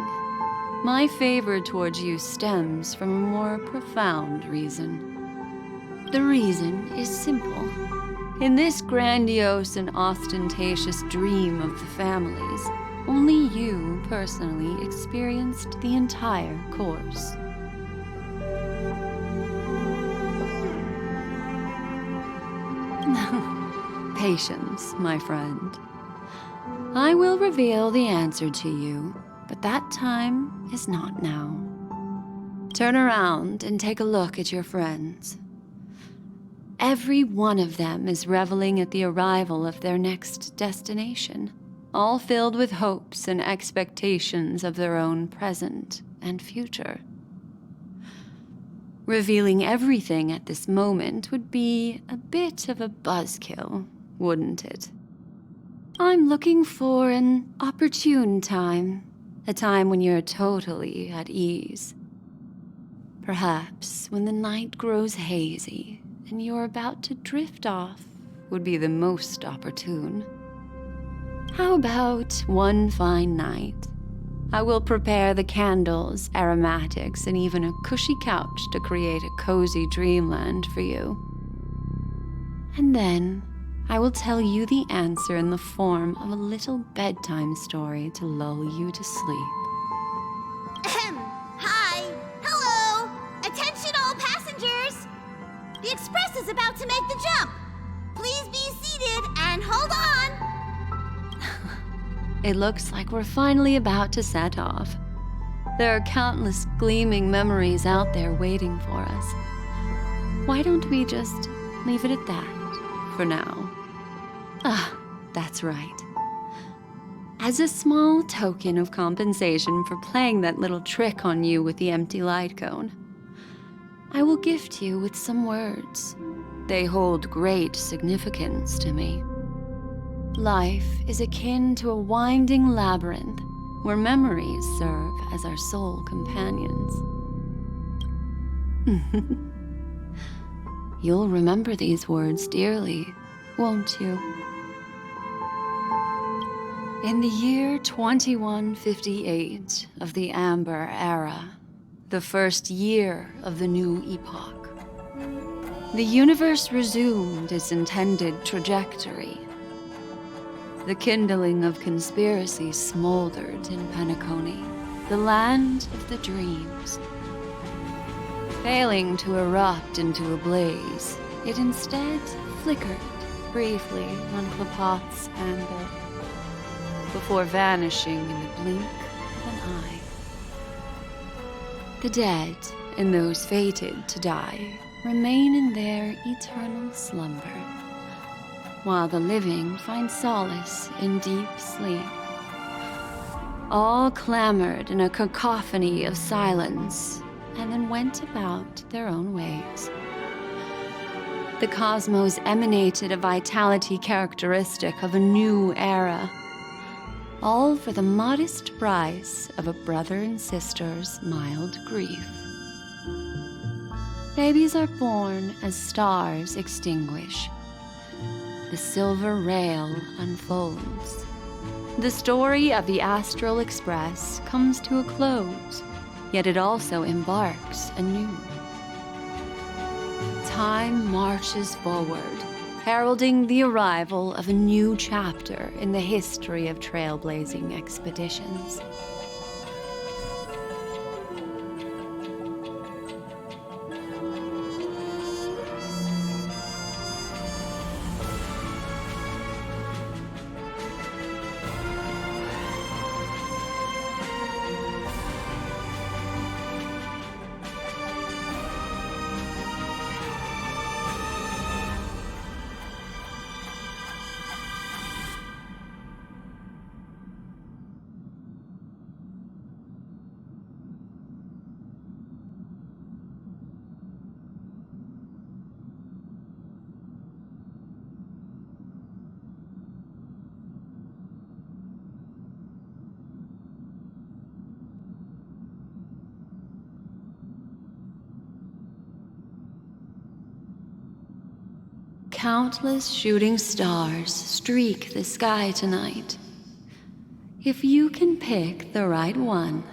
My favor towards you stems from a more profound reason. The reason is simple. In this grandiose and ostentatious dream of the families, only you personally experienced the entire course. Patience, my friend. I will reveal the answer to you, but that time is not now. Turn around and take a look at your friends. Every one of them is reveling at the arrival of their next destination, all filled with hopes and expectations of their own present and future. Revealing everything at this moment would be a bit of a buzzkill, wouldn't it? I'm looking for an opportune time, a time when you're totally at ease. Perhaps when the night grows hazy and you're about to drift off would be the most opportune. How about one fine night? I will prepare the candles, aromatics, and even a cushy couch to create a cozy dreamland for you. And then I will tell you the answer in the form of a little bedtime story to lull you to sleep. Hi! Hello! Attention all passengers! The express is about to make the jump. Please be seated and hold on! It looks like we're finally about to set off. There are countless gleaming memories out there waiting for us. Why don't we just leave it at that for now? That's right. As a small token of compensation for playing that little trick on you with the empty light cone, I will gift you with some words. They hold great significance to me. Life is akin to a winding labyrinth where memories serve as our sole companions. You'll remember these words dearly, won't you? In the year 2158 of the Amber Era, the first year of the new epoch, the universe resumed its intended trajectory. The kindling of conspiracy smoldered in Penacony, the land of the dreams. Failing to erupt into a blaze, it instead flickered briefly on Clapoth's anvil. before vanishing in the blink of an eye. The dead and those fated to die remain in their eternal slumber, while the living find solace in deep sleep. All clamored in a cacophony of silence, and then went about their own ways. The cosmos emanated a vitality characteristic of a new era, all for the modest price of a brother and sister's mild grief. Babies are born as stars extinguish. The silver rail unfolds. The story of the Astral Express comes to a close, yet it also embarks anew. Time marches forward, heralding the arrival of a new chapter in the history of trailblazing expeditions. Countless shooting stars streak the sky tonight. If you can pick the right one,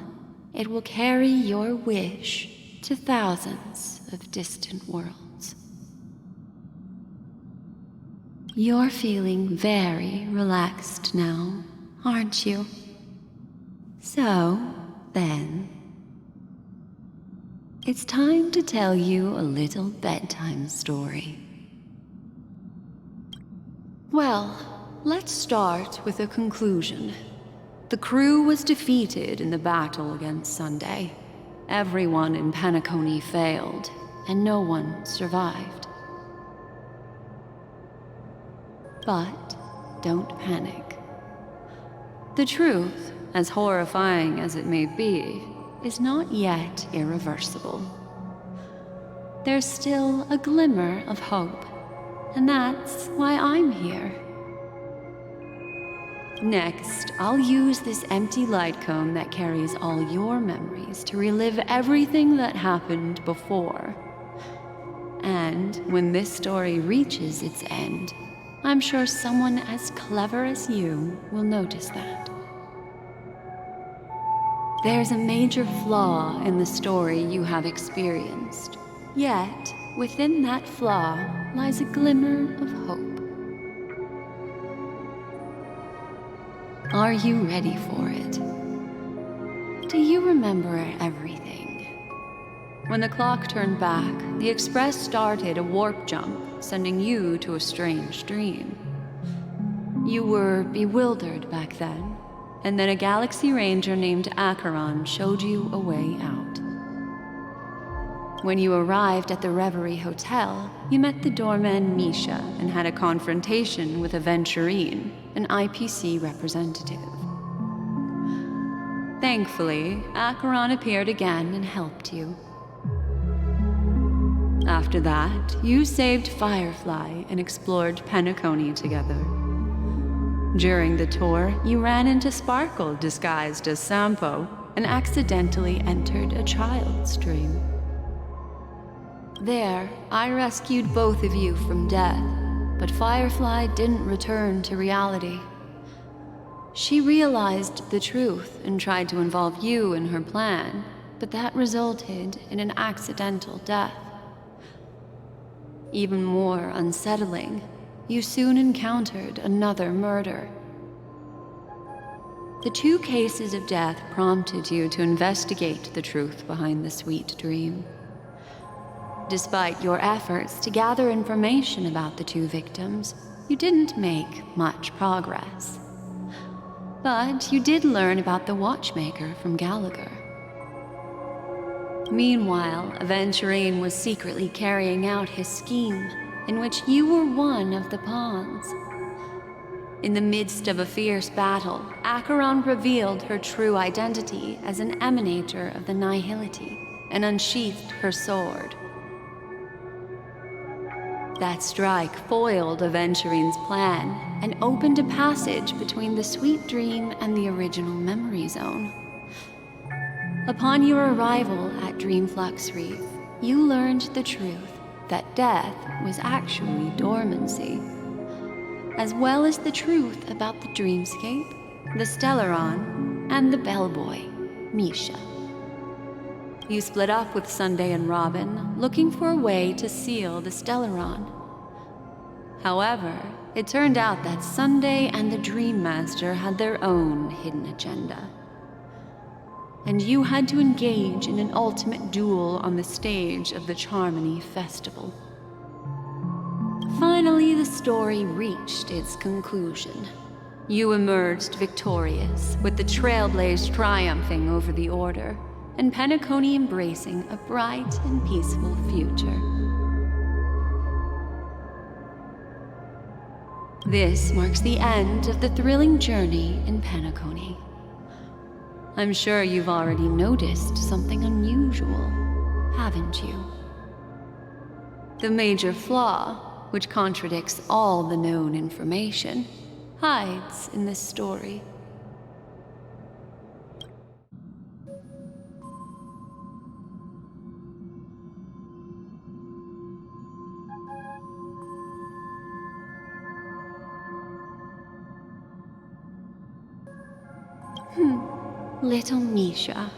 it will carry your wish to thousands of distant worlds. You're feeling very relaxed now, aren't you? So, then, it's time to tell you a little bedtime story. Well, let's start with a conclusion. The crew was defeated in the battle against Sunday. Everyone in Penacony failed, and no one survived. But don't panic. The truth, as horrifying as it may be, is not yet irreversible. There's still a glimmer of hope. And that's why I'm here. Next, I'll use this empty light cone that carries all your memories to relive everything that happened before. And when this story reaches its end, I'm sure someone as clever as you will notice that. There's a major flaw in the story you have experienced, yet within that flaw lies a glimmer of hope. Are you ready for it? Do you remember everything? When the clock turned back, the Express started a warp jump, sending you to a strange dream. You were bewildered back then, and then a Galaxy Ranger named Acheron showed you a way out. When you arrived at the Reverie Hotel, you met the doorman Misha and had a confrontation with a Venturine, an IPC representative. Thankfully, Acheron appeared again and helped you. After that, you saved Firefly and explored Penacony together. During the tour, you ran into Sparkle disguised as Sampo and accidentally entered a child's dream. There, I rescued both of you from death, but Firefly didn't return to reality. She realized the truth and tried to involve you in her plan, but that resulted in an accidental death. Even more unsettling, you soon encountered another murder. The 2 cases of death prompted you to investigate the truth behind the sweet dream. Despite your efforts to gather information about the 2 victims, you didn't make much progress. But you did learn about the Watchmaker from Gallagher. Meanwhile, Aventurine was secretly carrying out his scheme, in which you were one of the pawns. In the midst of a fierce battle, Acheron revealed her true identity as an emanator of the Nihility and unsheathed her sword. That strike foiled Aventurine's plan and opened a passage between the Sweet Dream and the original Memory Zone. Upon your arrival at Dreamflux Reef, you learned the truth that death was actually dormancy, as well as the truth about the dreamscape, the Stellaron, and the bellboy, Misha. You split up with Sunday and Robin, looking for a way to seal the Stellaron. However, it turned out that Sunday and the Dream Master had their own hidden agenda. And you had to engage in an ultimate duel on the stage of the Charmony Festival. Finally, the story reached its conclusion. You emerged victorious, with the Trailblaze triumphing over the Order, and Penacony embracing a bright and peaceful future. This marks the end of the thrilling journey in Penacony. I'm sure you've already noticed something unusual, haven't you? The major flaw, which contradicts all the known information, hides in this story. Little Misha.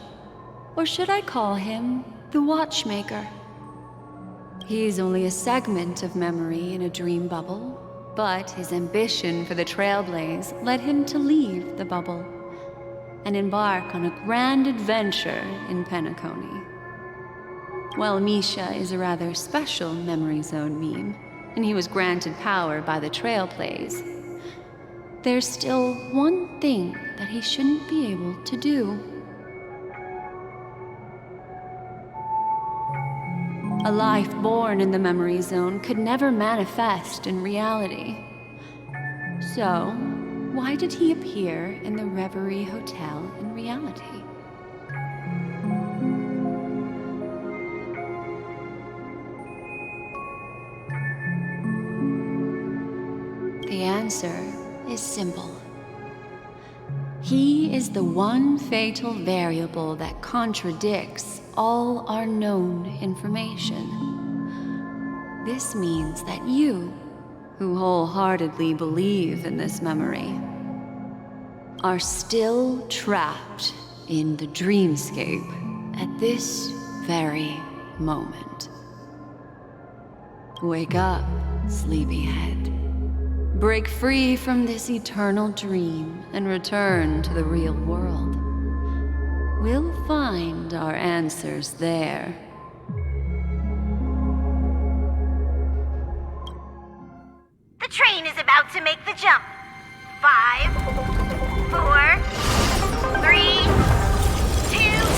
Or should I call him the Watchmaker? He's only a segment of memory in a dream bubble, but his ambition for the Trailblaze led him to leave the bubble and embark on a grand adventure in Penacony. While Misha is a rather special Memory Zone meme, and he was granted power by the Trailblaze, there's still one thing that he shouldn't be able to do. A life born in the Memory Zone could never manifest in reality. So, why did he appear in the Reverie Hotel in reality? The answer is simple. He is the one fatal variable that contradicts all our known information. This means that you, who wholeheartedly believe in this memory, are still trapped in the dreamscape at this very moment. Wake up, sleepyhead. Break free from this eternal dream and return to the real world. We'll find our answers there. The train is about to make the jump. 5, 4, 3, 2...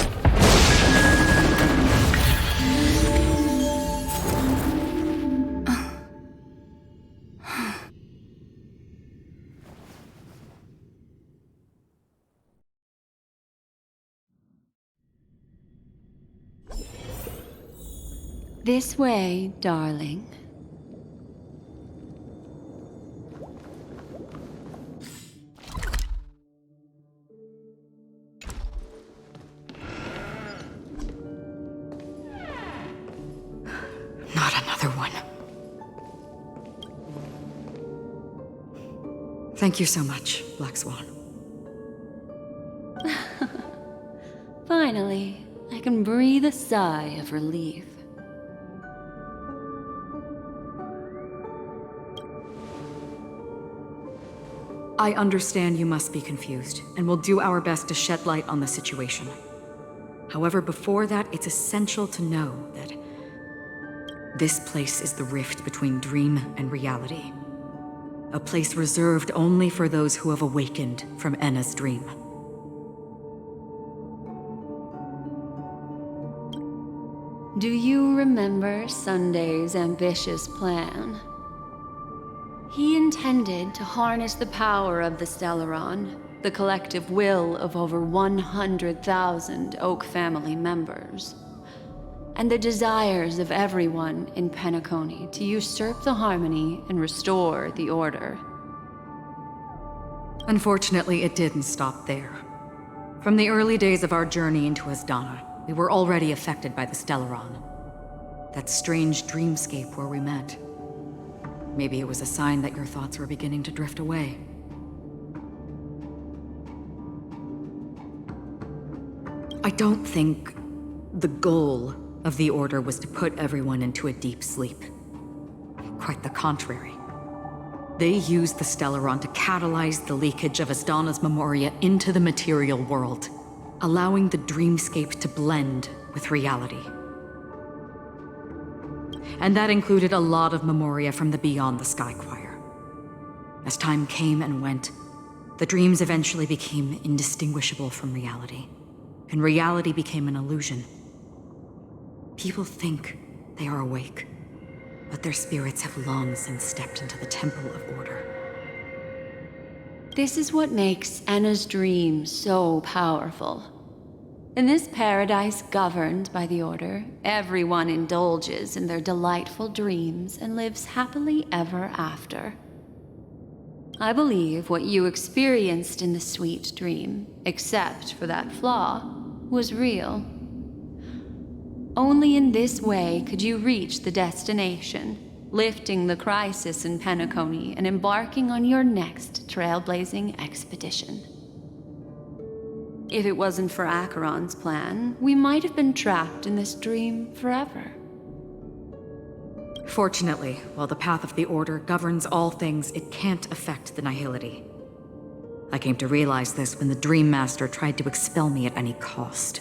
This way, darling. Not another one. Thank you so much, Black Swan. Finally, I can breathe a sigh of relief. I understand you must be confused, and we'll do our best to shed light on the situation. However, before that, it's essential to know that this place is the rift between dream and reality. A place reserved only for those who have awakened from Enna's dream. Do you remember Sunday's ambitious plan? He intended to harness the power of the Stellaron, the collective will of over 100,000 Oak family members, and the desires of everyone in Penacony to usurp the harmony and restore the order. Unfortunately, it didn't stop there. From the early days of our journey into Asdana, we were already affected by the Stellaron. That strange dreamscape where we met. Maybe it was a sign that your thoughts were beginning to drift away. I don't think the goal of the Order was to put everyone into a deep sleep. Quite the contrary. They used the Stellaron to catalyze the leakage of Asdana's memoria into the material world, allowing the dreamscape to blend with reality. And that included a lot of memoria from the Beyond the Sky Choir. As time came and went, the dreams eventually became indistinguishable from reality, and reality became an illusion. People think they are awake, but their spirits have long since stepped into the Temple of Order. This is what makes Enna's dream so powerful. In this paradise governed by the Order, everyone indulges in their delightful dreams and lives happily ever after. I believe what you experienced in the sweet dream, except for that flaw, was real. Only in this way could you reach the destination, lifting the crisis in Penacony and embarking on your next trailblazing expedition. If it wasn't for Acheron's plan, we might have been trapped in this dream forever. Fortunately, while the path of the Order governs all things, it can't affect the Nihility. I came to realize this when the Dream Master tried to expel me at any cost.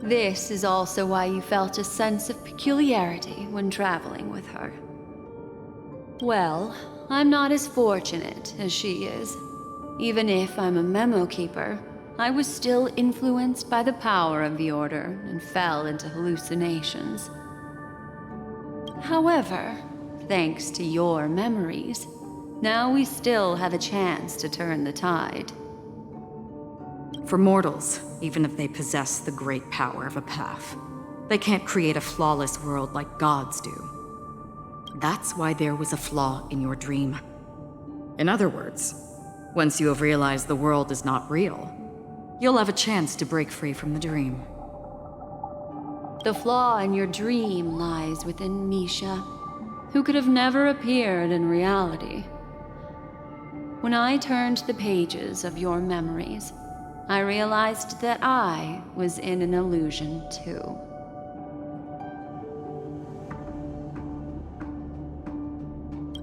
This is also why you felt a sense of peculiarity when traveling with her. Well, I'm not as fortunate as she is. Even if I'm a memo keeper, I was still influenced by the power of the Order and fell into hallucinations. However, thanks to your memories, now we still have a chance to turn the tide. For mortals, even if they possess the great power of a path, they can't create a flawless world like gods do. That's why there was a flaw in your dream. In other words, once you have realized the world is not real, you'll have a chance to break free from the dream. The flaw in your dream lies within Misha, who could have never appeared in reality. When I turned the pages of your memories, I realized that I was in an illusion too.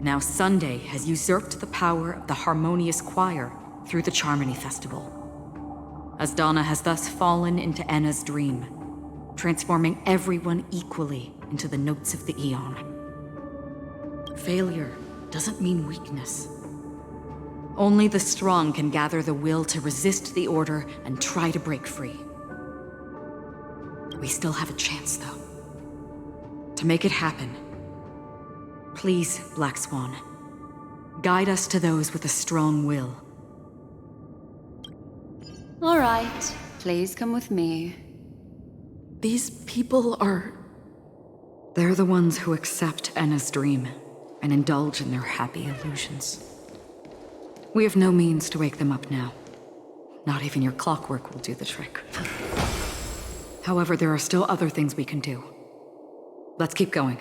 Now Sunday has usurped the power of the Harmonious Choir through the Charmony Festival. Asdana has thus fallen into Enna's dream, transforming everyone equally into the notes of the Aeon. Failure doesn't mean weakness. Only the strong can gather the will to resist the Order and try to break free. We still have a chance, though. To make it happen, please, Black Swan, guide us to those with a strong will. All right, please come with me. These people are... They're the ones who accept Enna's dream and indulge in their happy illusions. We have no means to wake them up now. Not even your clockwork will do the trick. However, there are still other things we can do. Let's keep going.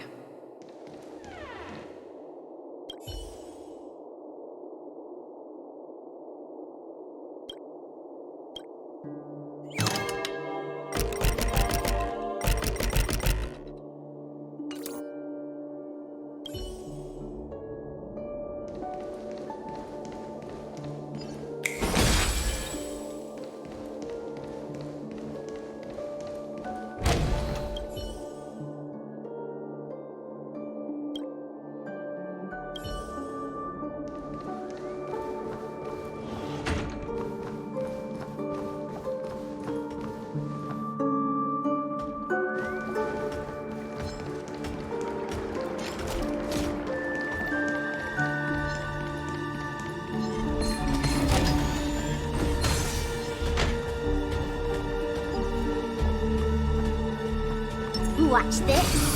Watch this.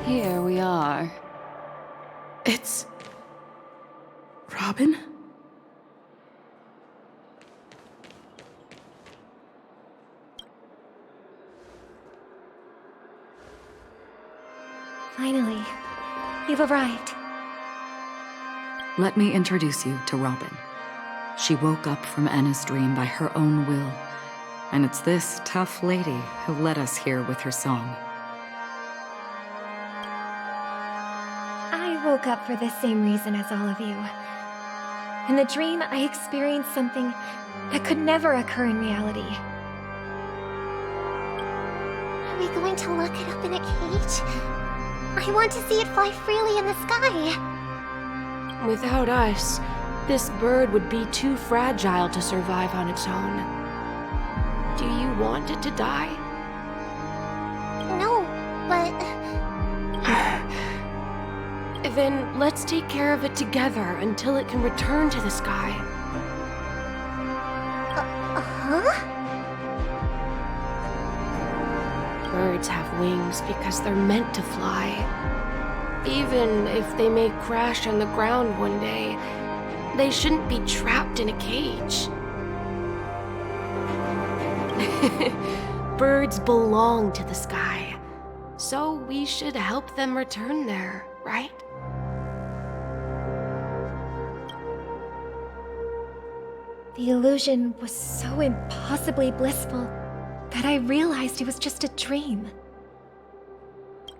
Here we are. It's... Robin? Finally, you've arrived. Let me introduce you to Robin. She woke up from Anna's dream by her own will, and it's this tough lady who led us here with her song. I woke up for the same reason as all of you. In the dream, I experienced something that could never occur in reality. Are we going to lock it up in a cage? I want to see it fly freely in the sky. Without us, this bird would be too fragile to survive on its own. Do you want it to die? No, but... Then let's take care of it together until it can return to the sky. Huh? Birds have wings because they're meant to fly. Even if they may crash on the ground one day, they shouldn't be trapped in a cage. Birds belong to the sky, so we should help them return there, right? The illusion was so impossibly blissful that I realized it was just a dream.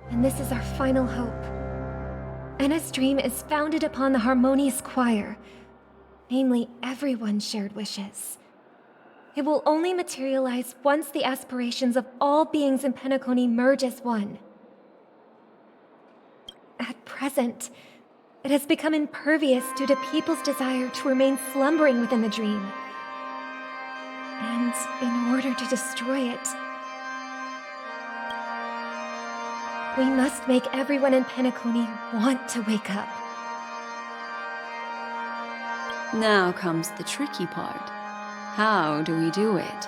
And this is our final hope. Anna's dream is founded upon the harmonious choir, namely everyone's shared wishes. It will only materialize once the aspirations of all beings in Penacony merge as one. At present, it has become impervious due to people's desire to remain slumbering within the dream. And in order to destroy it, we must make everyone in Penacony want to wake up. Now comes the tricky part. How do we do it?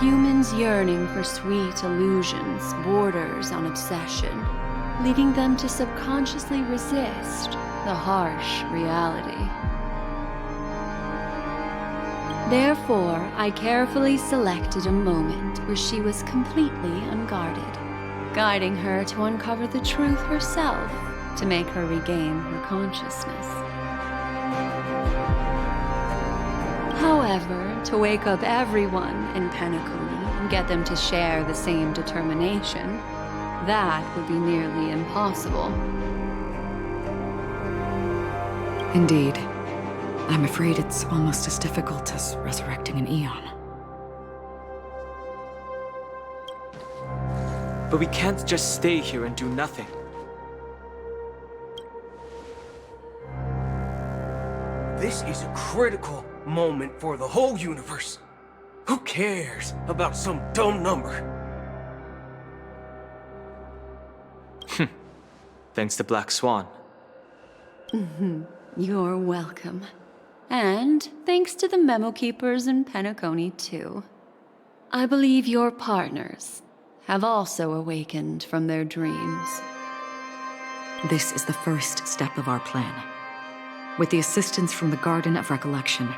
Humans yearning for sweet illusions borders on obsession, leading them to subconsciously resist the harsh reality. Therefore, I carefully selected a moment where she was completely unguarded, guiding her to uncover the truth herself to make her regain her consciousness. However, to wake up everyone in Penacony and get them to share the same determination, that would be nearly impossible. Indeed. I'm afraid it's almost as difficult as resurrecting an Eon. But we can't just stay here and do nothing. This is a critical moment for the whole universe. Who cares about some dumb number? Thanks to Black Swan. You're welcome. And thanks to the memo keepers in Penacony, too. I believe your partners have also awakened from their dreams. This is the first step of our plan. With the assistance from the Garden of Recollection,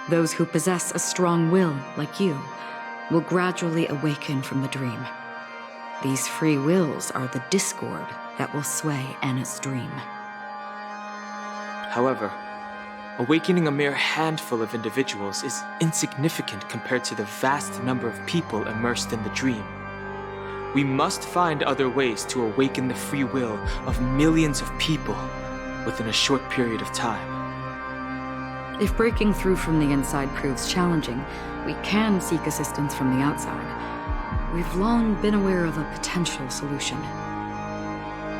those who possess a strong will, like you, will gradually awaken from the dream. These free wills are the discord that will sway Anna's dream. However, awakening a mere handful of individuals is insignificant compared to the vast number of people immersed in the dream. We must find other ways to awaken the free will of millions of people within a short period of time. If breaking through from the inside proves challenging, we can seek assistance from the outside. We've long been aware of a potential solution.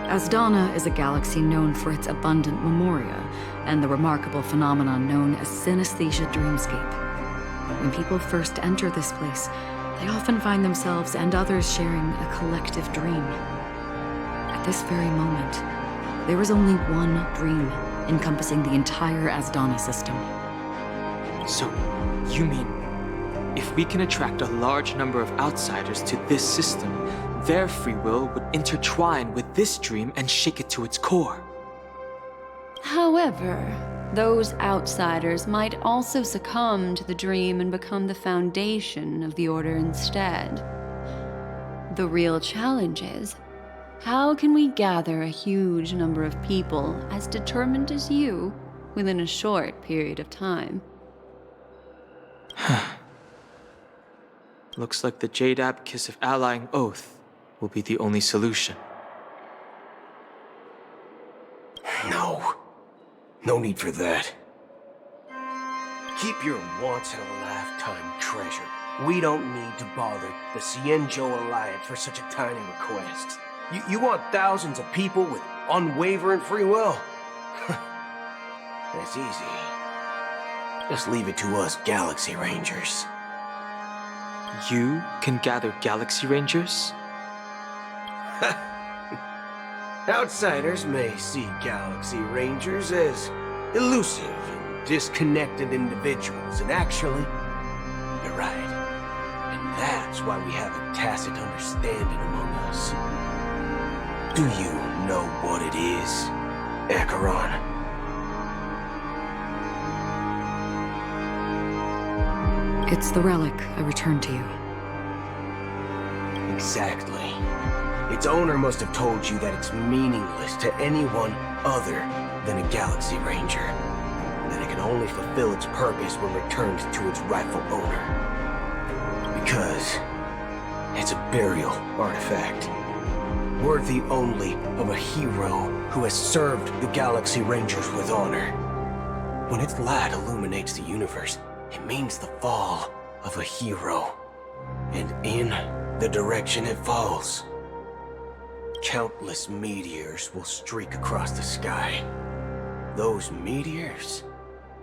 Asdana is a galaxy known for its abundant memoria and the remarkable phenomenon known as synesthesia dreamscape. When people first enter this place, they often find themselves and others sharing a collective dream. At this very moment, there is only one dream encompassing the entire Asdana system. So, you mean, if we can attract a large number of outsiders to this system, their free will would intertwine with this dream and shake it to its core? However, those outsiders might also succumb to the dream and become the foundation of the Order instead. The real challenge is, how can we gather a huge number of people as determined as you within a short period of time? Looks like the Jade Kiss of Allying Oath will be the only solution. No need for that. Keep your once-in-a-lifetime treasure. We don't need to bother the Cienjo Alliance for such a tiny request. You want thousands of people with unwavering free will? That's easy. Just leave it to us Galaxy Rangers. You can gather Galaxy Rangers? Outsiders may see Galaxy Rangers as elusive and disconnected individuals, and actually, you're right. And that's why we have a tacit understanding among us. Do you know what it is, Acheron? It's the relic I returned to you. Exactly. Its owner must have told you that it's meaningless to anyone other than a Galaxy Ranger. That it can only fulfill its purpose when returned to its rightful owner. Because it's a burial artifact. Worthy only of a hero who has served the Galaxy Rangers with honor. When its light illuminates the universe, it means the fall of a hero. And in the direction it falls, countless meteors will streak across the sky. Those meteors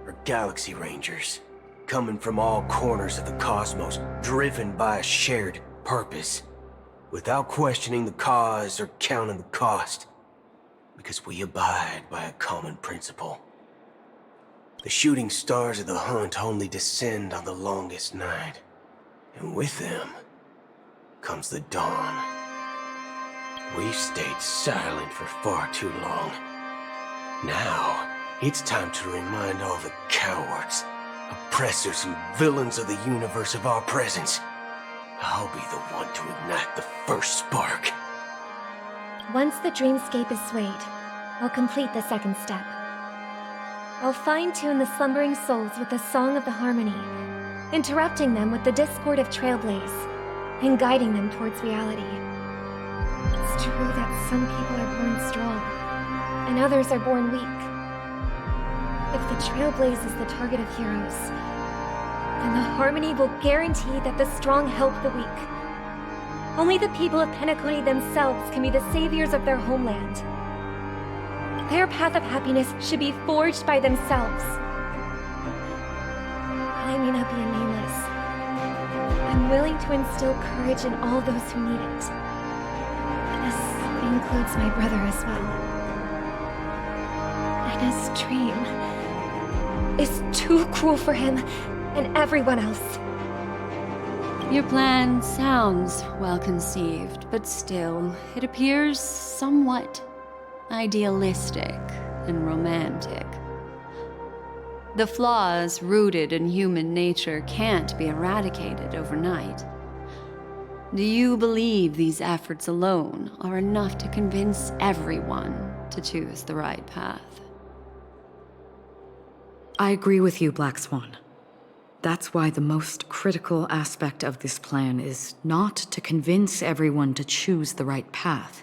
are Galaxy Rangers, coming from all corners of the cosmos, driven by a shared purpose, without questioning the cause or counting the cost, because we abide by a common principle. The shooting stars of the hunt only descend on the longest night, and with them comes the dawn. We've stayed silent for far too long. Now, it's time to remind all the cowards, oppressors, and villains of the universe of our presence. I'll be the one to ignite the first spark. Once the dreamscape is swayed, I'll complete the second step. I'll fine-tune the slumbering souls with the Song of the Harmony, interrupting them with the discord of Trailblaze, and guiding them towards reality. It's true that some people are born strong, and others are born weak. If the Trailblaze is the target of heroes, then the Harmony will guarantee that the strong help the weak. Only the people of Penacony themselves can be the saviors of their homeland. Their path of happiness should be forged by themselves. I may not be a nameless. I'm willing to instill courage in all those who need it. This includes my brother as well. Anna's dream is too cruel for him and everyone else. Your plan sounds well conceived, but still, it appears somewhat idealistic and romantic. The flaws rooted in human nature can't be eradicated overnight. Do you believe these efforts alone are enough to convince everyone to choose the right path? I agree with you, Black Swan. That's why the most critical aspect of this plan is not to convince everyone to choose the right path,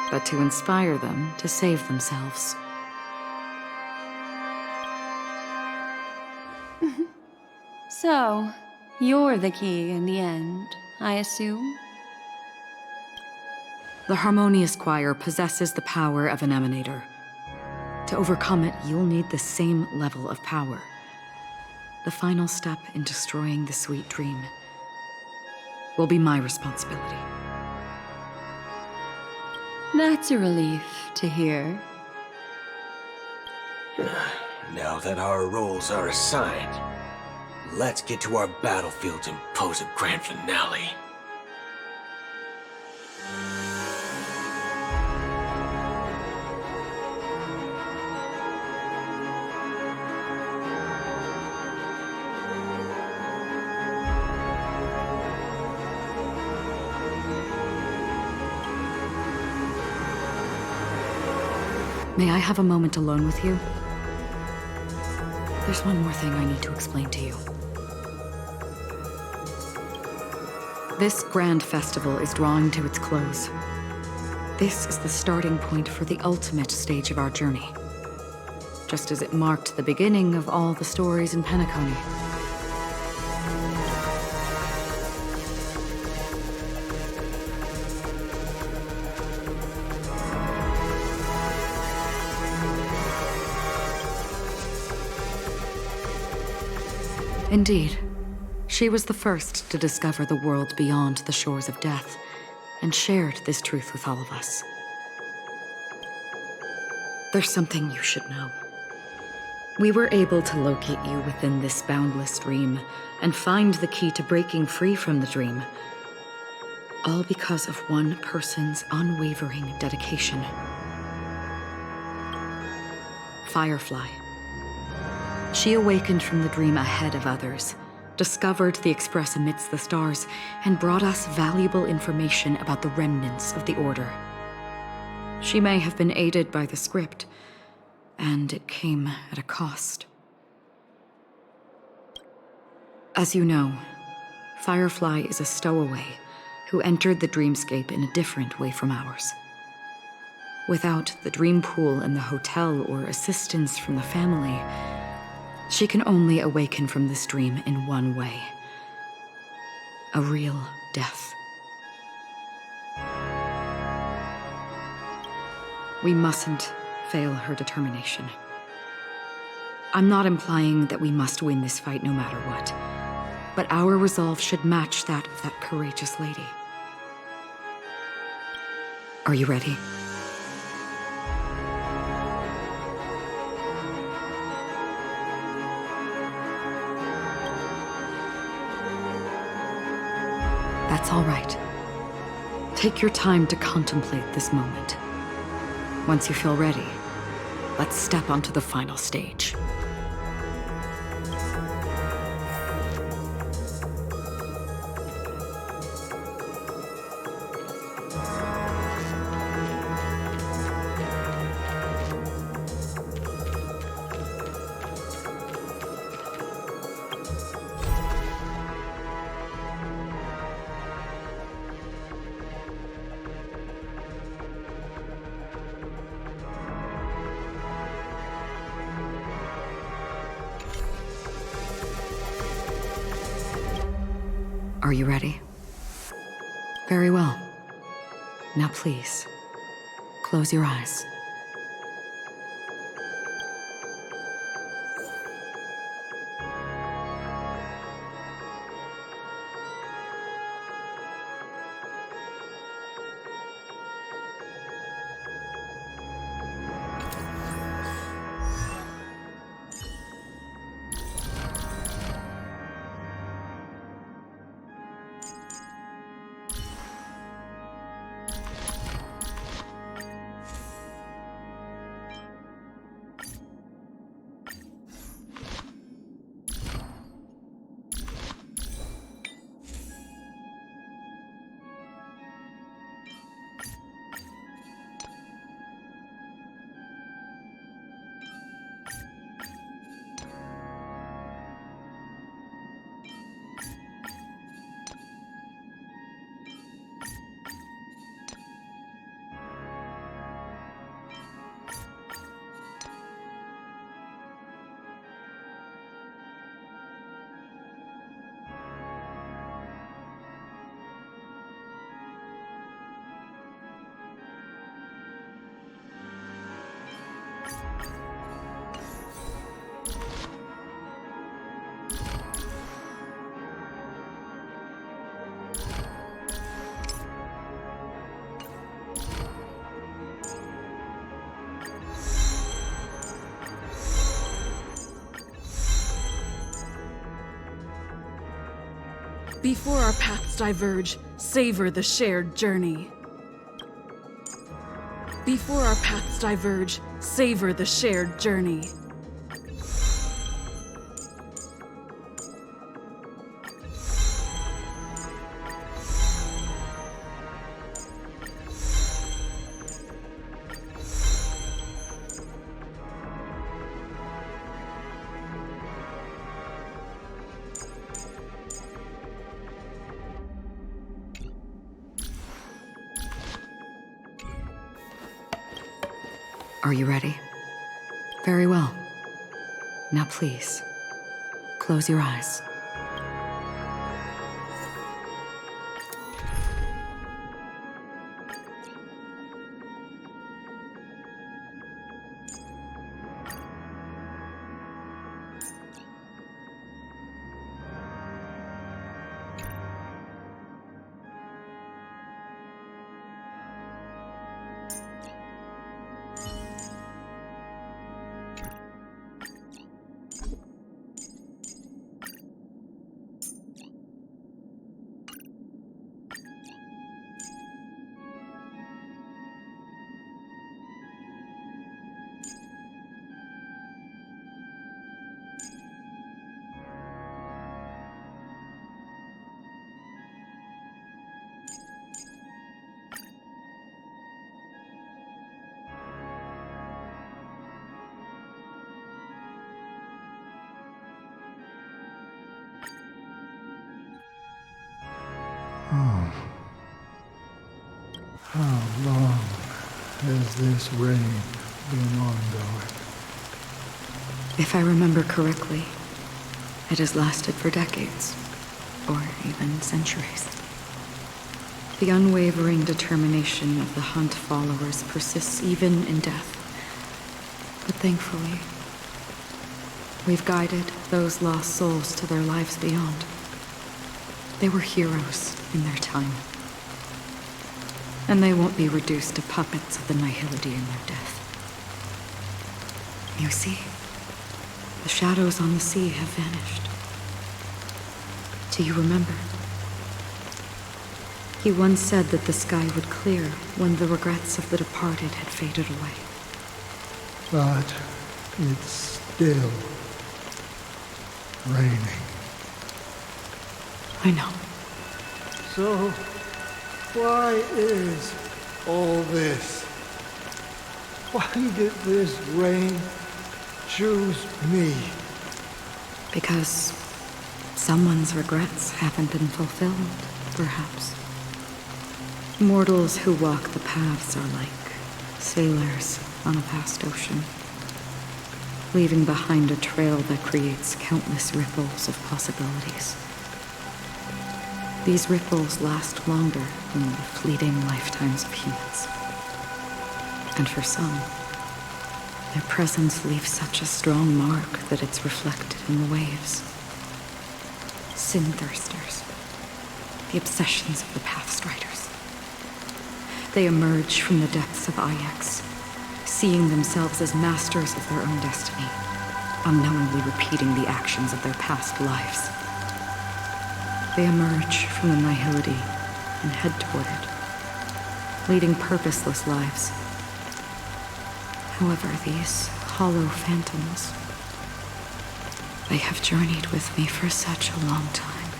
but to inspire them to save themselves. So, you're the key in the end, I assume? The Harmonious Choir possesses the power of an emanator. To overcome it, you'll need the same level of power. The final step in destroying the sweet dream will be my responsibility. That's a relief to hear. Now that our roles are assigned, let's get to our battlefields and pose a grand finale. May I have a moment alone with you? There's one more thing I need to explain to you. This grand festival is drawing to its close. This is the starting point for the ultimate stage of our journey, just as it marked the beginning of all the stories in Penacony. Indeed. She was the first to discover the world beyond the shores of death, and shared this truth with all of us. There's something you should know. We were able to locate you within this boundless dream, and find the key to breaking free from the dream. All because of one person's unwavering dedication. Firefly. She awakened from the dream ahead of others, discovered the Express amidst the stars, and brought us valuable information about the remnants of the Order. She may have been aided by the script, and it came at a cost. As you know, Firefly is a stowaway who entered the dreamscape in a different way from ours. Without the dream pool in the hotel or assistance from the family, she can only awaken from this dream in one way: a real death. We mustn't fail her determination. I'm not implying that we must win this fight no matter what, but our resolve should match that of that courageous lady. Are you ready? That's all right. Take your time to contemplate this moment. Once you feel ready, let's step onto the final stage. Are you ready? Very well. Now please, close your eyes. Before our paths diverge, savor the shared journey. Before our paths diverge, savor the shared journey. Are you ready? Very well. Now please, close your eyes. How long has this rain been ongoing? If I remember correctly, it has lasted for decades, or even centuries. The unwavering determination of the Hunt followers persists even in death. But thankfully, we've guided those lost souls to their lives beyond. They were heroes in their time. And they won't be reduced to puppets of the nihility in their death. You see, the shadows on the sea have vanished. Do you remember? He once said that the sky would clear when the regrets of the departed had faded away. But it's still raining. I know. So, why is all this? Why did this rain choose me? Because someone's regrets haven't been fulfilled, perhaps. Mortals who walk the paths are like sailors on a vast ocean, leaving behind a trail that creates countless ripples of possibilities. These ripples last longer than the fleeting lifetimes of humans. And for some, their presence leaves such a strong mark that it's reflected in the waves. Sin-thirsters, the obsessions of the Pathstriders. They emerge from the depths of Ix, seeing themselves as masters of their own destiny, unknowingly repeating the actions of their past lives. They emerge from the nihility and head toward it, leading purposeless lives. However, these hollow phantoms, they have journeyed with me for such a long time.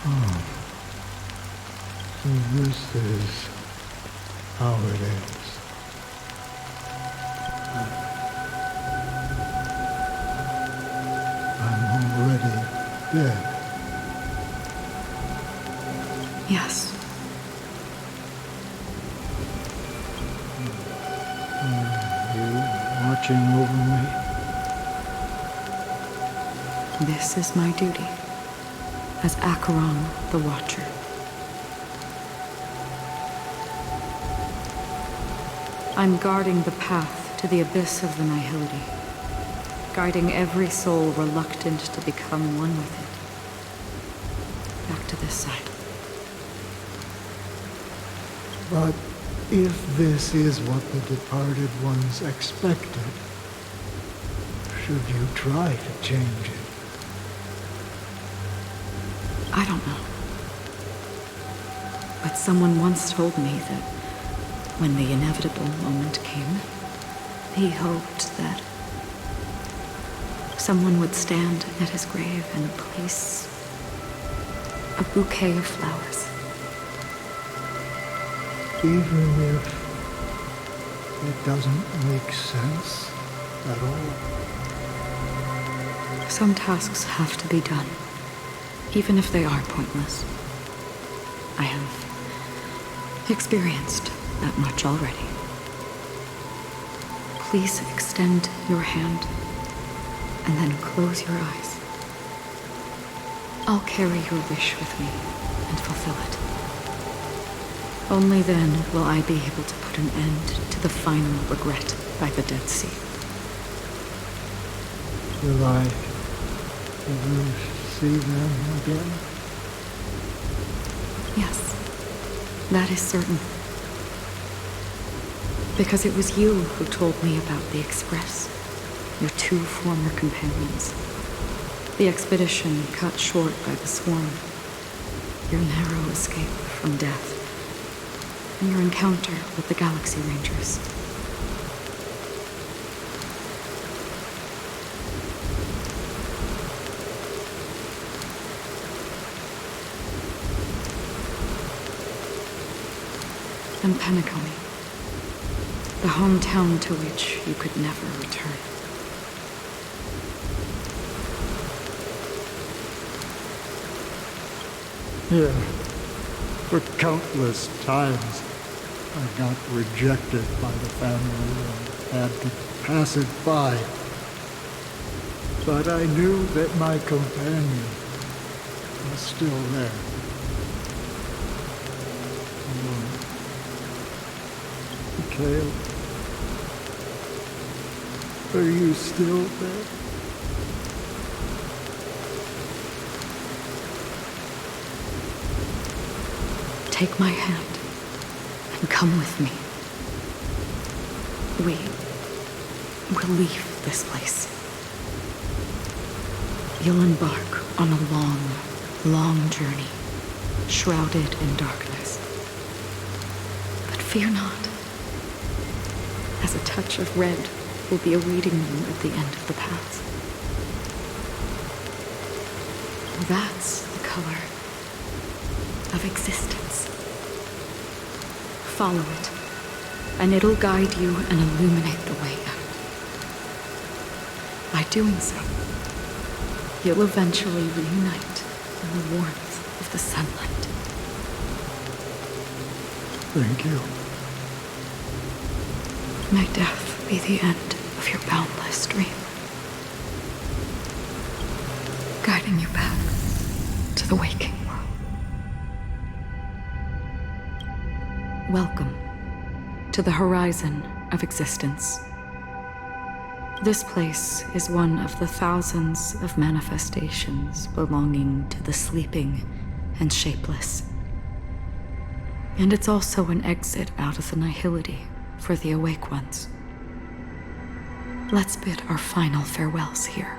Oh. So this is how it is. I'm already dead. Yes. Are you watching over me? This is my duty as Acheron the Watcher. I'm guarding the path to the abyss of the nihility, guiding every soul reluctant to become one with it. Back to this side. But If this is what the departed ones expected, should you try to change it? I don't know. But someone once told me that when the inevitable moment came, he hoped that someone would stand at his grave and place a bouquet of flowers. Even if it doesn't make sense at all. Some tasks have to be done, even if they are pointless. I have experienced that much already. Please extend your hand and then close your eyes. I'll carry your wish with me and fulfill it. Only then will I be able to put an end to the final regret by the Dead Sea. Will I ever see them again? Yes, that is certain. Because it was you who told me about the Express, your 2 former companions. The expedition cut short by the swarm, your narrow escape from death, and your encounter with the Galaxy Rangers. And Penacony, the hometown to which you could never return. Yeah. For countless times, I got rejected by the family and had to pass it by. But I knew that my companion was still there. Mikhail, are you still there? Take my hand and come with me. We will leave this place. You'll embark on a long, long journey, shrouded in darkness. But fear not, as a touch of red will be awaiting you at the end of the path. That's the color of existence. Follow it, and it'll guide you and illuminate the way out. By doing so, you'll eventually reunite in the warmth of the sunlight. Thank you. May death be the end of your boundless dream, guiding you back to the waking world. Welcome to the horizon of existence. This place is one of the thousands of manifestations belonging to the sleeping and shapeless. And it's also an exit out of the nihility for the awake ones. Let's bid our final farewells here.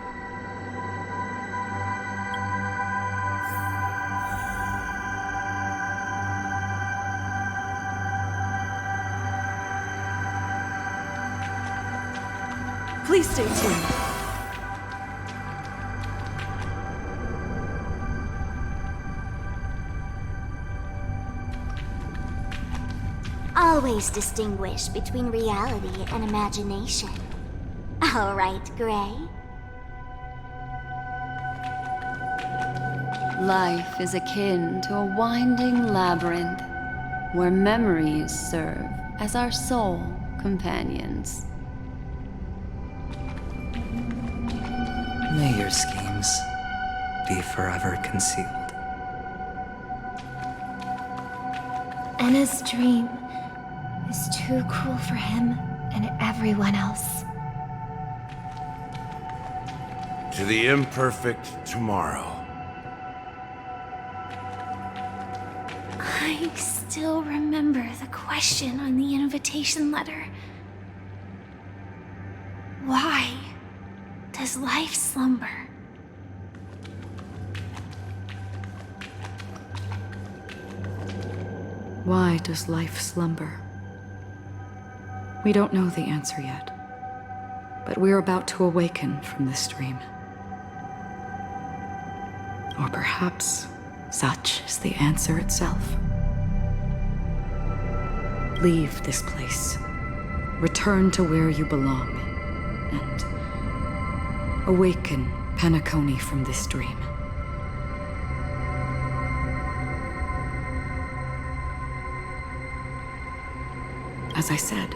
Please stay tuned. Always distinguish between reality and imagination. All right, Gray? Life is akin to a winding labyrinth where memories serve as our sole companions. May your schemes be forever concealed. Anna's dream is too cruel for him and everyone else. To the imperfect tomorrow. I still remember the question on the invitation letter. Why does life slumber? Why does life slumber? We don't know the answer yet, but we're about to awaken from this dream. Or perhaps such is the answer itself. Leave this place. Return to where you belong, and awaken Penacony from this dream. As I said,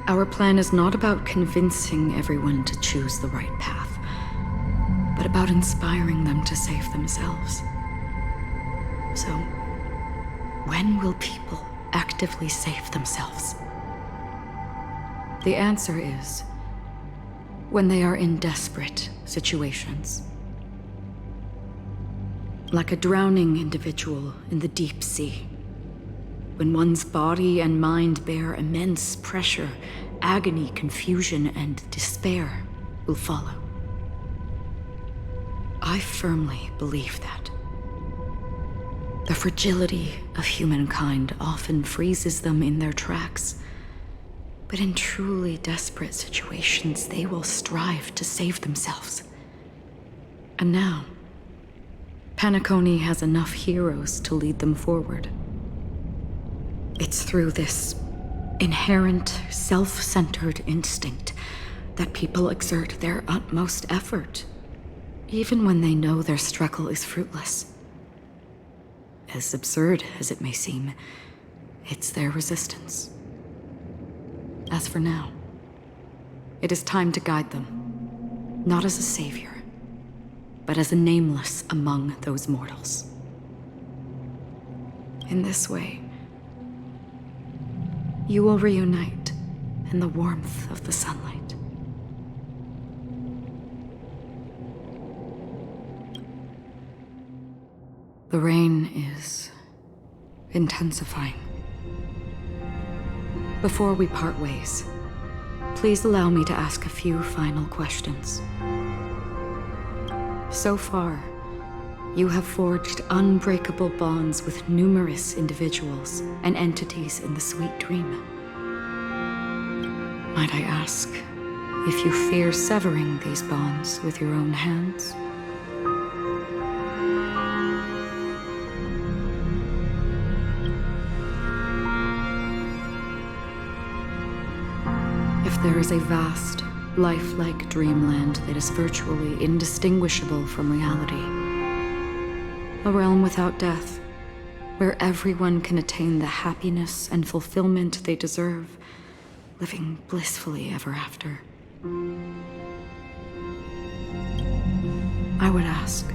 our plan is not about convincing everyone to choose the right path, but about inspiring them to save themselves. So, when will people actively save themselves? The answer is when they are in desperate situations. Like a drowning individual in the deep sea. When one's body and mind bear immense pressure, agony, confusion, and despair will follow. I firmly believe that. The fragility of humankind often freezes them in their tracks. But in truly desperate situations, they will strive to save themselves. And now, Penacony has enough heroes to lead them forward. It's through this inherent, self-centered instinct that people exert their utmost effort, even when they know their struggle is fruitless. As absurd as it may seem, it's their resistance. As for now, it is time to guide them, not as a savior, but as a nameless among those mortals. In this way, you will reunite in the warmth of the sunlight. The rain is intensifying. Before we part ways, please allow me to ask a few final questions. So far, you have forged unbreakable bonds with numerous individuals and entities in the sweet dream. Might I ask if you fear severing these bonds with your own hands? If there is a vast, lifelike dreamland that is virtually indistinguishable from reality, a realm without death, where everyone can attain the happiness and fulfillment they deserve, living blissfully ever after. I would ask,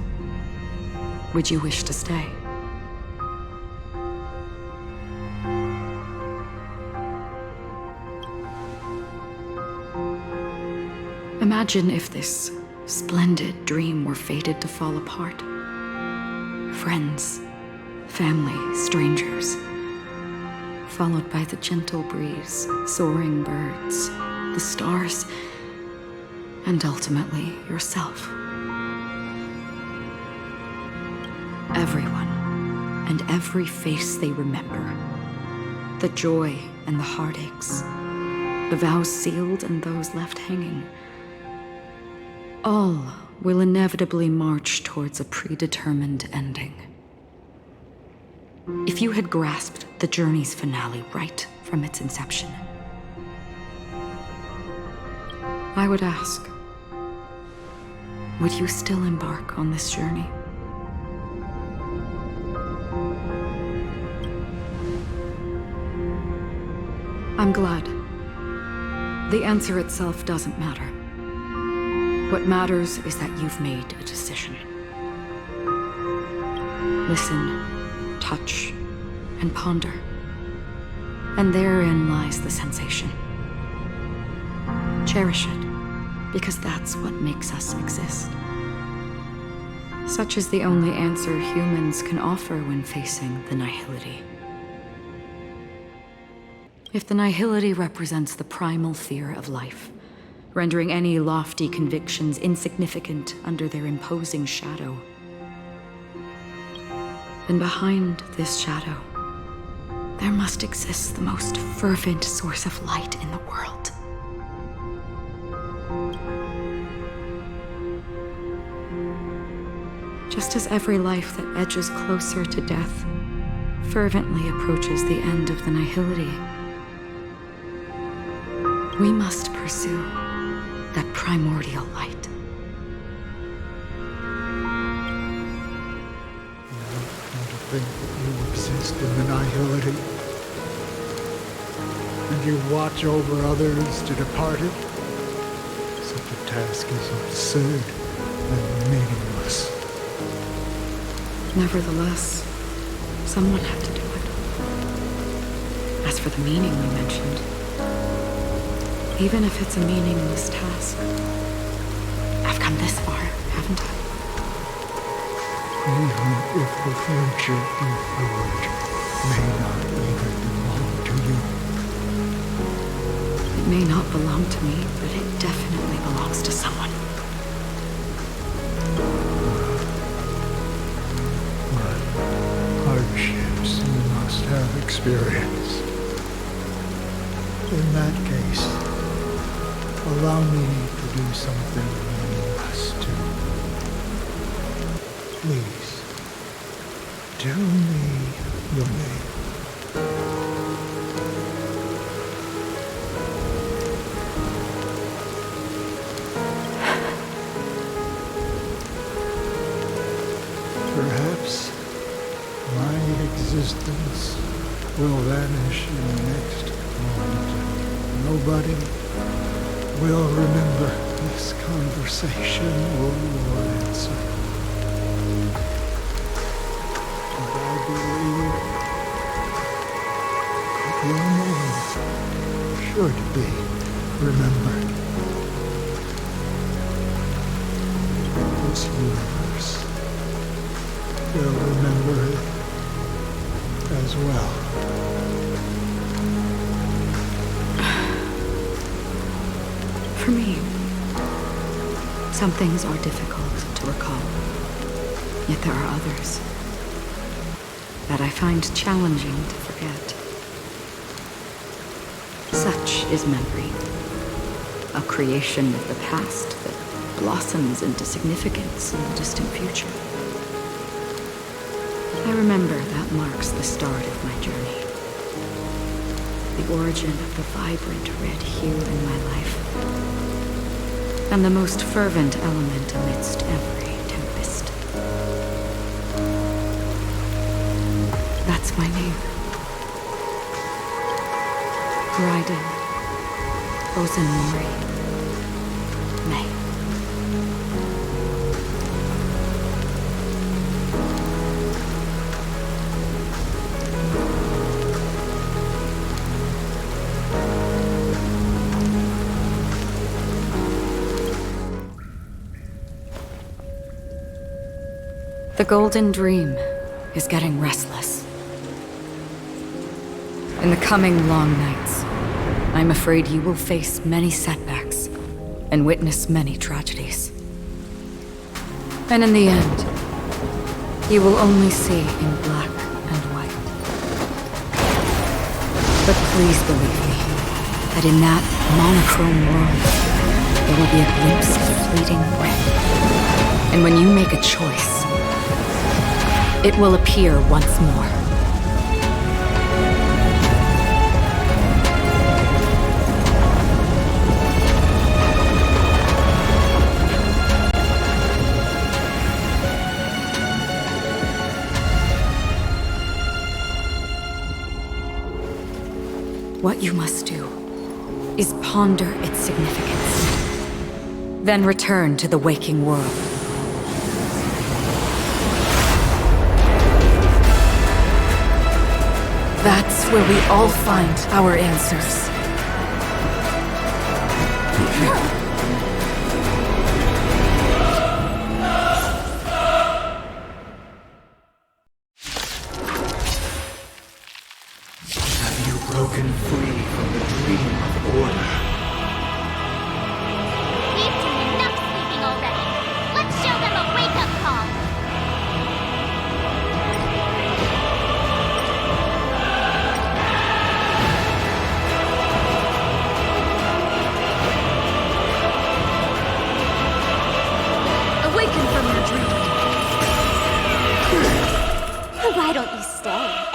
would you wish to stay? Imagine if this splendid dream were fated to fall apart. Friends, family, strangers, followed by the gentle breeze, soaring birds, the stars, and ultimately yourself. Everyone and every face they remember, the joy and the heartaches, the vows sealed and those left hanging, all will inevitably march towards a predetermined ending. If you had grasped the journey's finale right from its inception, I would ask, would you still embark on this journey? I'm glad. The answer itself doesn't matter. What matters is that you've made a decision. Listen, touch, and ponder. And therein lies the sensation. Cherish it, because that's what makes us exist. Such is the only answer humans can offer when facing the nihility. If the nihility represents the primal fear of life, rendering any lofty convictions insignificant under their imposing shadow, then behind this shadow, there must exist the most fervent source of light in the world. Just as every life that edges closer to death fervently approaches the end of the nihility, we must pursue that primordial light. To think that you exist in the nihility, and you watch over others to depart it. Such a task is absurd and meaningless. Nevertheless, someone had to do it. As for the meaning we mentioned, even if it's a meaningless task, I've come this far, haven't I? Even if the future you forge may not even belong to you. It may not belong to me, but it definitely belongs to someone. What hardships you must have experienced. In that case, allow me to do something meaningless too. Please, tell me your name. Perhaps my existence will vanish in the next moment. Nobody will remember this conversation or your answer. But I believe your name should be remembered. This universe will remember it as well. For me, some things are difficult to recall. Yet there are others that I find challenging to forget. Such is memory, a creation of the past that blossoms into significance in the distant future. I remember that marks the start of my journey. The origin of the vibrant red hue in my life. And the most fervent element amidst every tempest. That's my name. Raiden Ozenmori May. The Golden Dream is getting restless. In the coming long nights, I'm afraid you will face many setbacks and witness many tragedies. And in the end, you will only see in black and white. But please believe me, that in that monochrome world, there will be a glimpse of fleeting red. And when you make a choice, it will appear once more. What you must do is ponder its significance, then return to the waking world. That's where we all find our answers.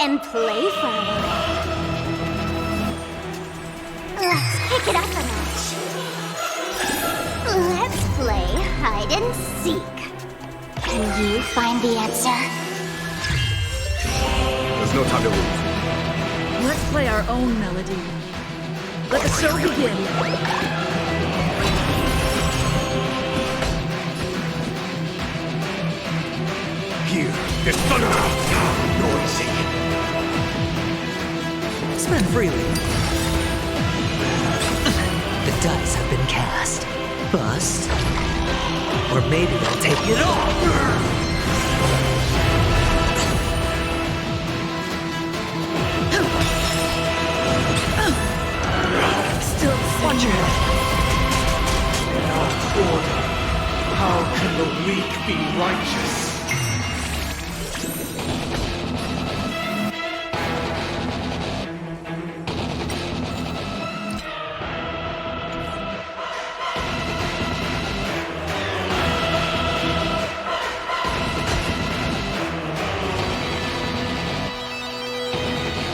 and play for a while. Let's kick it up a notch. Let's play hide and seek. Can you find the answer? There's no time to lose. Let's play our own melody. Let the show begin. Here, it's thunder! Noisy! Spend freely. The dice have been cast. Bust. Or maybe they'll take it all! Still watch your head. Without order, how can the weak be righteous?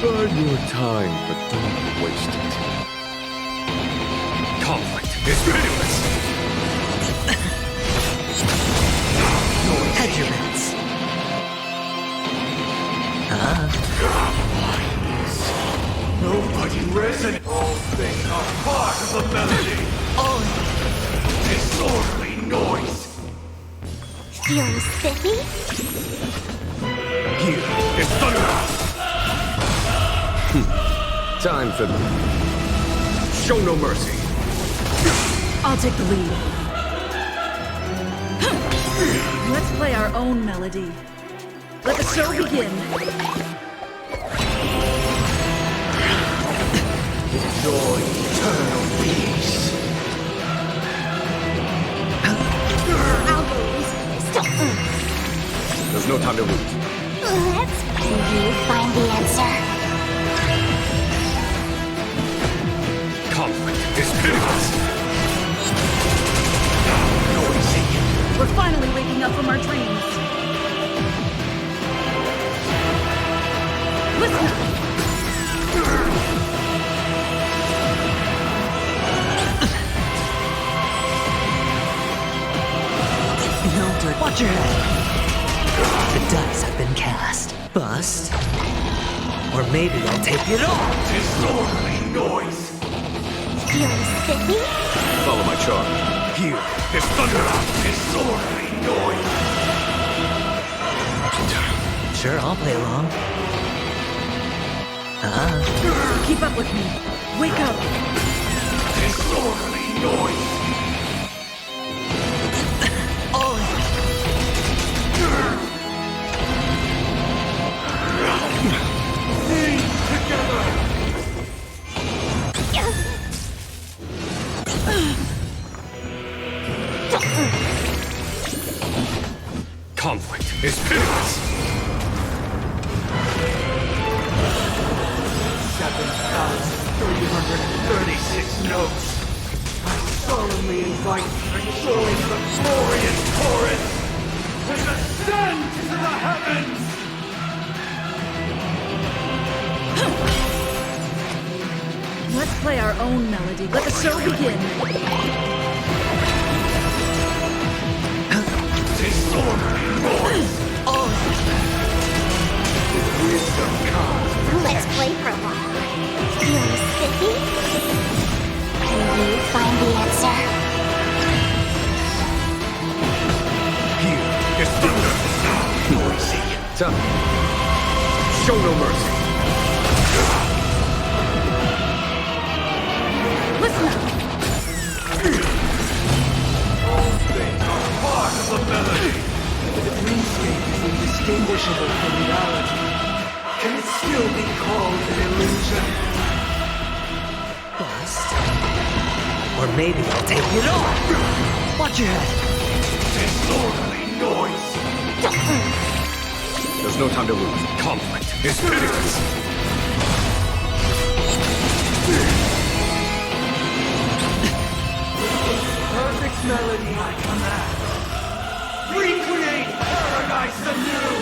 Burn your time, but don't waste it. Conflict is pitiless! Hedge your bets. Nobody resonates. All things are part of the melody. Disorderly noise. Feeling spiffy? Here is thunder! Time for them. Show no mercy. I'll take the lead. Let's play our own melody. Let the show begin. Enjoy eternal peace. I'll go easy. There's no time to lose. Can you find the answer? Conflict is pitiless. Noisy. We're finally waking up from our dreams. Listen up. Mildred, watch your head. The dice have been cast. Bust. Or maybe they'll take it all. Disorderly noise. Feeling spiffy? Follow my charge. Here is thunder. Disorderly noise. Sure, I'll play along. Keep up with me. Wake up. Disorderly noise. Sing together. Conflict is pitiless! 7,336 notes. I solemnly invite you to join the glorious chorus and ascend to the heavens! Let's play our own melody. Let the show begin. Disorderly noise! Wisdom comes. Let's play for a while. Feeling spiffy? Can you find the answer? Here is thunder. Noisy. Time. Show no mercy. Listen up. All things are part of the melody. The dreamscape is indistinguishable from reality. Can it still be called an illusion? Bust. Or maybe they'll take it all. Watch your head. Disorderly noise. There's no time to lose. Conflict is pitiless! Perfect melody I command. Recreate paradise anew.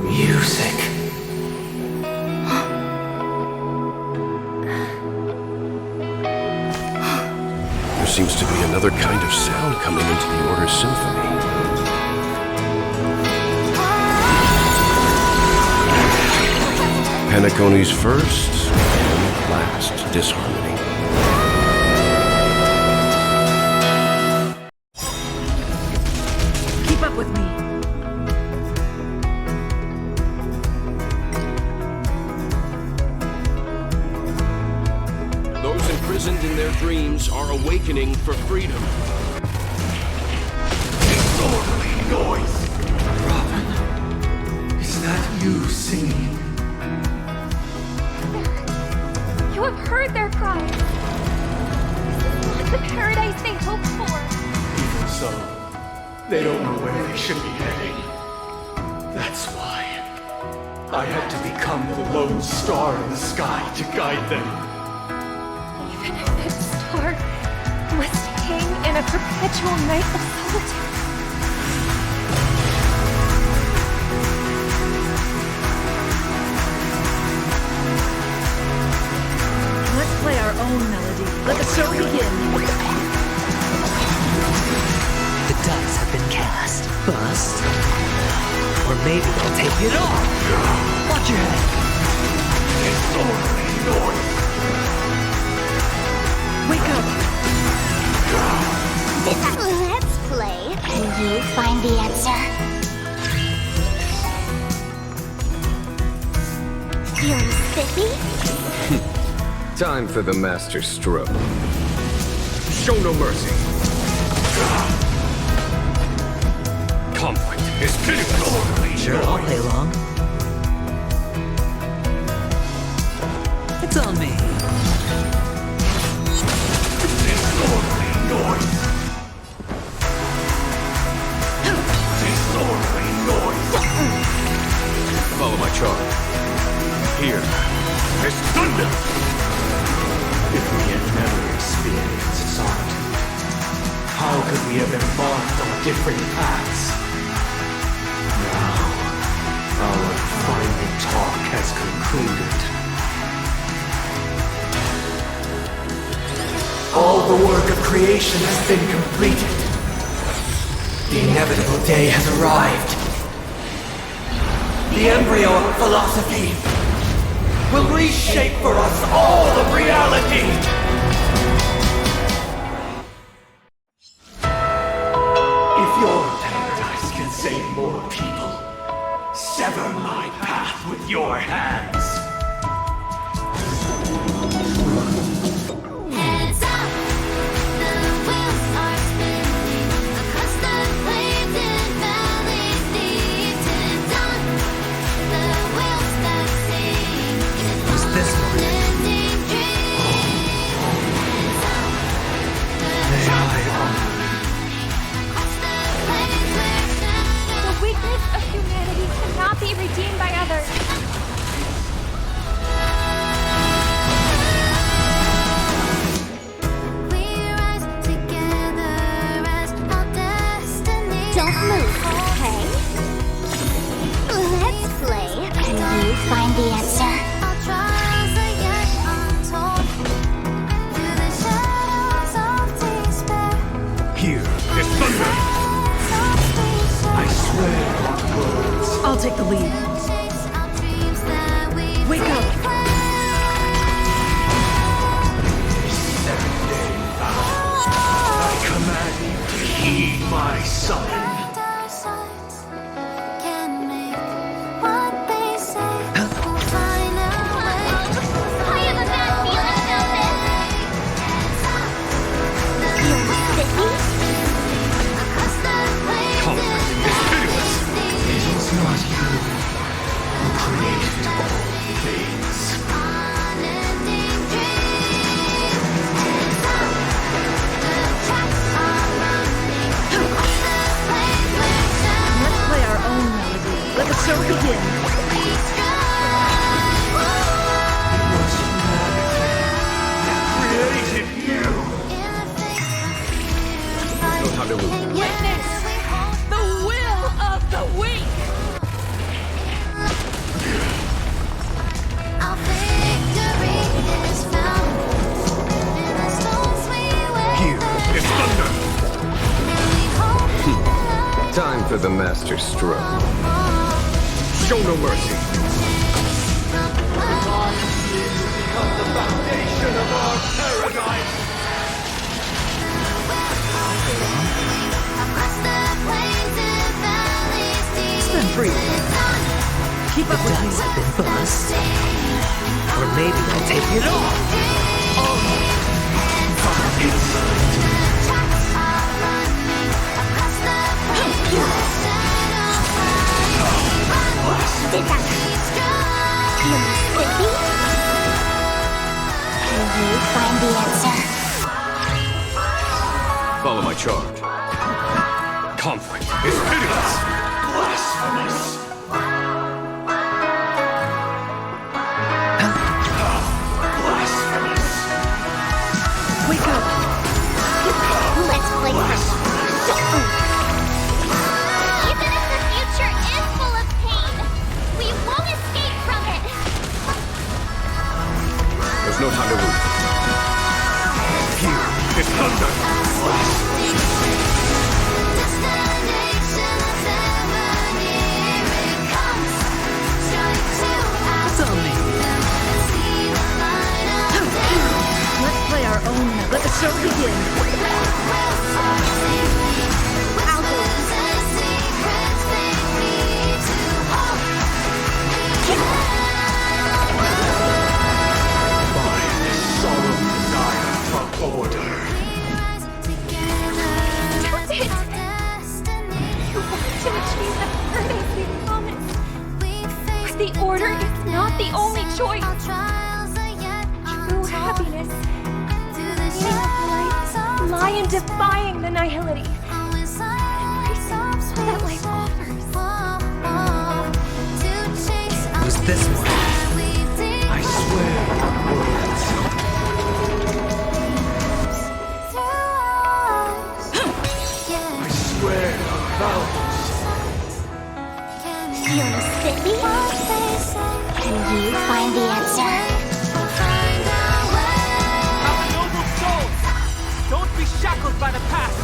Music. There seems to be another kind of sound coming into the Order's symphony. Penacony's first and last disharmony. Keep up with me. Those imprisoned in their dreams are awakening for freedom. Disorderly noise! Robin, is that you singing? You have heard their cries. This is not the paradise they hoped for. Even so, they don't know where they should be heading. That's why I had to become the lone star in the sky to guide them. Even if this star must hang in a perpetual night of solitude. Let's play our own melody. Let the show begin. The dice have been cast. Bust. Or maybe they'll take it off. Watch your head. Disorderly noise! Wake up! Let's play. Can you find the answer? You're spiffy? Time for the master stroke. Show no mercy. Conflict is pitiless. Sure, I'll play along. It's on me. Disorderly noise! Disorderly noise! Follow my charge. Here is thunder! If we had never experienced solitude, how could we have embarked on different paths? Now, our final talk has concluded. All the work of creation has been completed. The inevitable day has arrived. The embryo of philosophy will reshape for us all of reality! If your paradise can save more people, sever my path with your hands! Heads up! The wheels are spinning across the plains and valleys deep to dawn. The wheels that sing in Who's this one? unending dreams. Heads up! The tracks are running across the plains where shadows. The weakness of humanity cannot be redeemed by others. We rise together as our destiny. Don't move, okay? Let's play. Can you find the answer? Our trials are yet untold. Through the shadows of despair. Here is thunder! I swear on words. I'll take the lead. Chase our dreams that we Wake up! Seven-day vow. I command you to heed my summon. Our sides can make what they say. We'll find a way. I have a bad feeling about this. You're sticky? Across the plains Conflict is pitiless. It is not you who created all things. unending dreams. The tracks are running across the plains where Let's play our own melody. Let the show begin. we strive. It was humanity that created you. master stroke. Show no mercy. Become the foundation of our paradise. Stand free. Keep up with me. The dice have been buzzed. Or maybe I'll take it off. Can you find the answer? Follow my charge. Conflict is pitiless. Blasphemous. Blasphemous. Wake up. Let's play Even if the future is full of pain, we won't escape from it. There's no time to lose. Here is thunder. Let's play our own. Let the show begin. Sorrow desire for order. That's it! You want to achieve the paradise we promised. But the order is not the only choice. True happiness, the meaning of life, lie in defying the nihility. That life offers. Who's this one? I swear words. I swear vows. You're silly? Can you find the answer? Our noble souls! Don't be shackled by the past!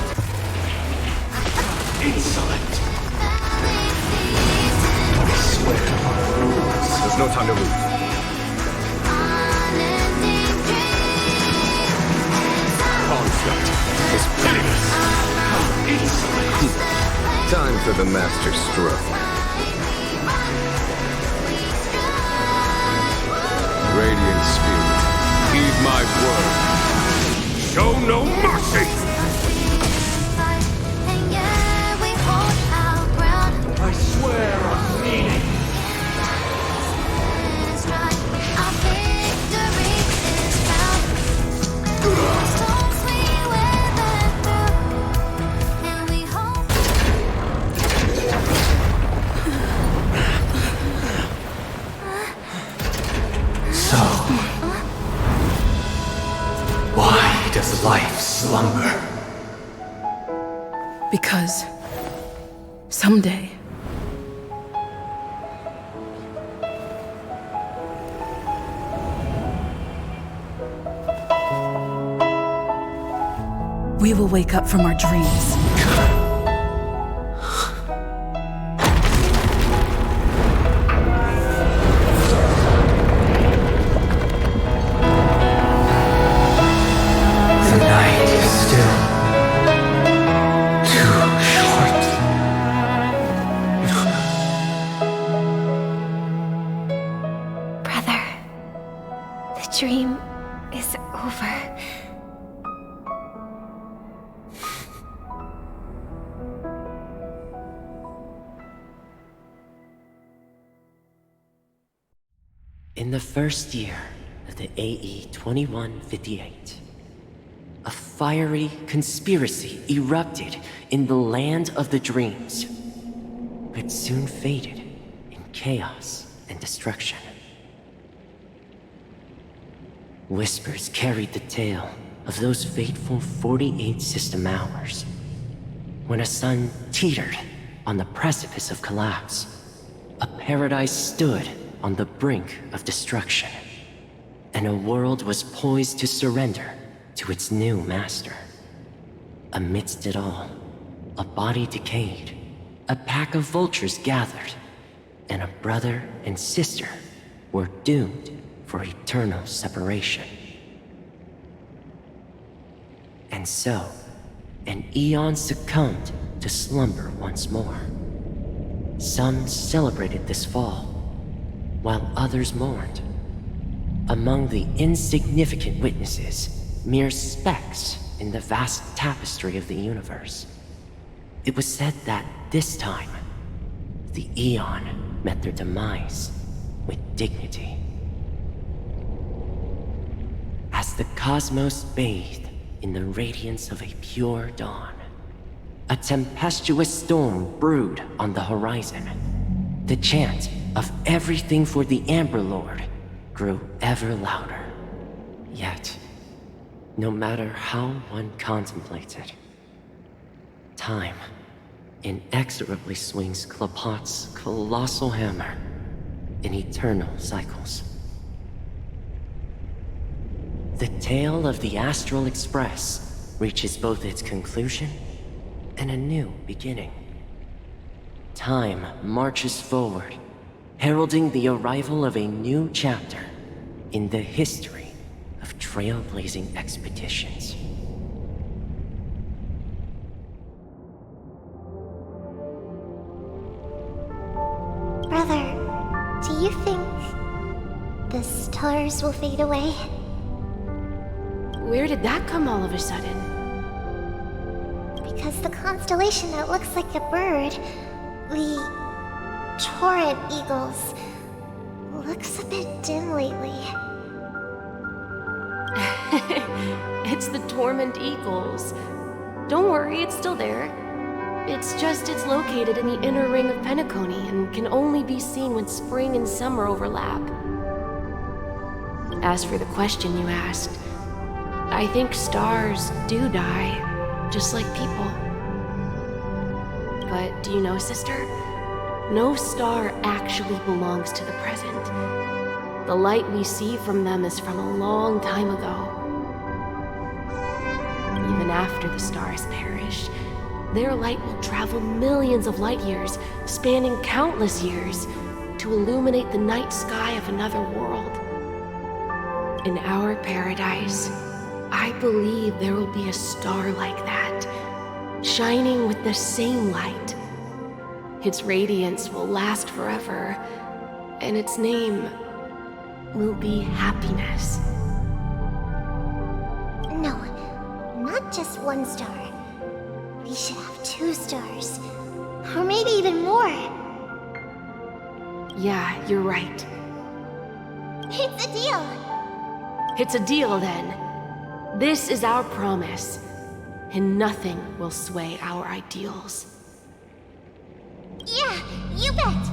Insolent. I swear on rules. There's no time to lose. Conflict is pitiless. How insolent. Time for the master stroke. Radiant Spirit, heed my word. Show no mercy! I swear on meaning. So, why does life slumber? Because someday we will wake up from our dreams. The night is still too short. Brother, the dream is over. In the first year of the AE 2158, a fiery conspiracy erupted in the land of the dreams, but soon faded in chaos and destruction. Whispers carried the tale of those fateful 48 system hours, when a sun teetered on the precipice of collapse. A paradise stood on the brink of destruction, and a world was poised to surrender to its new master. Amidst it all, a body decayed, a pack of vultures gathered, and a brother and sister were doomed for eternal separation. And so, an eon succumbed to slumber once more. Some celebrated this fall, while others mourned. Among the insignificant witnesses, mere specks in the vast tapestry of the universe. It was said that this time, the Eon met their demise with dignity. As the cosmos bathed in the radiance of a pure dawn, a tempestuous storm brewed on the horizon. The chant of everything for the Amber Lord grew ever louder. Yet, no matter how one contemplated, time inexorably swings Klapot's colossal hammer in eternal cycles. The tale of the Astral Express reaches both its conclusion and a new beginning. Time marches forward, heralding the arrival of a new chapter in the history of trailblazing expeditions. Brother, do you think the stars will fade away? Where did that come all of a sudden? Because the constellation that looks like a bird, the Torrent Eagles, looks a bit dim lately. It's the Torment Eagles. Don't worry, it's still there. It's just it's located in the inner ring of Penacony and can only be seen when spring and summer overlap. As for the question you asked, I think stars do die, just like people. But do you know, sister? No star actually belongs to the present. The light we see from them is from a long time ago. Even after the stars perish, their light will travel millions of light years, spanning countless years, to illuminate the night sky of another world. In our paradise, I believe there will be a star like that, shining with the same light. Its radiance will last forever, and its name will be happiness. No, not just one star. We should have 2 stars, or maybe even more. Yeah, you're right. It's a deal. It's a deal then. This is our promise, and nothing will sway our ideals. Yeah, you bet.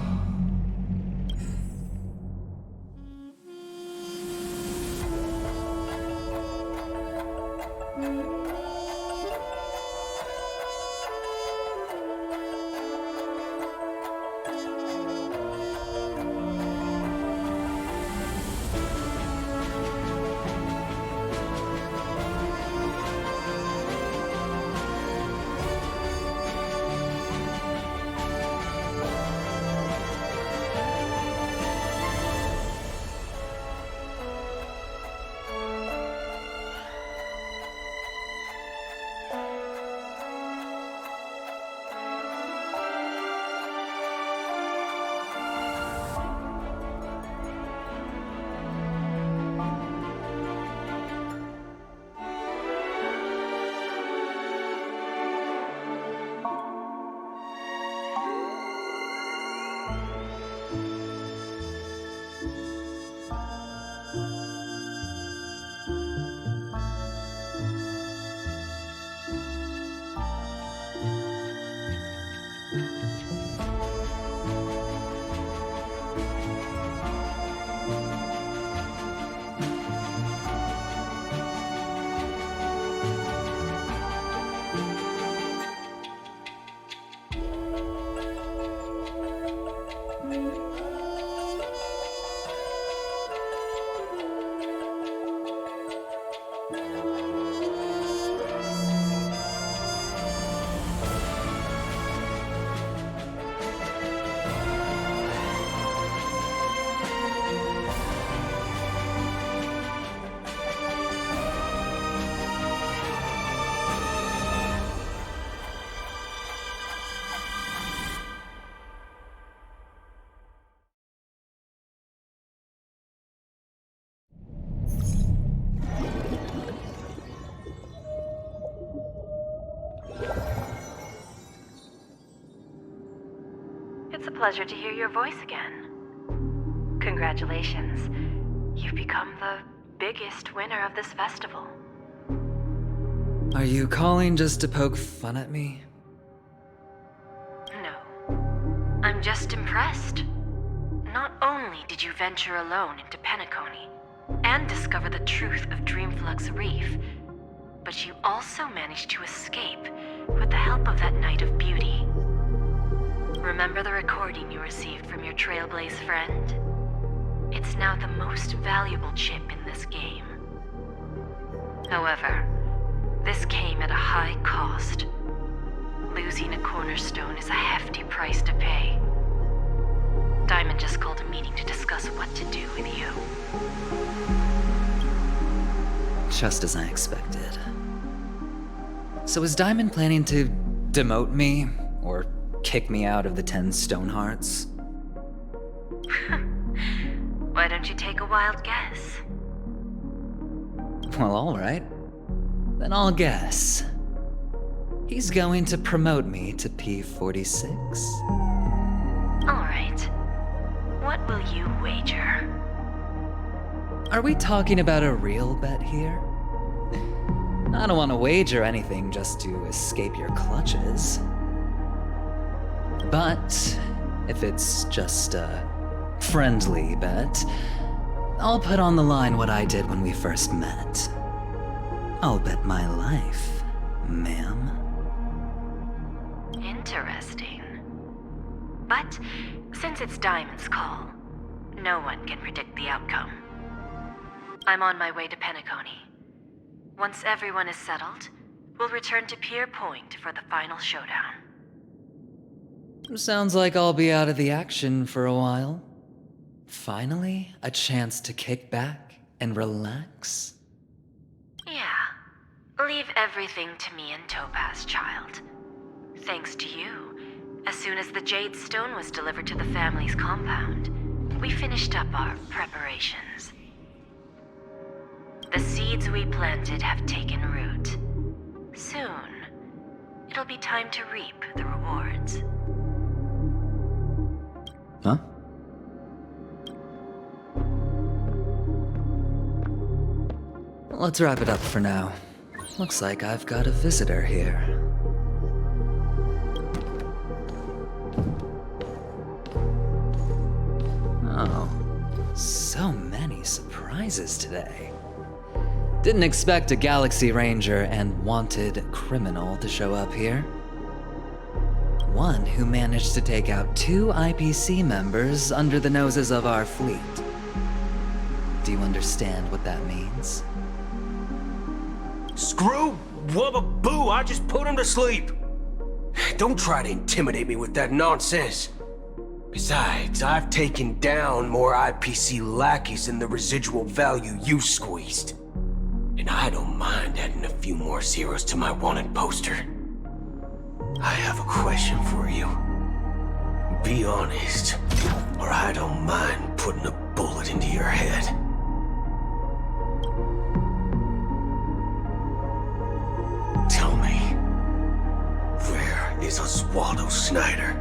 Pleasure to hear your voice again. Congratulations. You've become the biggest winner of this festival. Are you calling just to poke fun at me? No. I'm just impressed. Not only did you venture alone into Penacony and discover the truth of Dreamflux Reef, but you also managed to escape with the help of that Knight of Beauty. Remember the recording you received from your Trailblaze friend? It's now the most valuable chip in this game. However, this came at a high cost. Losing a cornerstone is a hefty price to pay. Diamond just called a meeting to discuss what to do with you. Just as I expected. So is Diamond planning to demote me, or kick me out of the 10 Stonehearts? Why don't you take a wild guess? Well, alright. Then I'll guess. He's going to promote me to P46. Alright. What will you wager? Are we talking about a real bet here? I don't want to wager anything just to escape your clutches. But if it's just a friendly bet, I'll put on the line what I did when we first met. I'll bet my life, ma'am. Interesting. But since it's Diamond's call, no one can predict the outcome. I'm on my way to Penacony. Once everyone is settled, we'll return to Pier Point for the final showdown. Sounds like I'll be out of the action for a while. Finally, a chance to kick back and relax. Yeah. Leave everything to me and Topaz, child. Thanks to you, as soon as the Jade Stone was delivered to the family's compound, we finished up our preparations. The seeds we planted have taken root. Soon, it'll be time to reap the rewards. Huh? Let's wrap it up for now. Looks like I've got a visitor here. Oh, so many surprises today. Didn't expect a Galaxy Ranger and wanted criminal to show up here. One who managed to take out 2 IPC members under the noses of our fleet. Do you understand what that means? Screw wubba boo, I just put him to sleep. Don't try to intimidate me with that nonsense. Besides, I've taken down more IPC lackeys than the residual value you squeezed. And I don't mind adding a few more zeros to my wanted poster. I have a question for you. Be honest, or I don't mind putting a bullet into your head. Tell me, where is Oswaldo Snyder?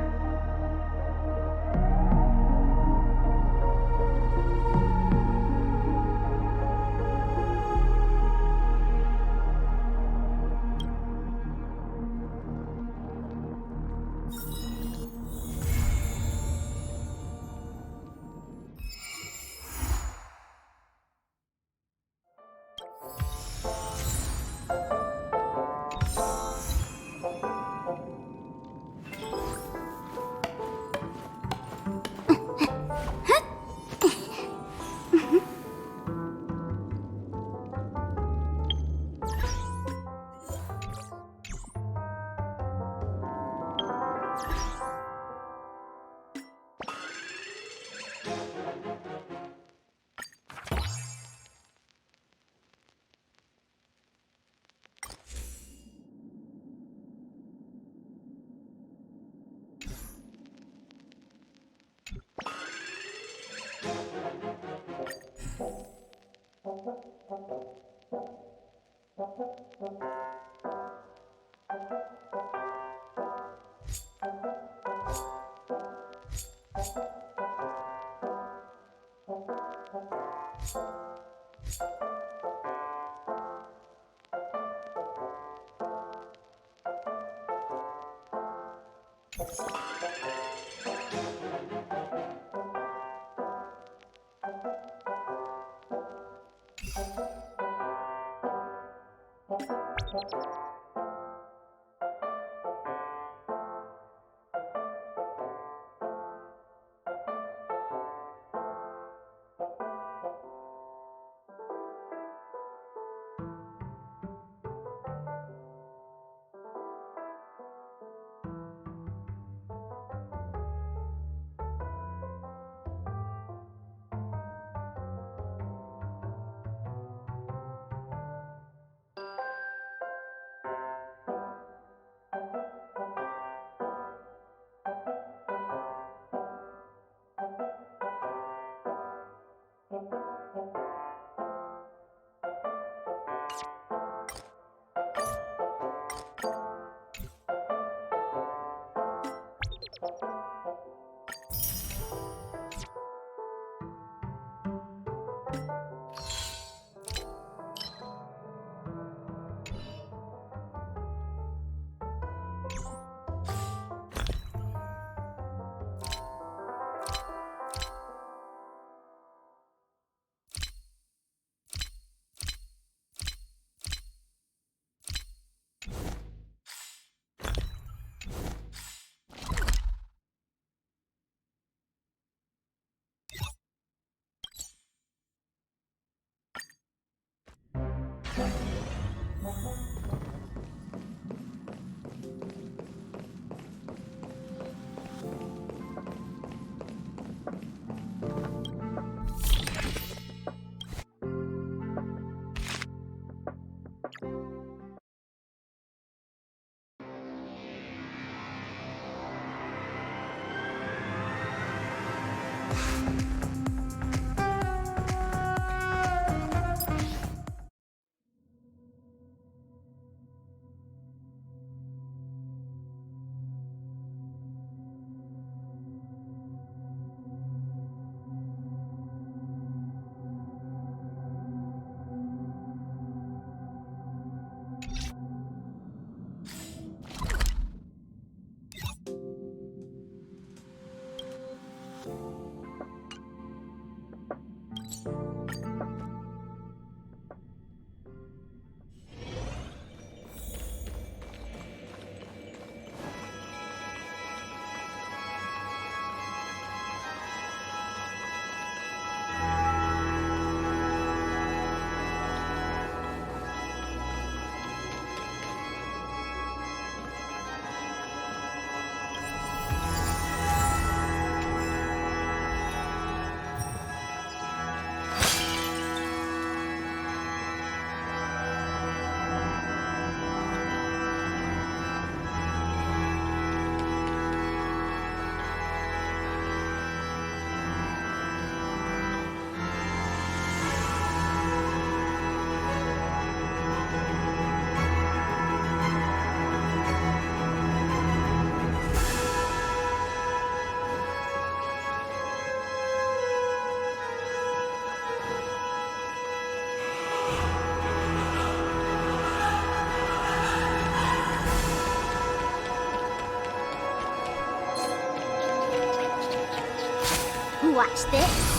Watch this.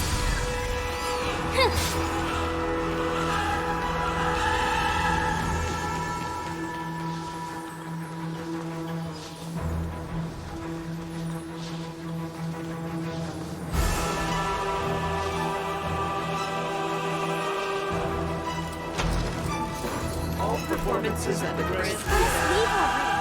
All performances at the Grand. Sleep already.